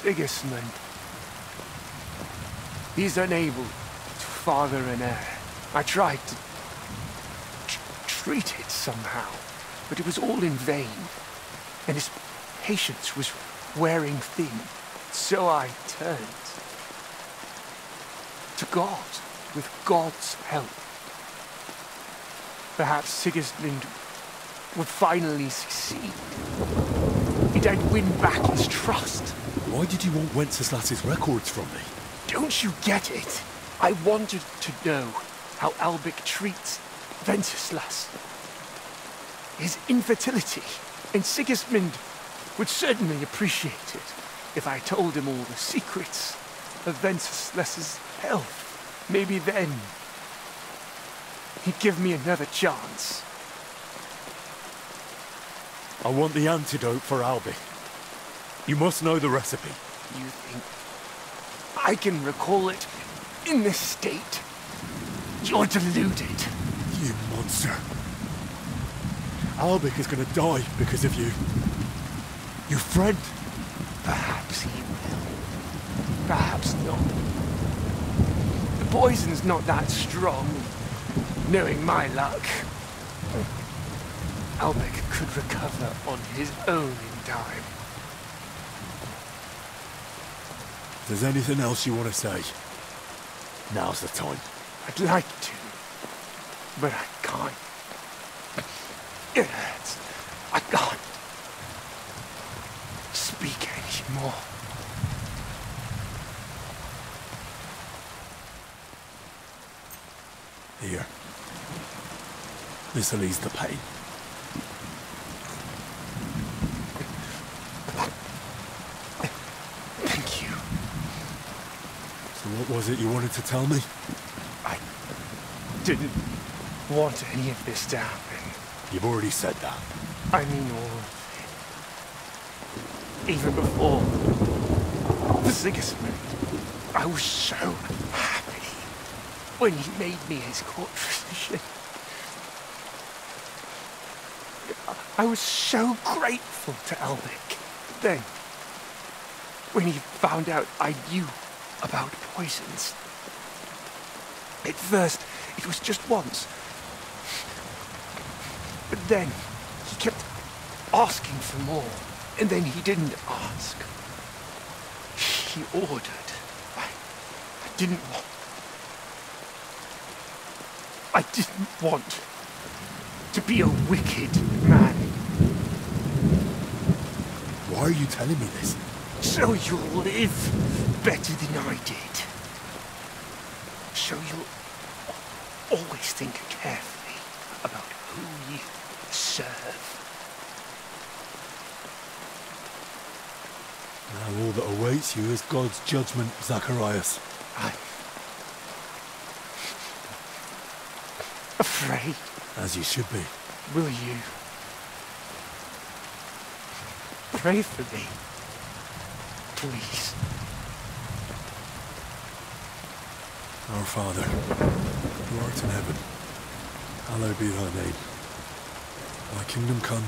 Sigismund. He's unable to father an heir. I tried to treat it somehow, but it was all in vain. And his patience was wearing thin. So I turned to God, with God's help. Perhaps Sigismund would finally succeed. And I'd win back his trust. Why did you want Wenceslas's records from me? Don't you get it? I wanted to know how Albec treats Venceslas. His infertility. And Sigismund would certainly appreciate it if I told him all the secrets of Venceslas's health. Maybe then he'd give me another chance. I want the antidote for Albec. You must know the recipe. You think I can recall it in this state? You're deluded. You monster. Albec is going to die because of you. Your friend. Perhaps he will. Perhaps not. The poison's not that strong, knowing my luck. Albec could recover on his own in time. If there's anything else you want to say, now's the time. I'd like to, but I can't. It hurts. I can't speak anymore. Here. This'll ease the pain. Thank you. So what was it you wanted to tell me? I didn't want any of this to happen. You've already said that. I mean all of it. Even before the Sigismund, I was so happy when he made me his court physician. I was so grateful to Albec. Then, when he found out I knew about poisons, at first it was just once. But then he kept asking for more, and then he didn't ask. He ordered. I didn't want to be a wicked man. Why are you telling me this? So you'll live better than I did. So you'll always think carefully about who you serve. Now all that awaits you is God's judgment, Zacharias. I'm afraid. As you should be. Will you pray for me, please? Our Father, who art in heaven, hallowed be thy name. Thy kingdom come,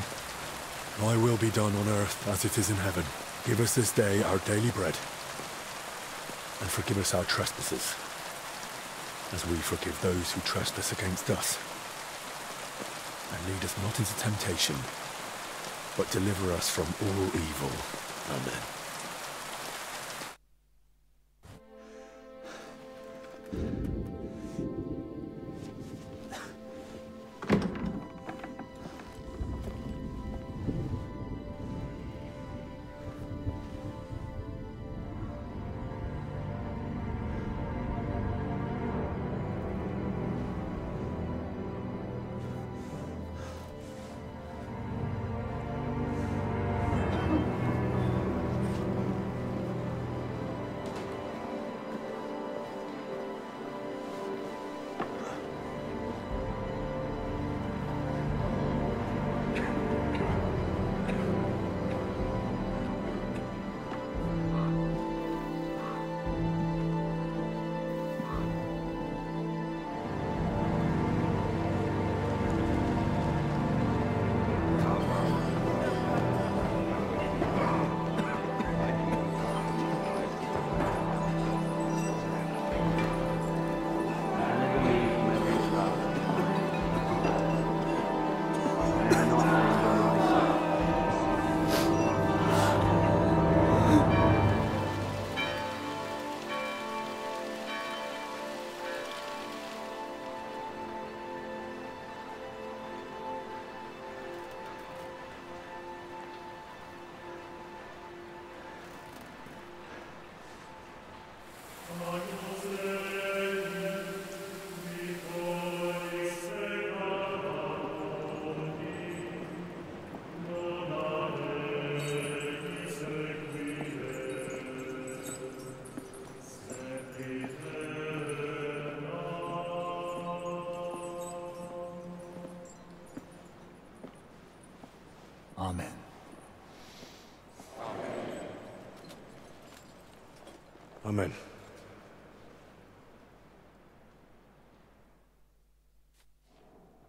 Thy will be done on earth as it is in heaven. Give us this day our daily bread. And forgive us our trespasses, as we forgive those who trespass against us. And lead us not into temptation, but deliver us from all evil. Amen. Amen. Amen.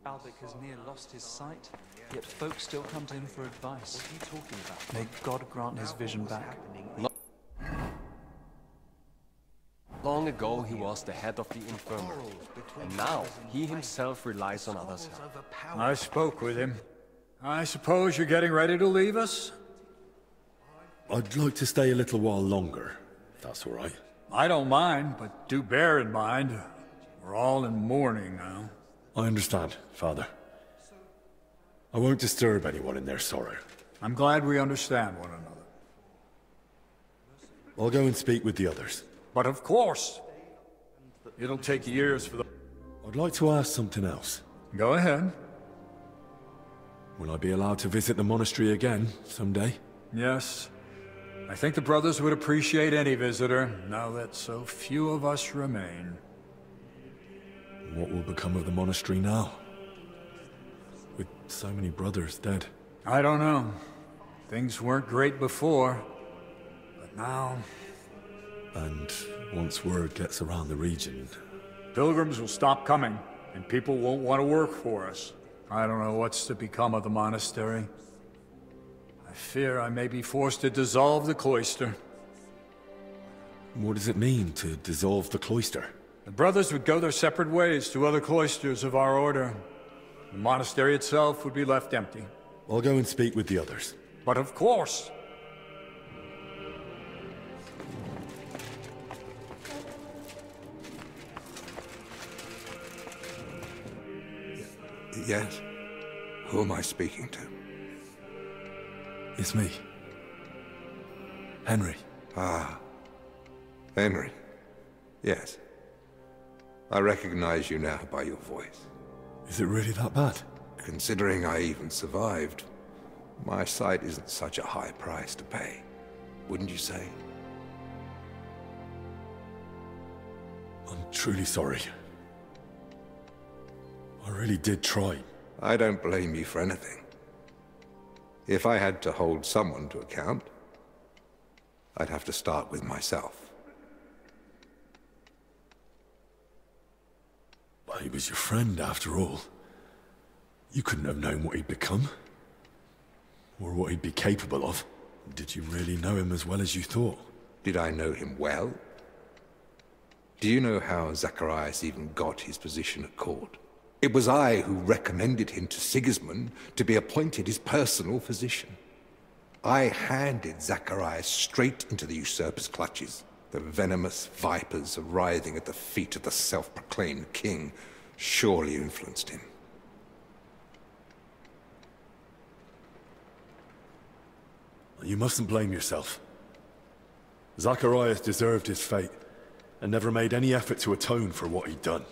Albic has near lost his sight, yet folk still come to him for advice. What are you talking about? May God grant his vision back. Long ago he was the head of the infirmary, and now he himself relies on others' help. I spoke with him. I suppose you're getting ready to leave us? I'd like to stay a little while longer, if that's all right. I don't mind, but do bear in mind, we're all in mourning now. I understand, Father. I won't disturb anyone in their sorrow. I'm glad we understand one another. I'll go and speak with the others. But of course! It'll take years for the... I'd like to ask something else. Go ahead. Will I be allowed to visit the monastery again someday? Yes. I think the brothers would appreciate any visitor, now that so few of us remain. What will become of the monastery now? With so many brothers dead. I don't know. Things weren't great before, but now... And once word gets around the region... Pilgrims will stop coming, and people won't want to work for us. I don't know what's to become of the monastery. I fear I may be forced to dissolve the cloister. What does it mean to dissolve the cloister? The brothers would go their separate ways to other cloisters of our order. The monastery itself would be left empty. I'll go and speak with the others. But of course! Yes? Who am I speaking to? It's me. Henry. Ah. Henry. Yes. I recognize you now by your voice. Is it really that bad? Considering I even survived, my sight isn't such a high price to pay. Wouldn't you say? I'm truly sorry. I really did try. I don't blame you for anything. If I had to hold someone to account, I'd have to start with myself. Well, he was your friend, after all. You couldn't have known what he'd become. Or what he'd be capable of. Did you really know him as well as you thought? Did I know him well? Do you know how Zacharias even got his position at court? It was I who recommended him to Sigismund to be appointed his personal physician. I handed Zacharias straight into the usurper's clutches. The venomous vipers writhing at the feet of the self-proclaimed king surely influenced him. You mustn't blame yourself. Zacharias deserved his fate, and never made any effort to atone for what he'd done.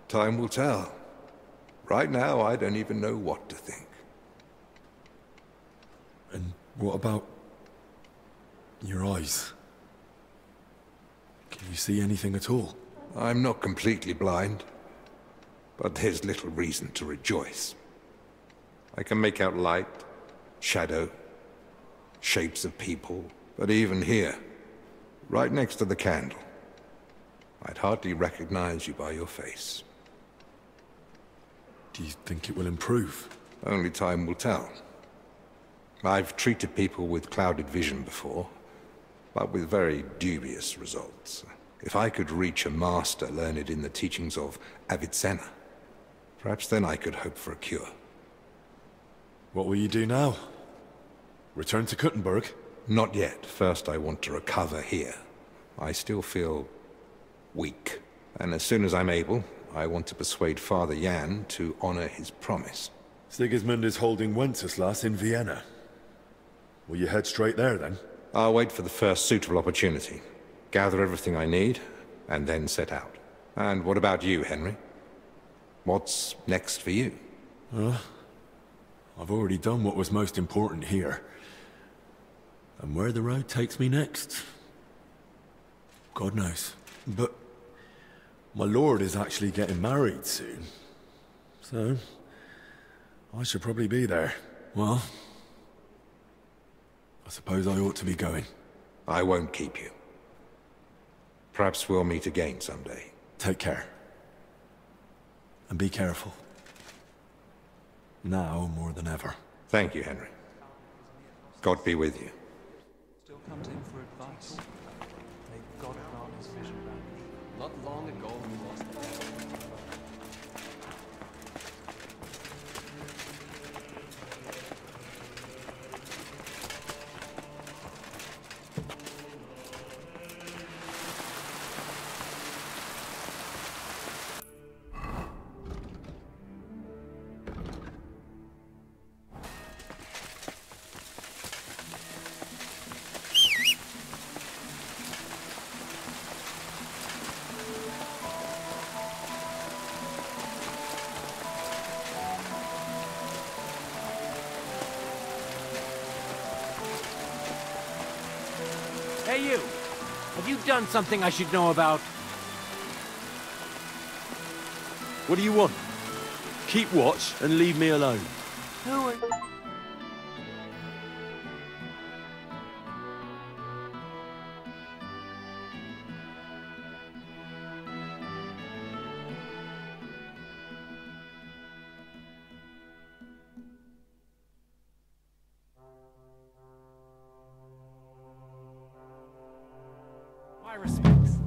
Time will tell. Right now, I don't even know what to think. And what about your eyes? Can you see anything at all? I'm not completely blind, but there's little reason to rejoice. I can make out light, shadow, shapes of people, but even here, right next to the candle, I'd hardly recognize you by your face. Do you think it will improve? Only time will tell. I've treated people with clouded vision before, but with very dubious results. If I could reach a master learned in the teachings of Avicenna, perhaps then I could hope for a cure. What will you do now? Return to Kuttenberg? Not yet. First I want to recover here. I still feel weak. And as soon as I'm able, I want to persuade Father Jan to honor his promise. Sigismund is holding Wenceslas in Vienna. Will you head straight there, then? I'll wait for the first suitable opportunity. Gather everything I need, and then set out. And what about you, Henry? What's next for you? I've already done what was most important here. And where the road takes me next, God knows. But my lord is actually getting married soon. So, I should probably be there. Well, I suppose I ought to be going. I won't keep you. Perhaps we'll meet again someday. Take care. And be careful. Now more than ever. Thank you, Henry. God be with you. Still comes in for advice. May God grant his vision back. Not long ago we lost the battle. Hey, you! Have you done something I should know about? What do you want? Keep watch and leave me alone. Who are... My respects.